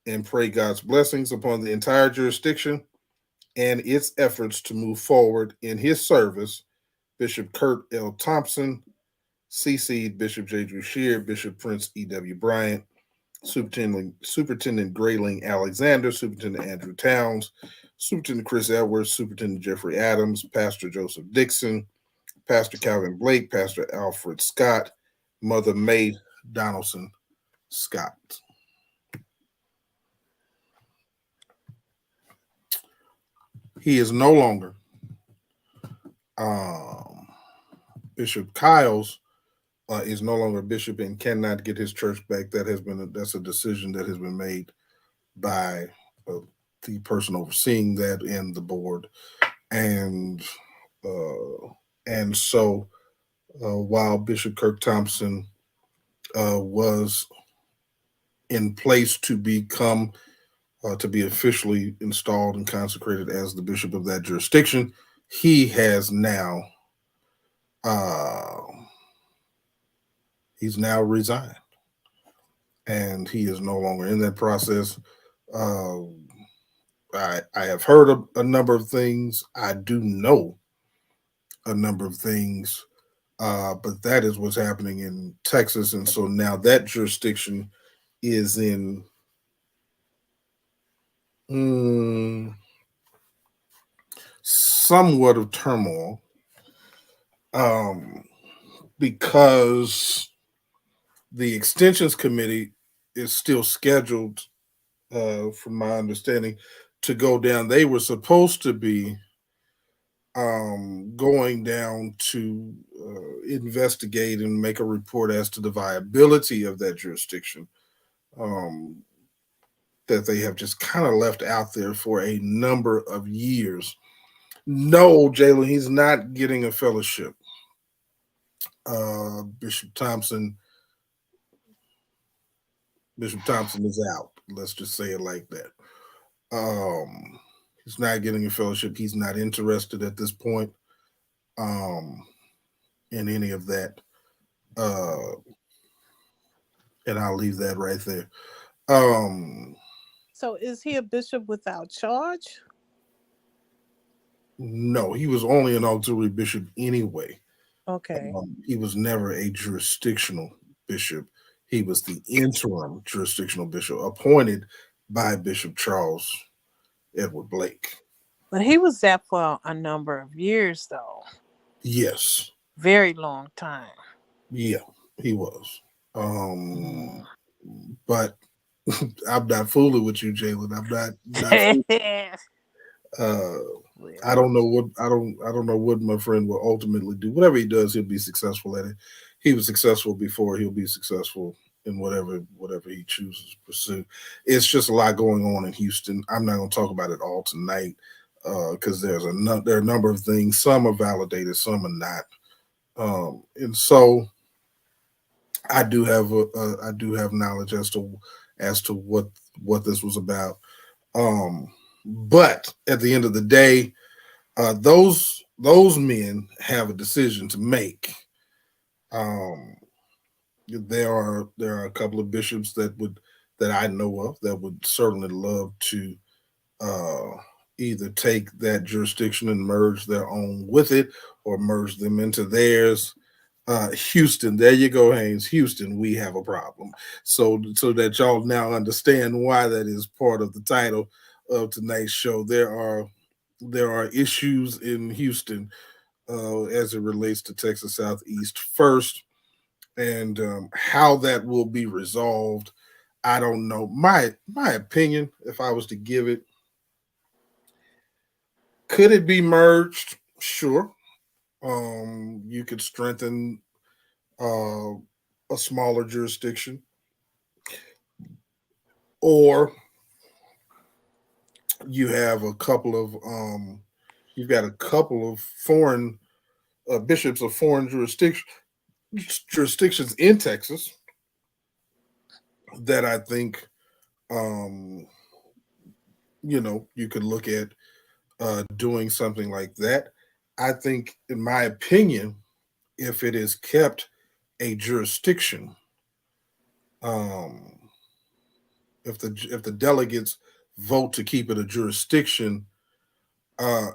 and pray God's blessings upon the entire jurisdiction and its efforts to move forward in his service. Bishop Kurt L. Thompson, CC Bishop J. Drew Shear, Bishop Prince E.W. Bryant, Superintendent Grayling Alexander, Superintendent Andrew Towns, Superintendent Chris Edwards, Superintendent Jeffrey Adams, Pastor Joseph Dixon, Pastor Calvin Blake, Pastor Alfred Scott, Mother May Donaldson Scott. He is no longer um, Bishop Kyles is no longer a bishop and cannot get his church back. That's a decision that has been made by uh, the person overseeing that and the board, and uh, so while Bishop Kirk Thompson was in place to become to be officially installed and consecrated as the bishop of that jurisdiction, he has now uh, He's now resigned, and he is no longer in that process. Uh, I have heard a number of things. I do know a number of things, but that is what's happening in Texas, and so now that jurisdiction is in mm, somewhat of turmoil, um, because the extensions committee is still scheduled, from my understanding, to go down. They were supposed to be going down to investigate and make a report as to the viability of that jurisdiction, um, that they have just kind of left out there for a number of years. No, Jalen, he's not getting a fellowship. Bishop Thompson, Bishop Thompson is out. Let's just say it like that. Um, he's not getting a fellowship. He's not interested at this point, um, in any of that. Uh, and I'll leave that right there. Um, So is he a bishop without charge? no, he was only an auxiliary bishop anyway. Okay. He was never a jurisdictional bishop. He was the interim jurisdictional bishop appointed by Bishop Charles Edward Blake. But he was there for a number of years, though. Yes. Very long time. Yeah, he was. Mm. But I'm not fooling with you, Jalen. I'm not. Uh, I Well, don't know what I don't know what my friend will ultimately do. Whatever he does, he'll be successful at it. He was successful before. He'll be successful in whatever he chooses to pursue. It's just a lot going on in Houston. I'm not going to talk about it all tonight, because there are a number of things. Some are validated, some are not. And so I do have knowledge as to what this was about. Um, but at the end of the day, those men have a decision to make. Um, there are a couple of bishops that I know of that would certainly love to uh, either take that jurisdiction and merge their own with it, or merge them into theirs. Houston, there you go, Haynes. Houston, we have a problem. So that y'all now understand why that is part of the title of tonight's show. There are issues in Houston, as it relates to Texas Southeast first, and how that will be resolved. I don't know. My opinion, if I was to give it, could it be merged? Sure. You could strengthen uh, a smaller jurisdiction, or you have a couple of you've got a couple of foreign bishops of foreign jurisdictions in Texas that I think, um, you could look at doing something like that. I think, in my opinion, if it is kept a jurisdiction, um, if the delegates vote to keep it a jurisdiction, uh,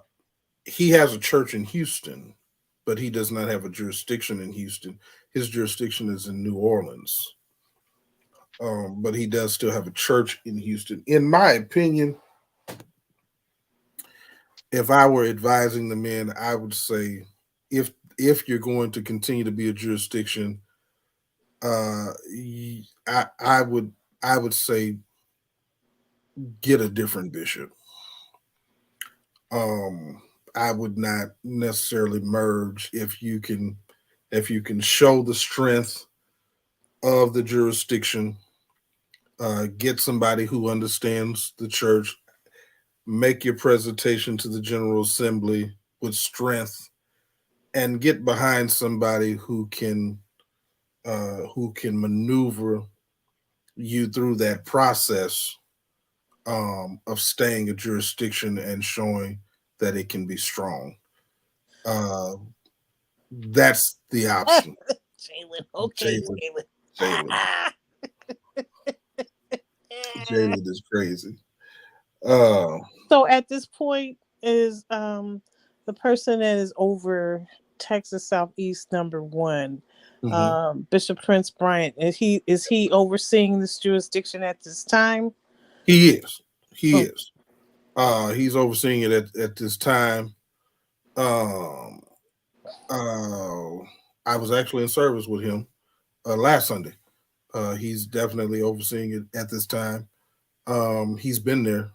he has a church in Houston, but he does not have a jurisdiction in Houston. His jurisdiction is in New Orleans, but he does still have a church in Houston. In my opinion, if I were advising the men, I would say, if you're going to continue to be a jurisdiction, uh, I would say get a different bishop. Um, I would not necessarily merge if you can show the strength of the jurisdiction. Get somebody who understands the church. Make your presentation to the General Assembly with strength, and get behind somebody who can maneuver you through that process, of staying a jurisdiction and showing that it can be strong. Uh, that's the option. Jalen. Okay, Jalen. Jalen. Jalen. Jalen is crazy. Uh, So at this point is the person that is over Texas Southeast number 1, mhm. Bishop Prince Bryant. Is he overseeing this jurisdiction at this time? He is. He Oh, is. He's overseeing it at this time. Um, uh, I was actually in service with him last Sunday. He's definitely overseeing it at this time. He's been there.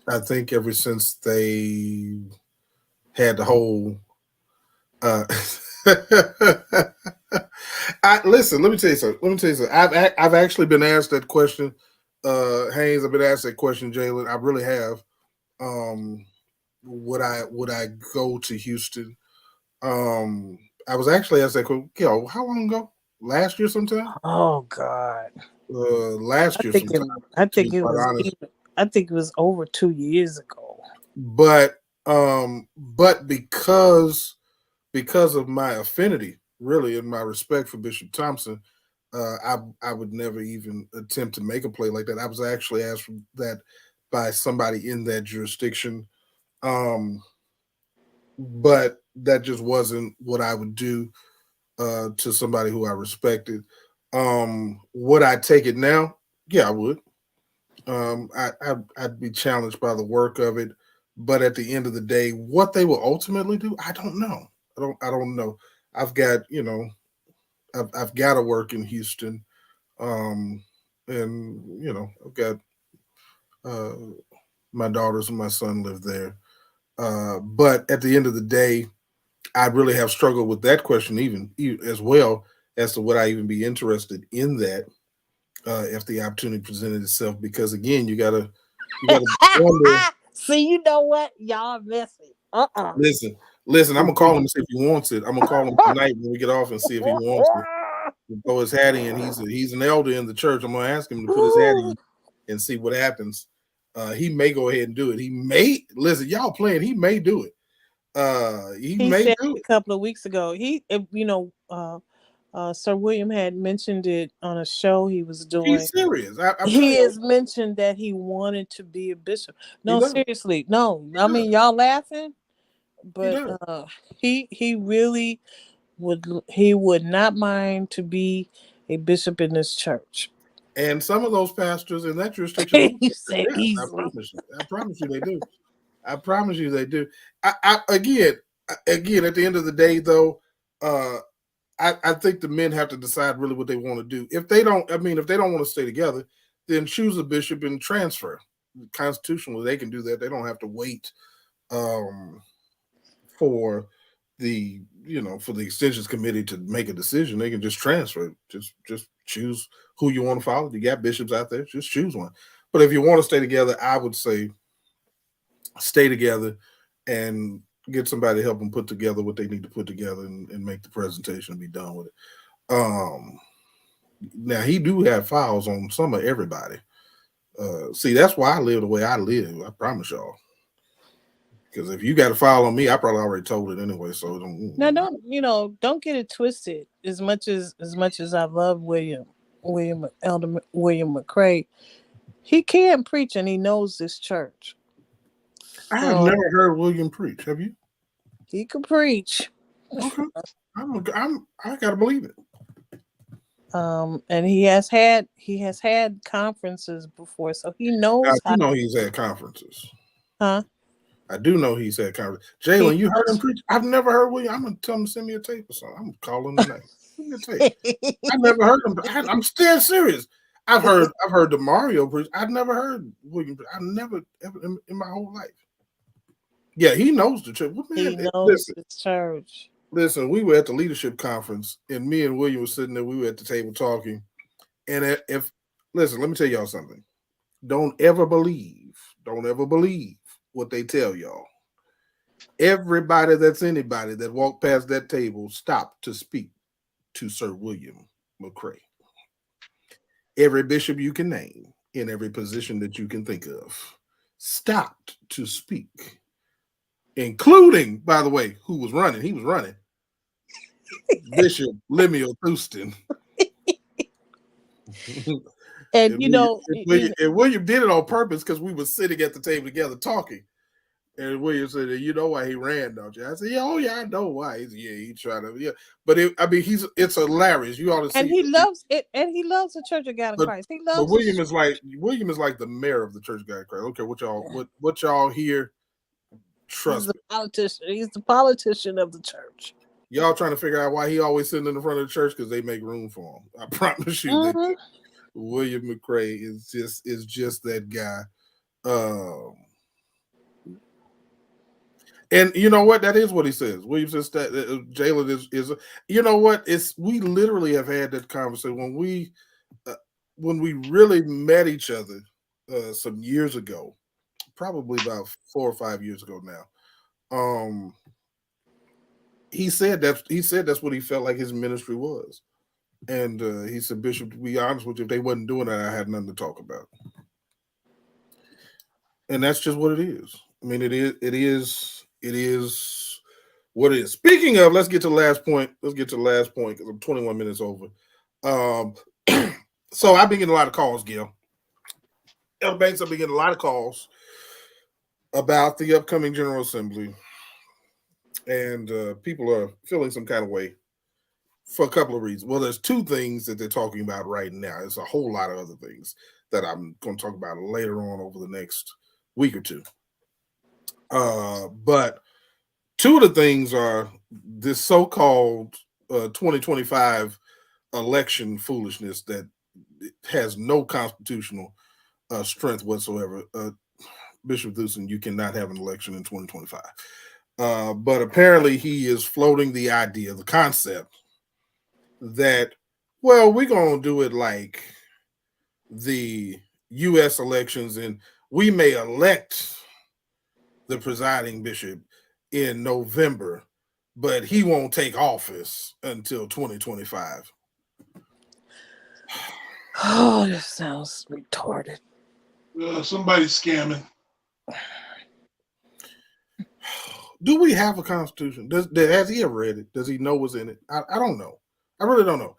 I think ever since they had the whole. Uh, I listen. Let me tell you something. I've actually been asked that question, Haynes. I've been asked that question, Jalen. I really have. Would I go to Houston? I was actually asked that question. How long ago? Last year, sometime. oh God. Last I year, think it. sometime. I To think be it quite was. honest, I think it was over 2 years ago. but because of my affinity, really, and my respect for Bishop Thompson, I would never even attempt to make a play like that. I was actually asked for that by somebody in that jurisdiction, um, but that just wasn't what I would do to somebody who I respected. Would I take it now? Yeah, I would. I'd be challenged by the work of it, but at the end of the day, what they will ultimately do, I don't know. I don't know. I've got I've got to work in Houston, um, and I've got uh, my daughters and my son live there. But at the end of the day, I really have struggled with that question as well as to would I even be interested in that if the opportunity presented itself. Because again, you gotta wonder. See, you know what? Y'all messy. Listen, listen. I'm gonna call him and see if he wants it. I'm gonna call him tonight when we get off and see if he wants it. Throw his hat in. He's an elder in the church. I'm gonna ask him to put his hat in and see what happens. He may go ahead and do it. He may listen. Y'all playing. He may do it. He He may said do a it. couple of weeks ago. Sir William had mentioned it on a show he was doing. He's serious. I'm telling He you, has mentioned that he wanted to be a bishop. he No, does. seriously, no. He I does. mean, y'all laughing, He but does. he really would not mind to be a bishop in this church. And some of those pastors in that jurisdiction do. You said Yes, I easily. promise you. I promise you they do. I promise you they do. Again, at the end of the day, though, uh, I think the men have to decide really what they want to do. If they don't, if they don't want to stay together, then choose a bishop and transfer. Constitutionally, they can do that. They don't have to wait um, for for the extensions committee to make a decision. They can just transfer. Just choose who you want to follow. You got bishops out there. Just choose one. But if you want to stay together, I would say stay together and get somebody to help them put together what they need to put together and make the presentation and be done with it. Now he do have files on some of everybody. See, that's why I live the way I live. I promise y'all. Because if you got a file on me, I probably already told it anyway. So Now, don't get it twisted. As much as I love Elder William McCray, he can preach and he knows this church, I have so never heard William preach. Have you? he can preach. Okay. I gotta believe it. And he has had conferences before, so he I knows do how. know he's at conferences. Huh? I do know he's at conferences. He Jalen, you heard him knows. preach? I've never heard William. I'm gonna tell him to send me a tape or something. I'm calling tonight. Send me a tape. I never heard him. I'm still serious. I've heard the Mario preach. I've never heard William. I've never ever in my whole life. Yeah, he knows the church. Well, man, He knows listen, his church. listen. We were at the leadership conference, and me and William were sitting there. We were at the table talking, and if listen, let me tell y'all something. Don't ever believe. Don't ever believe what they tell y'all. Everybody that's anybody that walked past that table stopped to speak to Sir William McCray. Every bishop you can name in every position that you can think of stopped to speak, including, by the way, who was running. He was running. Bishop Lemuel Houston. And William did it on purpose because we were sitting at the table together talking. And William said, "You know why he ran, don't you?" I said, "Yeah, oh yeah, I know why." He tried to, yeah. But it's hilarious. You ought to see. and he loves it, and he loves the Church of God in Christ. He But loves William is like the mayor of the Church of God in Christ. Okay, what y'all hear? Trust he's the me. politician. He's the politician of the church. Y'all trying to figure out why he always sitting in the front of the church because they make room for him. I promise you, they do. William McCray is just that guy. And you know what? That is what he says. William says that Jalen is. You know what? We literally have had that conversation when we really met each other some years ago, probably about 4 or 5 years ago now. He said that's what he felt like his ministry was, and he said, Bishop, to be honest with you, if they wasn't doing that, I had nothing to talk about, and that's just what it is. I mean, it is what it is. Speaking of, let's get to the last point. Because I'm 21 minutes over. So I've been getting a lot of calls, Gil. Elder Banks, I've been getting a lot of calls about the upcoming General Assembly. And people are feeling some kind of way for a couple of reasons. Well, there's two things that they're talking about right now. There's a whole lot of other things that I'm going to talk about later on over the next week or two. But two of the things are this so-called 2025 election foolishness that has no constitutional strength whatsoever. Bishop Thusen, you cannot have an election in 2025. But apparently he is floating the idea, the concept that, well, we're going to do it like the U.S. elections, and we may elect the presiding bishop in November, but he won't take office until 2025. Oh, this sounds retarded. Somebody's scamming. Do we have a constitution? Has he ever read it? Does he know what's in it? I don't know. I really don't know.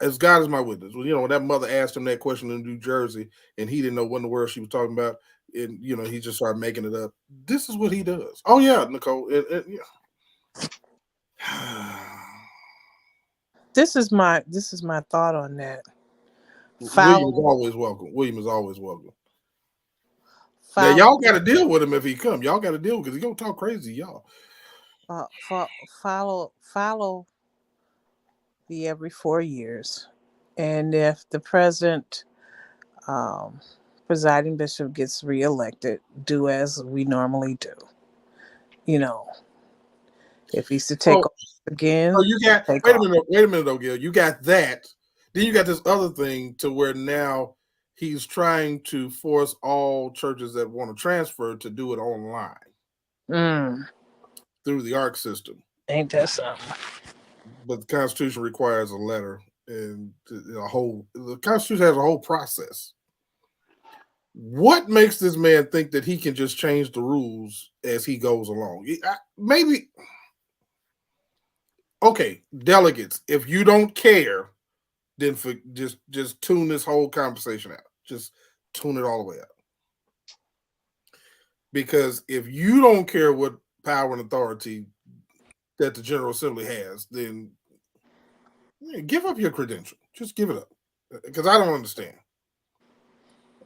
As God is my witness, when that mother asked him that question in New Jersey, and he didn't know what in the world she was talking about, and he just started making it up. This is what he does. Oh yeah, Nicole. This is my thought on that. William is always welcome. Now y'all got to deal with him if he come. Y'all got to deal because he's gonna talk crazy, y'all. Follow the every 4 years, and if the present presiding bishop gets reelected, do as we normally do. If he's to take office again. Oh, you got wait a minute though, Gil. You got that. Then you got this other thing to where now he's trying to force all churches that want to transfer to do it online through the ARC system. Ain't that something? But the Constitution requires a letter, and the Constitution has a whole process. What makes this man think that he can just change the rules as he goes along? Maybe. Okay, delegates, if you don't care, then just tune this whole conversation out. Just tune it all the way out. Because if you don't care what power and authority that the General Assembly has, then give up your credential. Just give it up. Because I don't understand.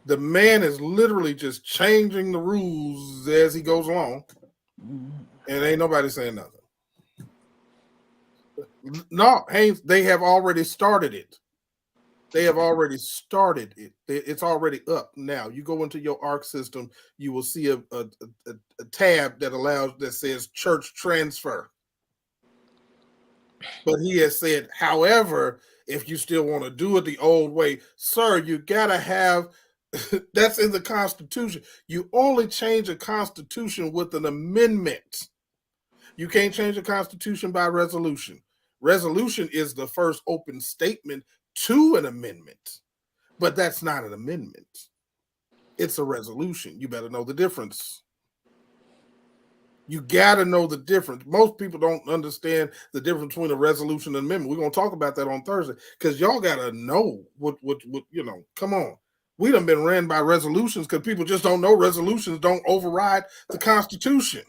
The man is literally just changing the rules as he goes along, and ain't nobody saying nothing. No, Haynes, they have already started it. It's already up. Now, you go into your ARC system, you will see a tab that says church transfer. But he has said, however, if you still want to do it the old way, sir, you got to have, that's in the Constitution. You only change a Constitution with an amendment. You can't change a Constitution by resolution. Resolution is the first open statement to an amendment, but that's not an amendment. It's a resolution. You better know the difference. You got to know the difference. Most people don't understand the difference between a resolution and an amendment. We're going to talk about that on Thursday because y'all got to know what, come on. We done been ran by resolutions because people just don't know resolutions don't override the Constitution.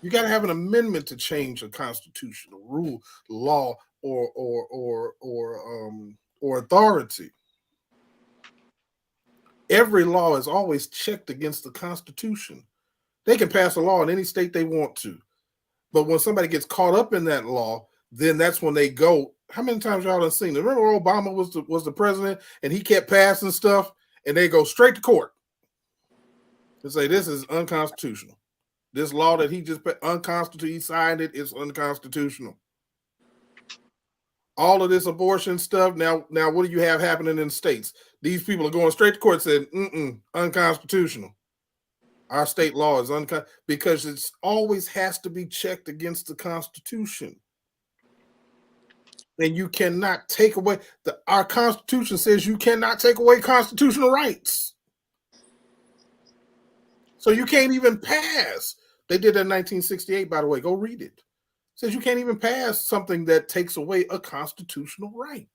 You got to have an amendment to change a constitutional rule, law, or authority. Every law is always checked against the Constitution. They can pass a law in any state they want to. But when somebody gets caught up in that law, then that's when they go. How many times y'all done seen it? Remember Obama was the president and he kept passing stuff and they go straight to court and say this is unconstitutional. This law that he just unconstitutional, he signed it, it's unconstitutional. All of this abortion stuff. Now what do you have happening in the states? These people are going straight to court and saying, unconstitutional. Our state law is because it always has to be checked against the Constitution. And you cannot take away our Constitution says you cannot take away constitutional rights. So you can't even pass. They did that in 1968, by the way. Go read it. It says you can't even pass something that takes away a constitutional right.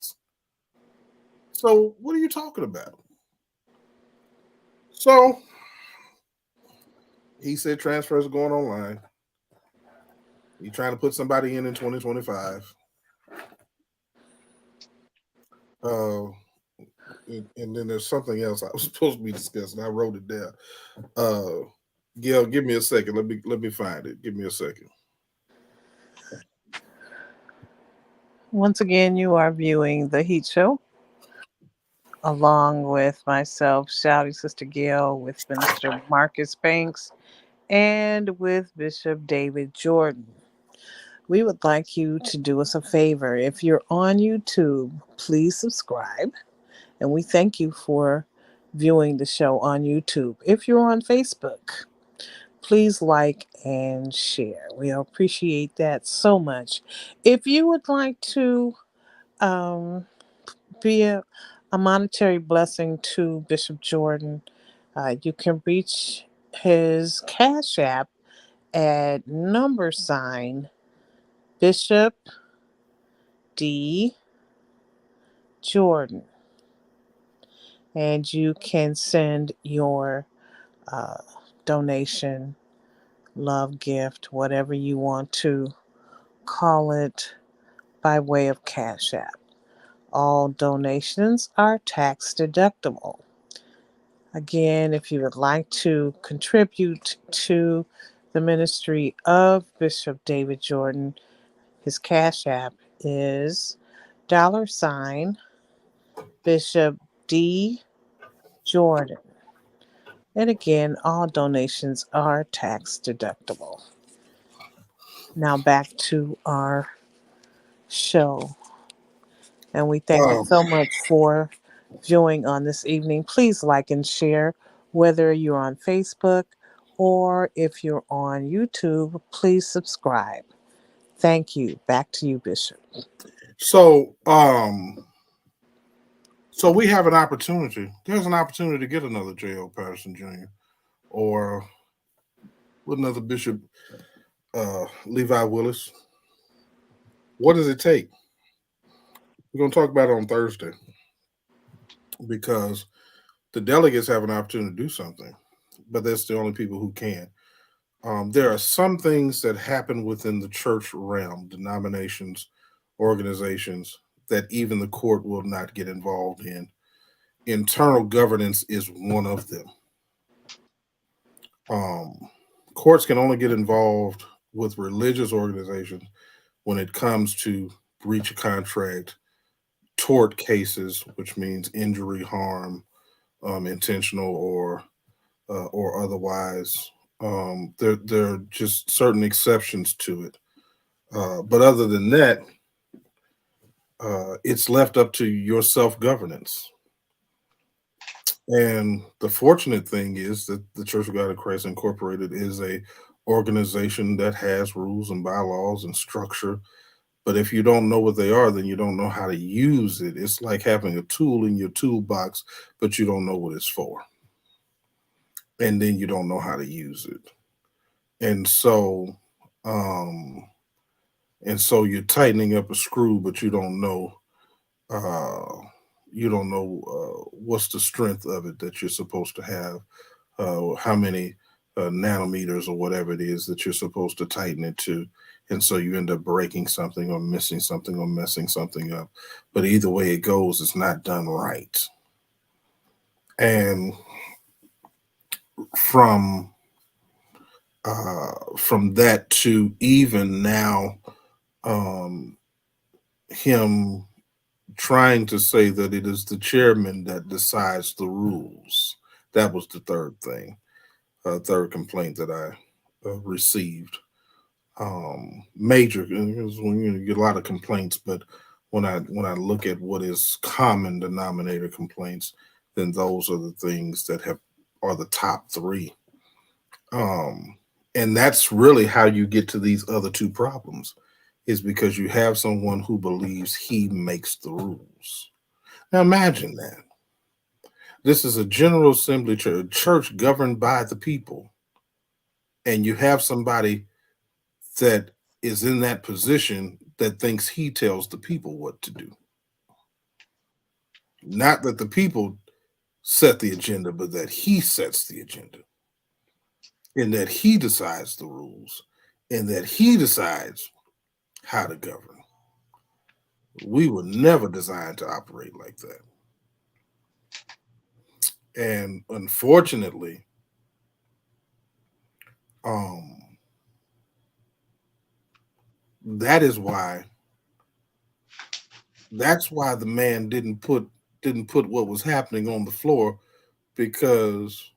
So what are you talking about? So he said transfers are going online. He's trying to put somebody in 2025. And then there's something else I was supposed to be discussing. I wrote it down. Gail, give me a second. Let me find it. Give me a second. Once again, you are viewing The Heat Show along with myself, Shouty Sister Gail, with Minister Marcus Banks, and with Bishop David Jordan. We would like you to do us a favor. If you're on YouTube, please subscribe. And we thank you for viewing the show on YouTube. If you're on Facebook, please like and share. We appreciate that so much. If you would like to be a monetary blessing to Bishop Jordan, you can reach his Cash App at # Bishop D. Jordan. And you can send your donation, love gift, whatever you want to call it, by way of Cash App. All donations are tax deductible. Again, if you would like to contribute to the ministry of Bishop David Jordan, his Cash App is $ Bishop D. Jordan. And again, all donations are tax deductible. Now back to our show. And we thank you so much for viewing on this evening. Please like and share, whether you're on Facebook or if you're on YouTube, please subscribe. Thank you. Back to you, Bishop. So we have an opportunity. There's an opportunity to get another J.O. Patterson Jr. or with another Bishop Levi Willis. What does it take? We're going to talk about it on Thursday because the delegates have an opportunity to do something, but that's the only people who can. There are some things that happen within the church realm, denominations, organizations, that even the court will not get involved in. Internal governance is one of them. Courts can only get involved with religious organizations when it comes to breach of contract, tort cases, which means injury, harm, intentional or otherwise. There are just certain exceptions to it. But other than that, it's left up to your self-governance. And the fortunate thing is that the Church of God in Christ Incorporated is a organization that has rules and bylaws and structure. But if you don't know what they are, then you don't know how to use it. It's like having a tool in your toolbox, but you don't know what it's for. And then you don't know how to use it. And so, um, you're tightening up a screw, but uh, you don't know what's the strength of it that you're supposed to have, how many nanometers or whatever it is that you're supposed to tighten it to. And so you end up breaking something or missing something or messing something up. But either way it goes, it's not done right. And from that to even now, um, him trying to say that it is the chairman that decides the rules. That was the third thing, third complaint that I received. Major, because when you get a lot of complaints, but when I look at what is common denominator complaints, then those are the things that are the top three. Um, and that's really how you get to these other two problems, is because you have someone who believes he makes the rules. Now imagine that. This is a General Assembly church, church governed by the people, and you have somebody that is in that position that thinks he tells the people what to do. Not that the people set the agenda, but that he sets the agenda, and that he decides the rules, and that he decides how to govern. We were never designed to operate like that. And unfortunately, um, that is why that's why the man didn't put what was happening on the floor, because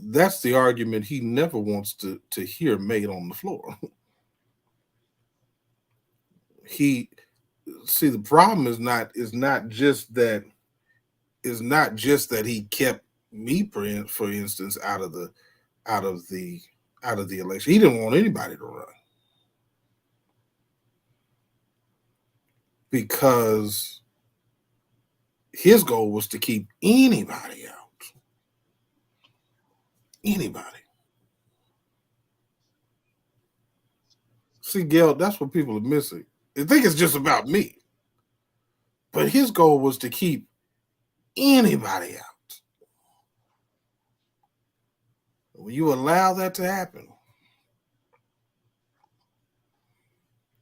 that's the argument he never wants to hear made on the floor. He see the problem is not just that he kept me, for instance, out of the out of the election. He didn't want anybody to run because his goal was to keep anybody out. Anybody. See, Gail, that's what people are missing. They think it's just about me. But his goal was to keep anybody out. When you allow that to happen,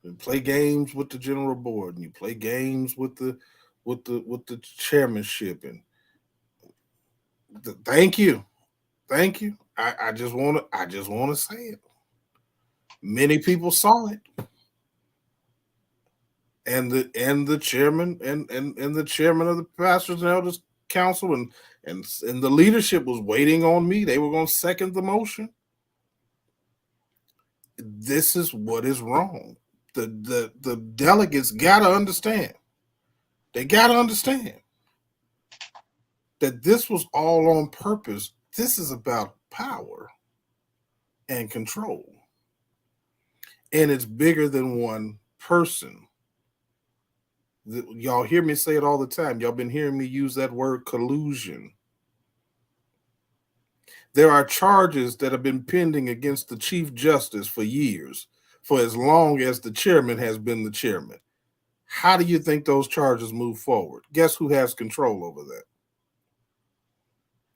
and play games with the general board, and you play games with the chairmanship, and thank you, thank you. I just want to say it. Many people saw it, and the chairman and the chairman of the pastors and elders council and the leadership was waiting on me. They were going to second the motion. This is what is wrong. The delegates gotta understand. They gotta understand that this was all on purpose. This is about power and control. And it's bigger than one person. Y'all hear me say it all the time. Y'all been hearing me use that word collusion. There are charges that have been pending against the Chief Justice for years, for as long as the chairman has been the chairman. How do you think those charges move forward? Guess who has control over that?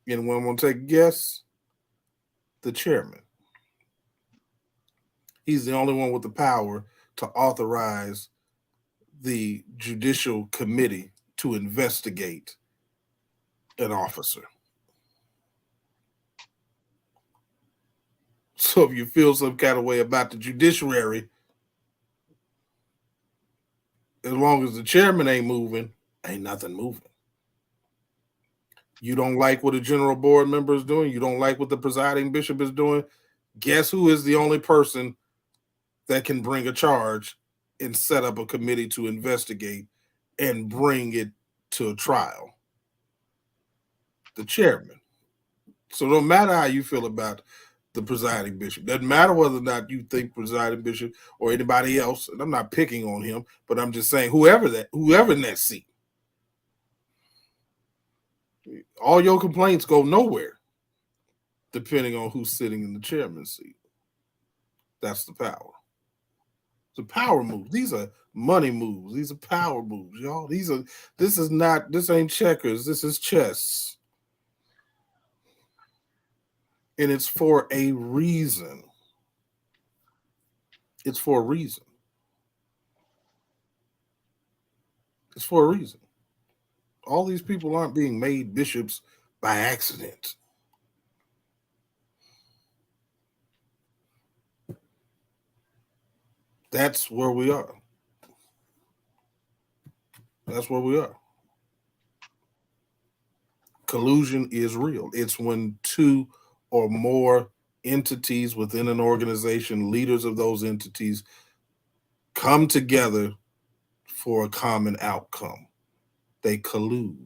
Anyone want to take a guess? The chairman. He's the only one with the power to authorize the judicial committee to investigate an officer. So if you feel some kind of way about the judiciary, as long as the chairman ain't moving, ain't nothing moving. You don't like what a general board member is doing, you don't like what the presiding bishop is doing, guess who is the only person that can bring a charge and set up a committee to investigate and bring it to a trial? The chairman. So no matter how you feel about the presiding bishop, doesn't matter whether or not you think presiding bishop or anybody else, and I'm not picking on him, but I'm just saying whoever in that seat, all your complaints go nowhere depending on who's sitting in the chairman's seat. That's the power. The power moves. These are money moves. These are power moves, y'all. This ain't checkers. This is chess. And it's for a reason. It's for a reason. It's for a reason. All these people aren't being made bishops by accident. That's where we are. That's where we are. Collusion is real. It's when two or more entities within an organization, leaders of those entities, come together for a common outcome. They collude.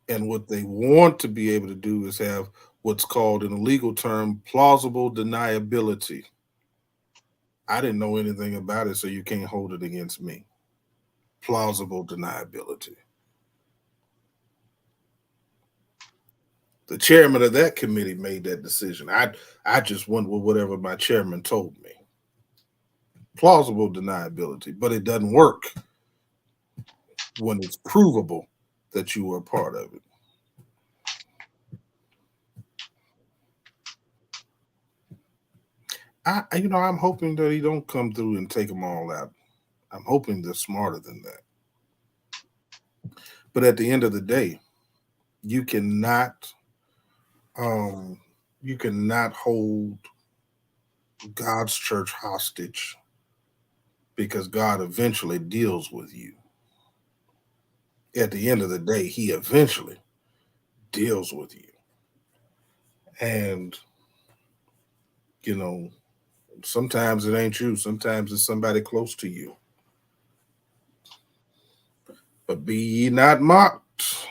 And what they want to be able to do is have what's called, in a legal term, plausible deniability. I didn't know anything about it, so you can't hold it against me. Plausible deniability. The chairman of that committee made that decision. I just went with whatever my chairman told me. Plausible deniability, but it doesn't work when it's provable that you were a part of it. I'm hoping that he don't come through and take them all out. I'm hoping they're smarter than that. But at the end of the day, you cannot, you cannot hold God's church hostage, because God eventually deals with you. At the end of the day, He eventually deals with you, and you know, sometimes it ain't you. Sometimes it's somebody close to you. But be ye not mocked.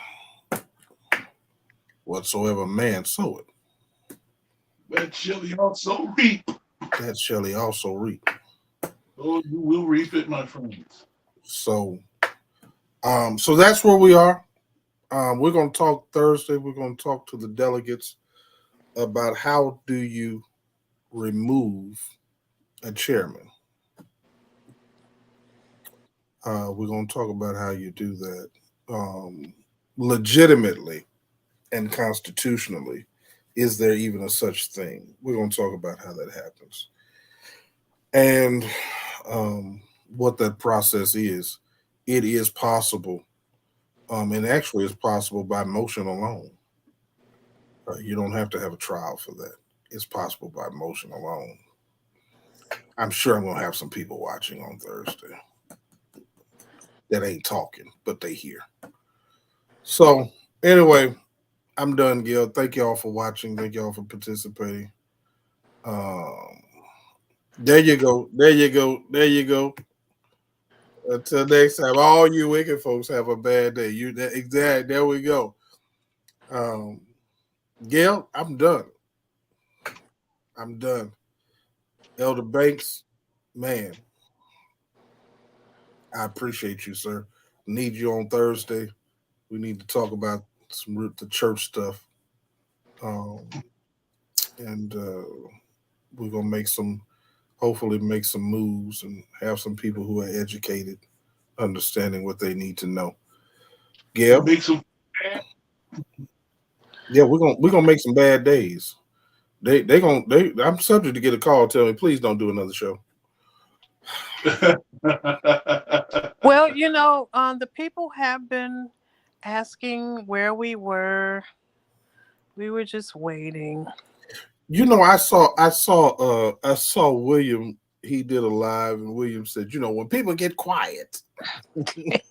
Whatsoever man soweth, That shall he also reap. that shall he also reap. Oh, you will reap it, my friends. So, so that's where we are. We're going to talk Thursday. We're going to talk to the delegates about how do you remove a chairman. We're going to talk about how you do that legitimately and constitutionally. Is there even a such thing? We're going to talk about how that happens and what that process is. It is possible, and actually, it's possible by motion alone. You don't have to have a trial for that. It's possible by motion alone. I'm sure I'm going to have some people watching on Thursday that ain't talking, but they hear. So, anyway, I'm done, Gil. Thank y'all for watching. Thank y'all for participating. There you go. There you go. There you go. Until next time, all you wicked folks have a bad day. Exactly. There we go. Um, Gail, I'm done. I'm done. Elder Banks, man, I appreciate you, sir. Need you on Thursday. We need to talk about the church stuff, um, and we're gonna hopefully make some moves and have some people who are educated, understanding what they need to know. Gail, Make some. yeah, we're gonna make some bad days. I'm subject to get a call telling me, please don't do another show. Well, the people have been asking where we were. We were just waiting. I saw William. He did a live, and William said, when people get quiet, that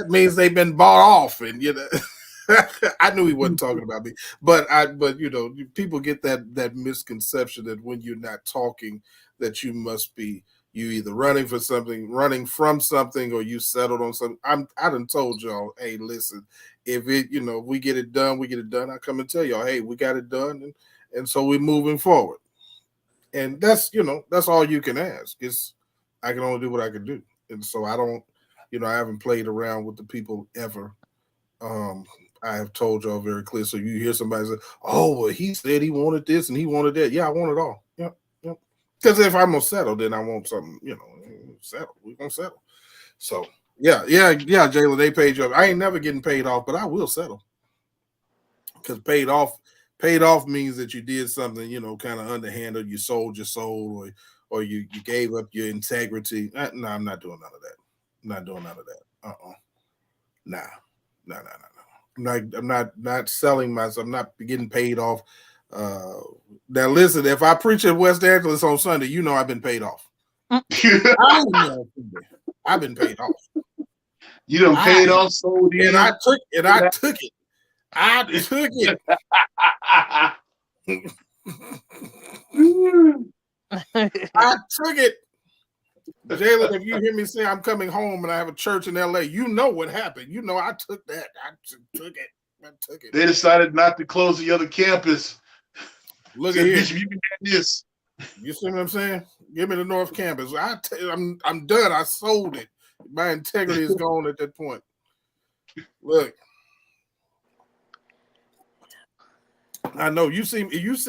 means they've been bought off, and I knew he wasn't talking about me, but people get that misconception that when you're not talking, that you either running from something, or you settled on something. I done told y'all, hey, listen, if we get it done, we get it done. I come and tell y'all, hey, we got it done, and so we're moving forward, and that's all you can ask. I can only do what I can do, and so I don't, I haven't played around with the people ever. I have told y'all very clear. So you hear somebody say, "Oh, well, he said he wanted this and he wanted that." Yeah, I want it all. Yep, yep. Because if I'm gonna settle, then I want something. Settle. We're gonna settle. So yeah, Jayla, they paid you up. I ain't never getting paid off, but I will settle. Because paid off means that you did something, kind of underhanded. You sold your soul, or you gave up your integrity. No, I'm not doing none of that. I'm not doing none of that. Nah, no. I'm not selling myself. I'm not getting paid off. Now listen, if I preach at West Angeles on Sunday, I've been paid off. I've been paid off. You done paid off, sold in, and I took it. I took it. I took it. Jalen, if you hear me say I'm coming home and I have a church in LA, you know what happened. I took that. I took it. They decided not to close the other campus. Look at here. Bishop, you can get this. You see what I'm saying? Give me the North Campus. I'm done. I sold it. My integrity is gone at that point. Look. I know you see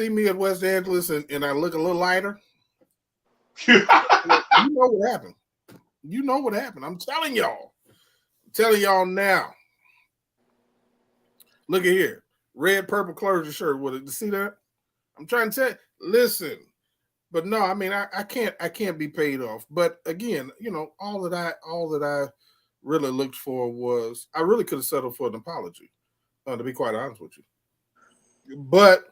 me at West Angeles and I look a little lighter. You know what happened. You know what happened. I'm telling y'all. Now. Look at here. Red, purple clergy shirt with it. You see that? I'm trying to tell you. Listen. But no, I mean I can't be paid off. But again, all that I really looked for was I really could have settled for an apology, to be quite honest with you. But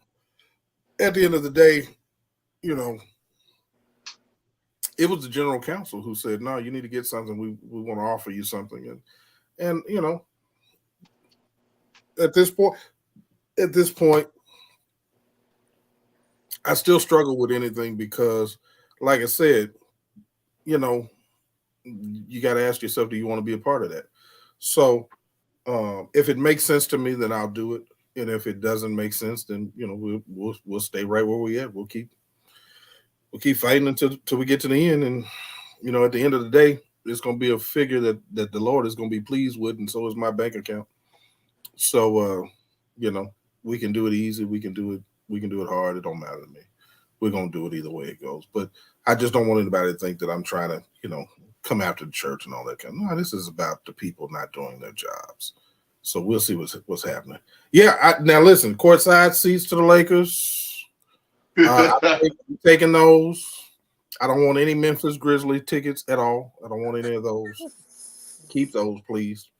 at the end of the day, it was the general counsel who said, "No, you need to get something. We want to offer you something." And at this point, I still struggle with anything because, like I said, you got to ask yourself, do you want to be a part of that? So, if it makes sense to me, then I'll do it. And if it doesn't make sense, then we'll stay right where we at. We'll keep fighting until we get to the end. And at the end of the day, it's going to be a figure that the Lord is going to be pleased with, and so is my bank account. So we can do it easy. We can do it hard. It don't matter to me. We're going to do it either way it goes. But I just don't want anybody to think that I'm trying to come after the church and all that kind of. No, this is about the people not doing their jobs. So we'll see what's happening. Yeah. Now listen, courtside seats to the Lakers. I'm taking those. I don't want any Memphis Grizzlies tickets at all. I don't want any of those. Keep those, please.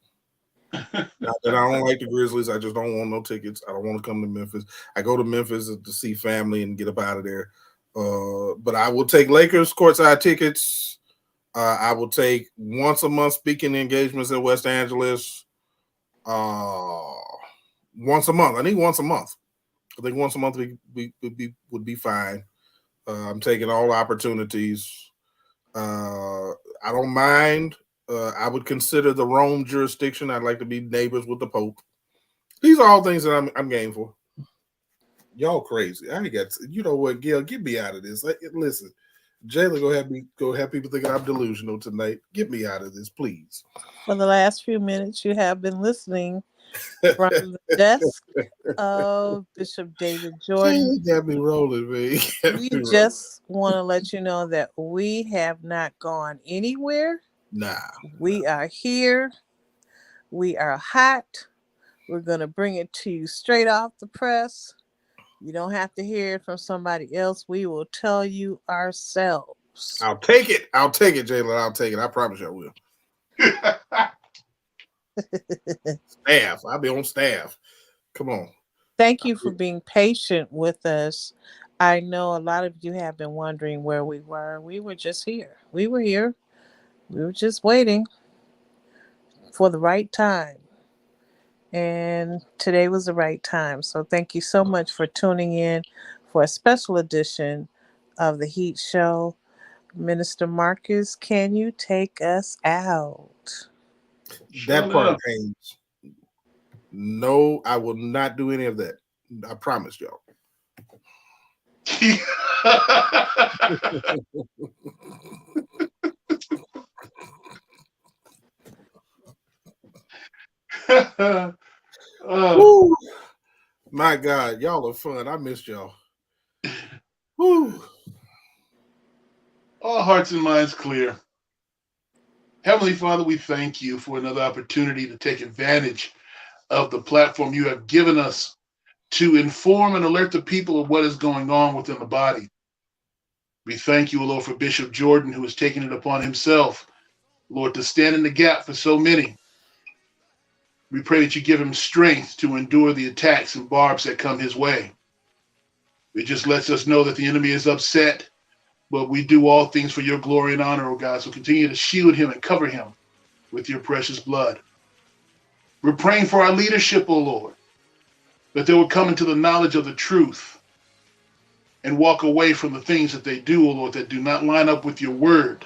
Not that I don't like the Grizzlies. I just don't want no tickets. I don't want to come to Memphis. I go to Memphis to see family and get up out of there. But I will take Lakers courtside tickets. I will take once a month speaking engagements in West Angeles. Once a month. I need once a month. I think once a month would be fine. I'm taking all opportunities. I don't mind. I would consider the Rome jurisdiction. I'd like to be neighbors with the Pope. These are all things that I'm game for. Y'all crazy. I ain't got. You know what, Gil? Get me out of this. Listen, Jayla, go have people thinking I'm delusional tonight. Get me out of this, please. For the last few minutes, you have been listening from the desk of Bishop David Jordan. Got me rolling, man. We just want to let you know that we have not gone anywhere. Nah. We are here. We are hot. We're going to bring it to you straight off the press. You don't have to hear it from somebody else. We will tell you ourselves. I'll take it, Jayla. I'll take it. I promise you I will. Staff. I'll be on staff. Come on. Thank you for being patient with us. I know a lot of you have been wondering where we were. We were just here. We were here. We were just waiting for the right time. And today was the right time. So thank you so much for tuning in for a special edition of the Heat Show. Minister Marcus, can you take us out? That part pains. No, I will not do any of that. I promise y'all. Woo. My God, y'all are fun. I missed y'all. Woo. All hearts and minds clear. Heavenly Father, we thank you for another opportunity to take advantage of the platform you have given us to inform and alert the people of what is going on within the body. We thank you, Lord, for Bishop Jordan, who has taken it upon himself, Lord, to stand in the gap for so many. We pray that you give him strength to endure the attacks and barbs that come his way. It just lets us know that the enemy is upset, but we do all things for your glory and honor, oh God. So continue to shield him and cover him with your precious blood. We're praying for our leadership, oh Lord, that they will come into the knowledge of the truth and walk away from the things that they do, oh Lord, that do not line up with your word.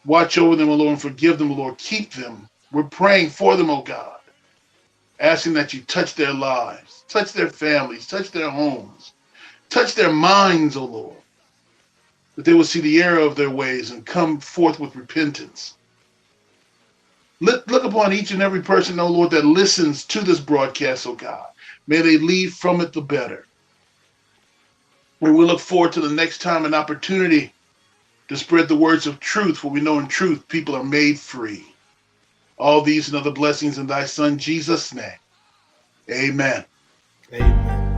Watch over them, O Lord, and forgive them, O Lord. Keep them. We're praying for them, O God, asking that you touch their lives, touch their families, touch their homes, touch their minds, O Lord, that they will see the error of their ways and come forth with repentance. Look upon each and every person, O Lord, that listens to this broadcast, O God. May they leave from it the better. We will look forward to the next time an opportunity to spread the words of truth, for we know in truth people are made free. All these and other blessings in thy Son, Jesus' name. Amen. Amen.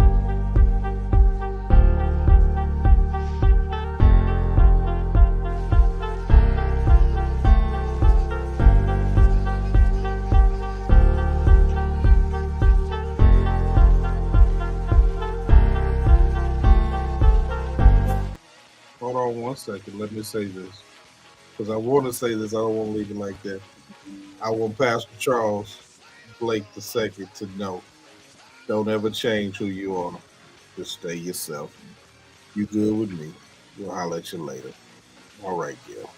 Hold on 1 second. Let me say this. Because I want to say this. I don't want to leave it like that. I want Pastor Charles Blake II to know. Don't ever change who you are. Just stay yourself. You good with me. We'll holler at you later. All right, Gil.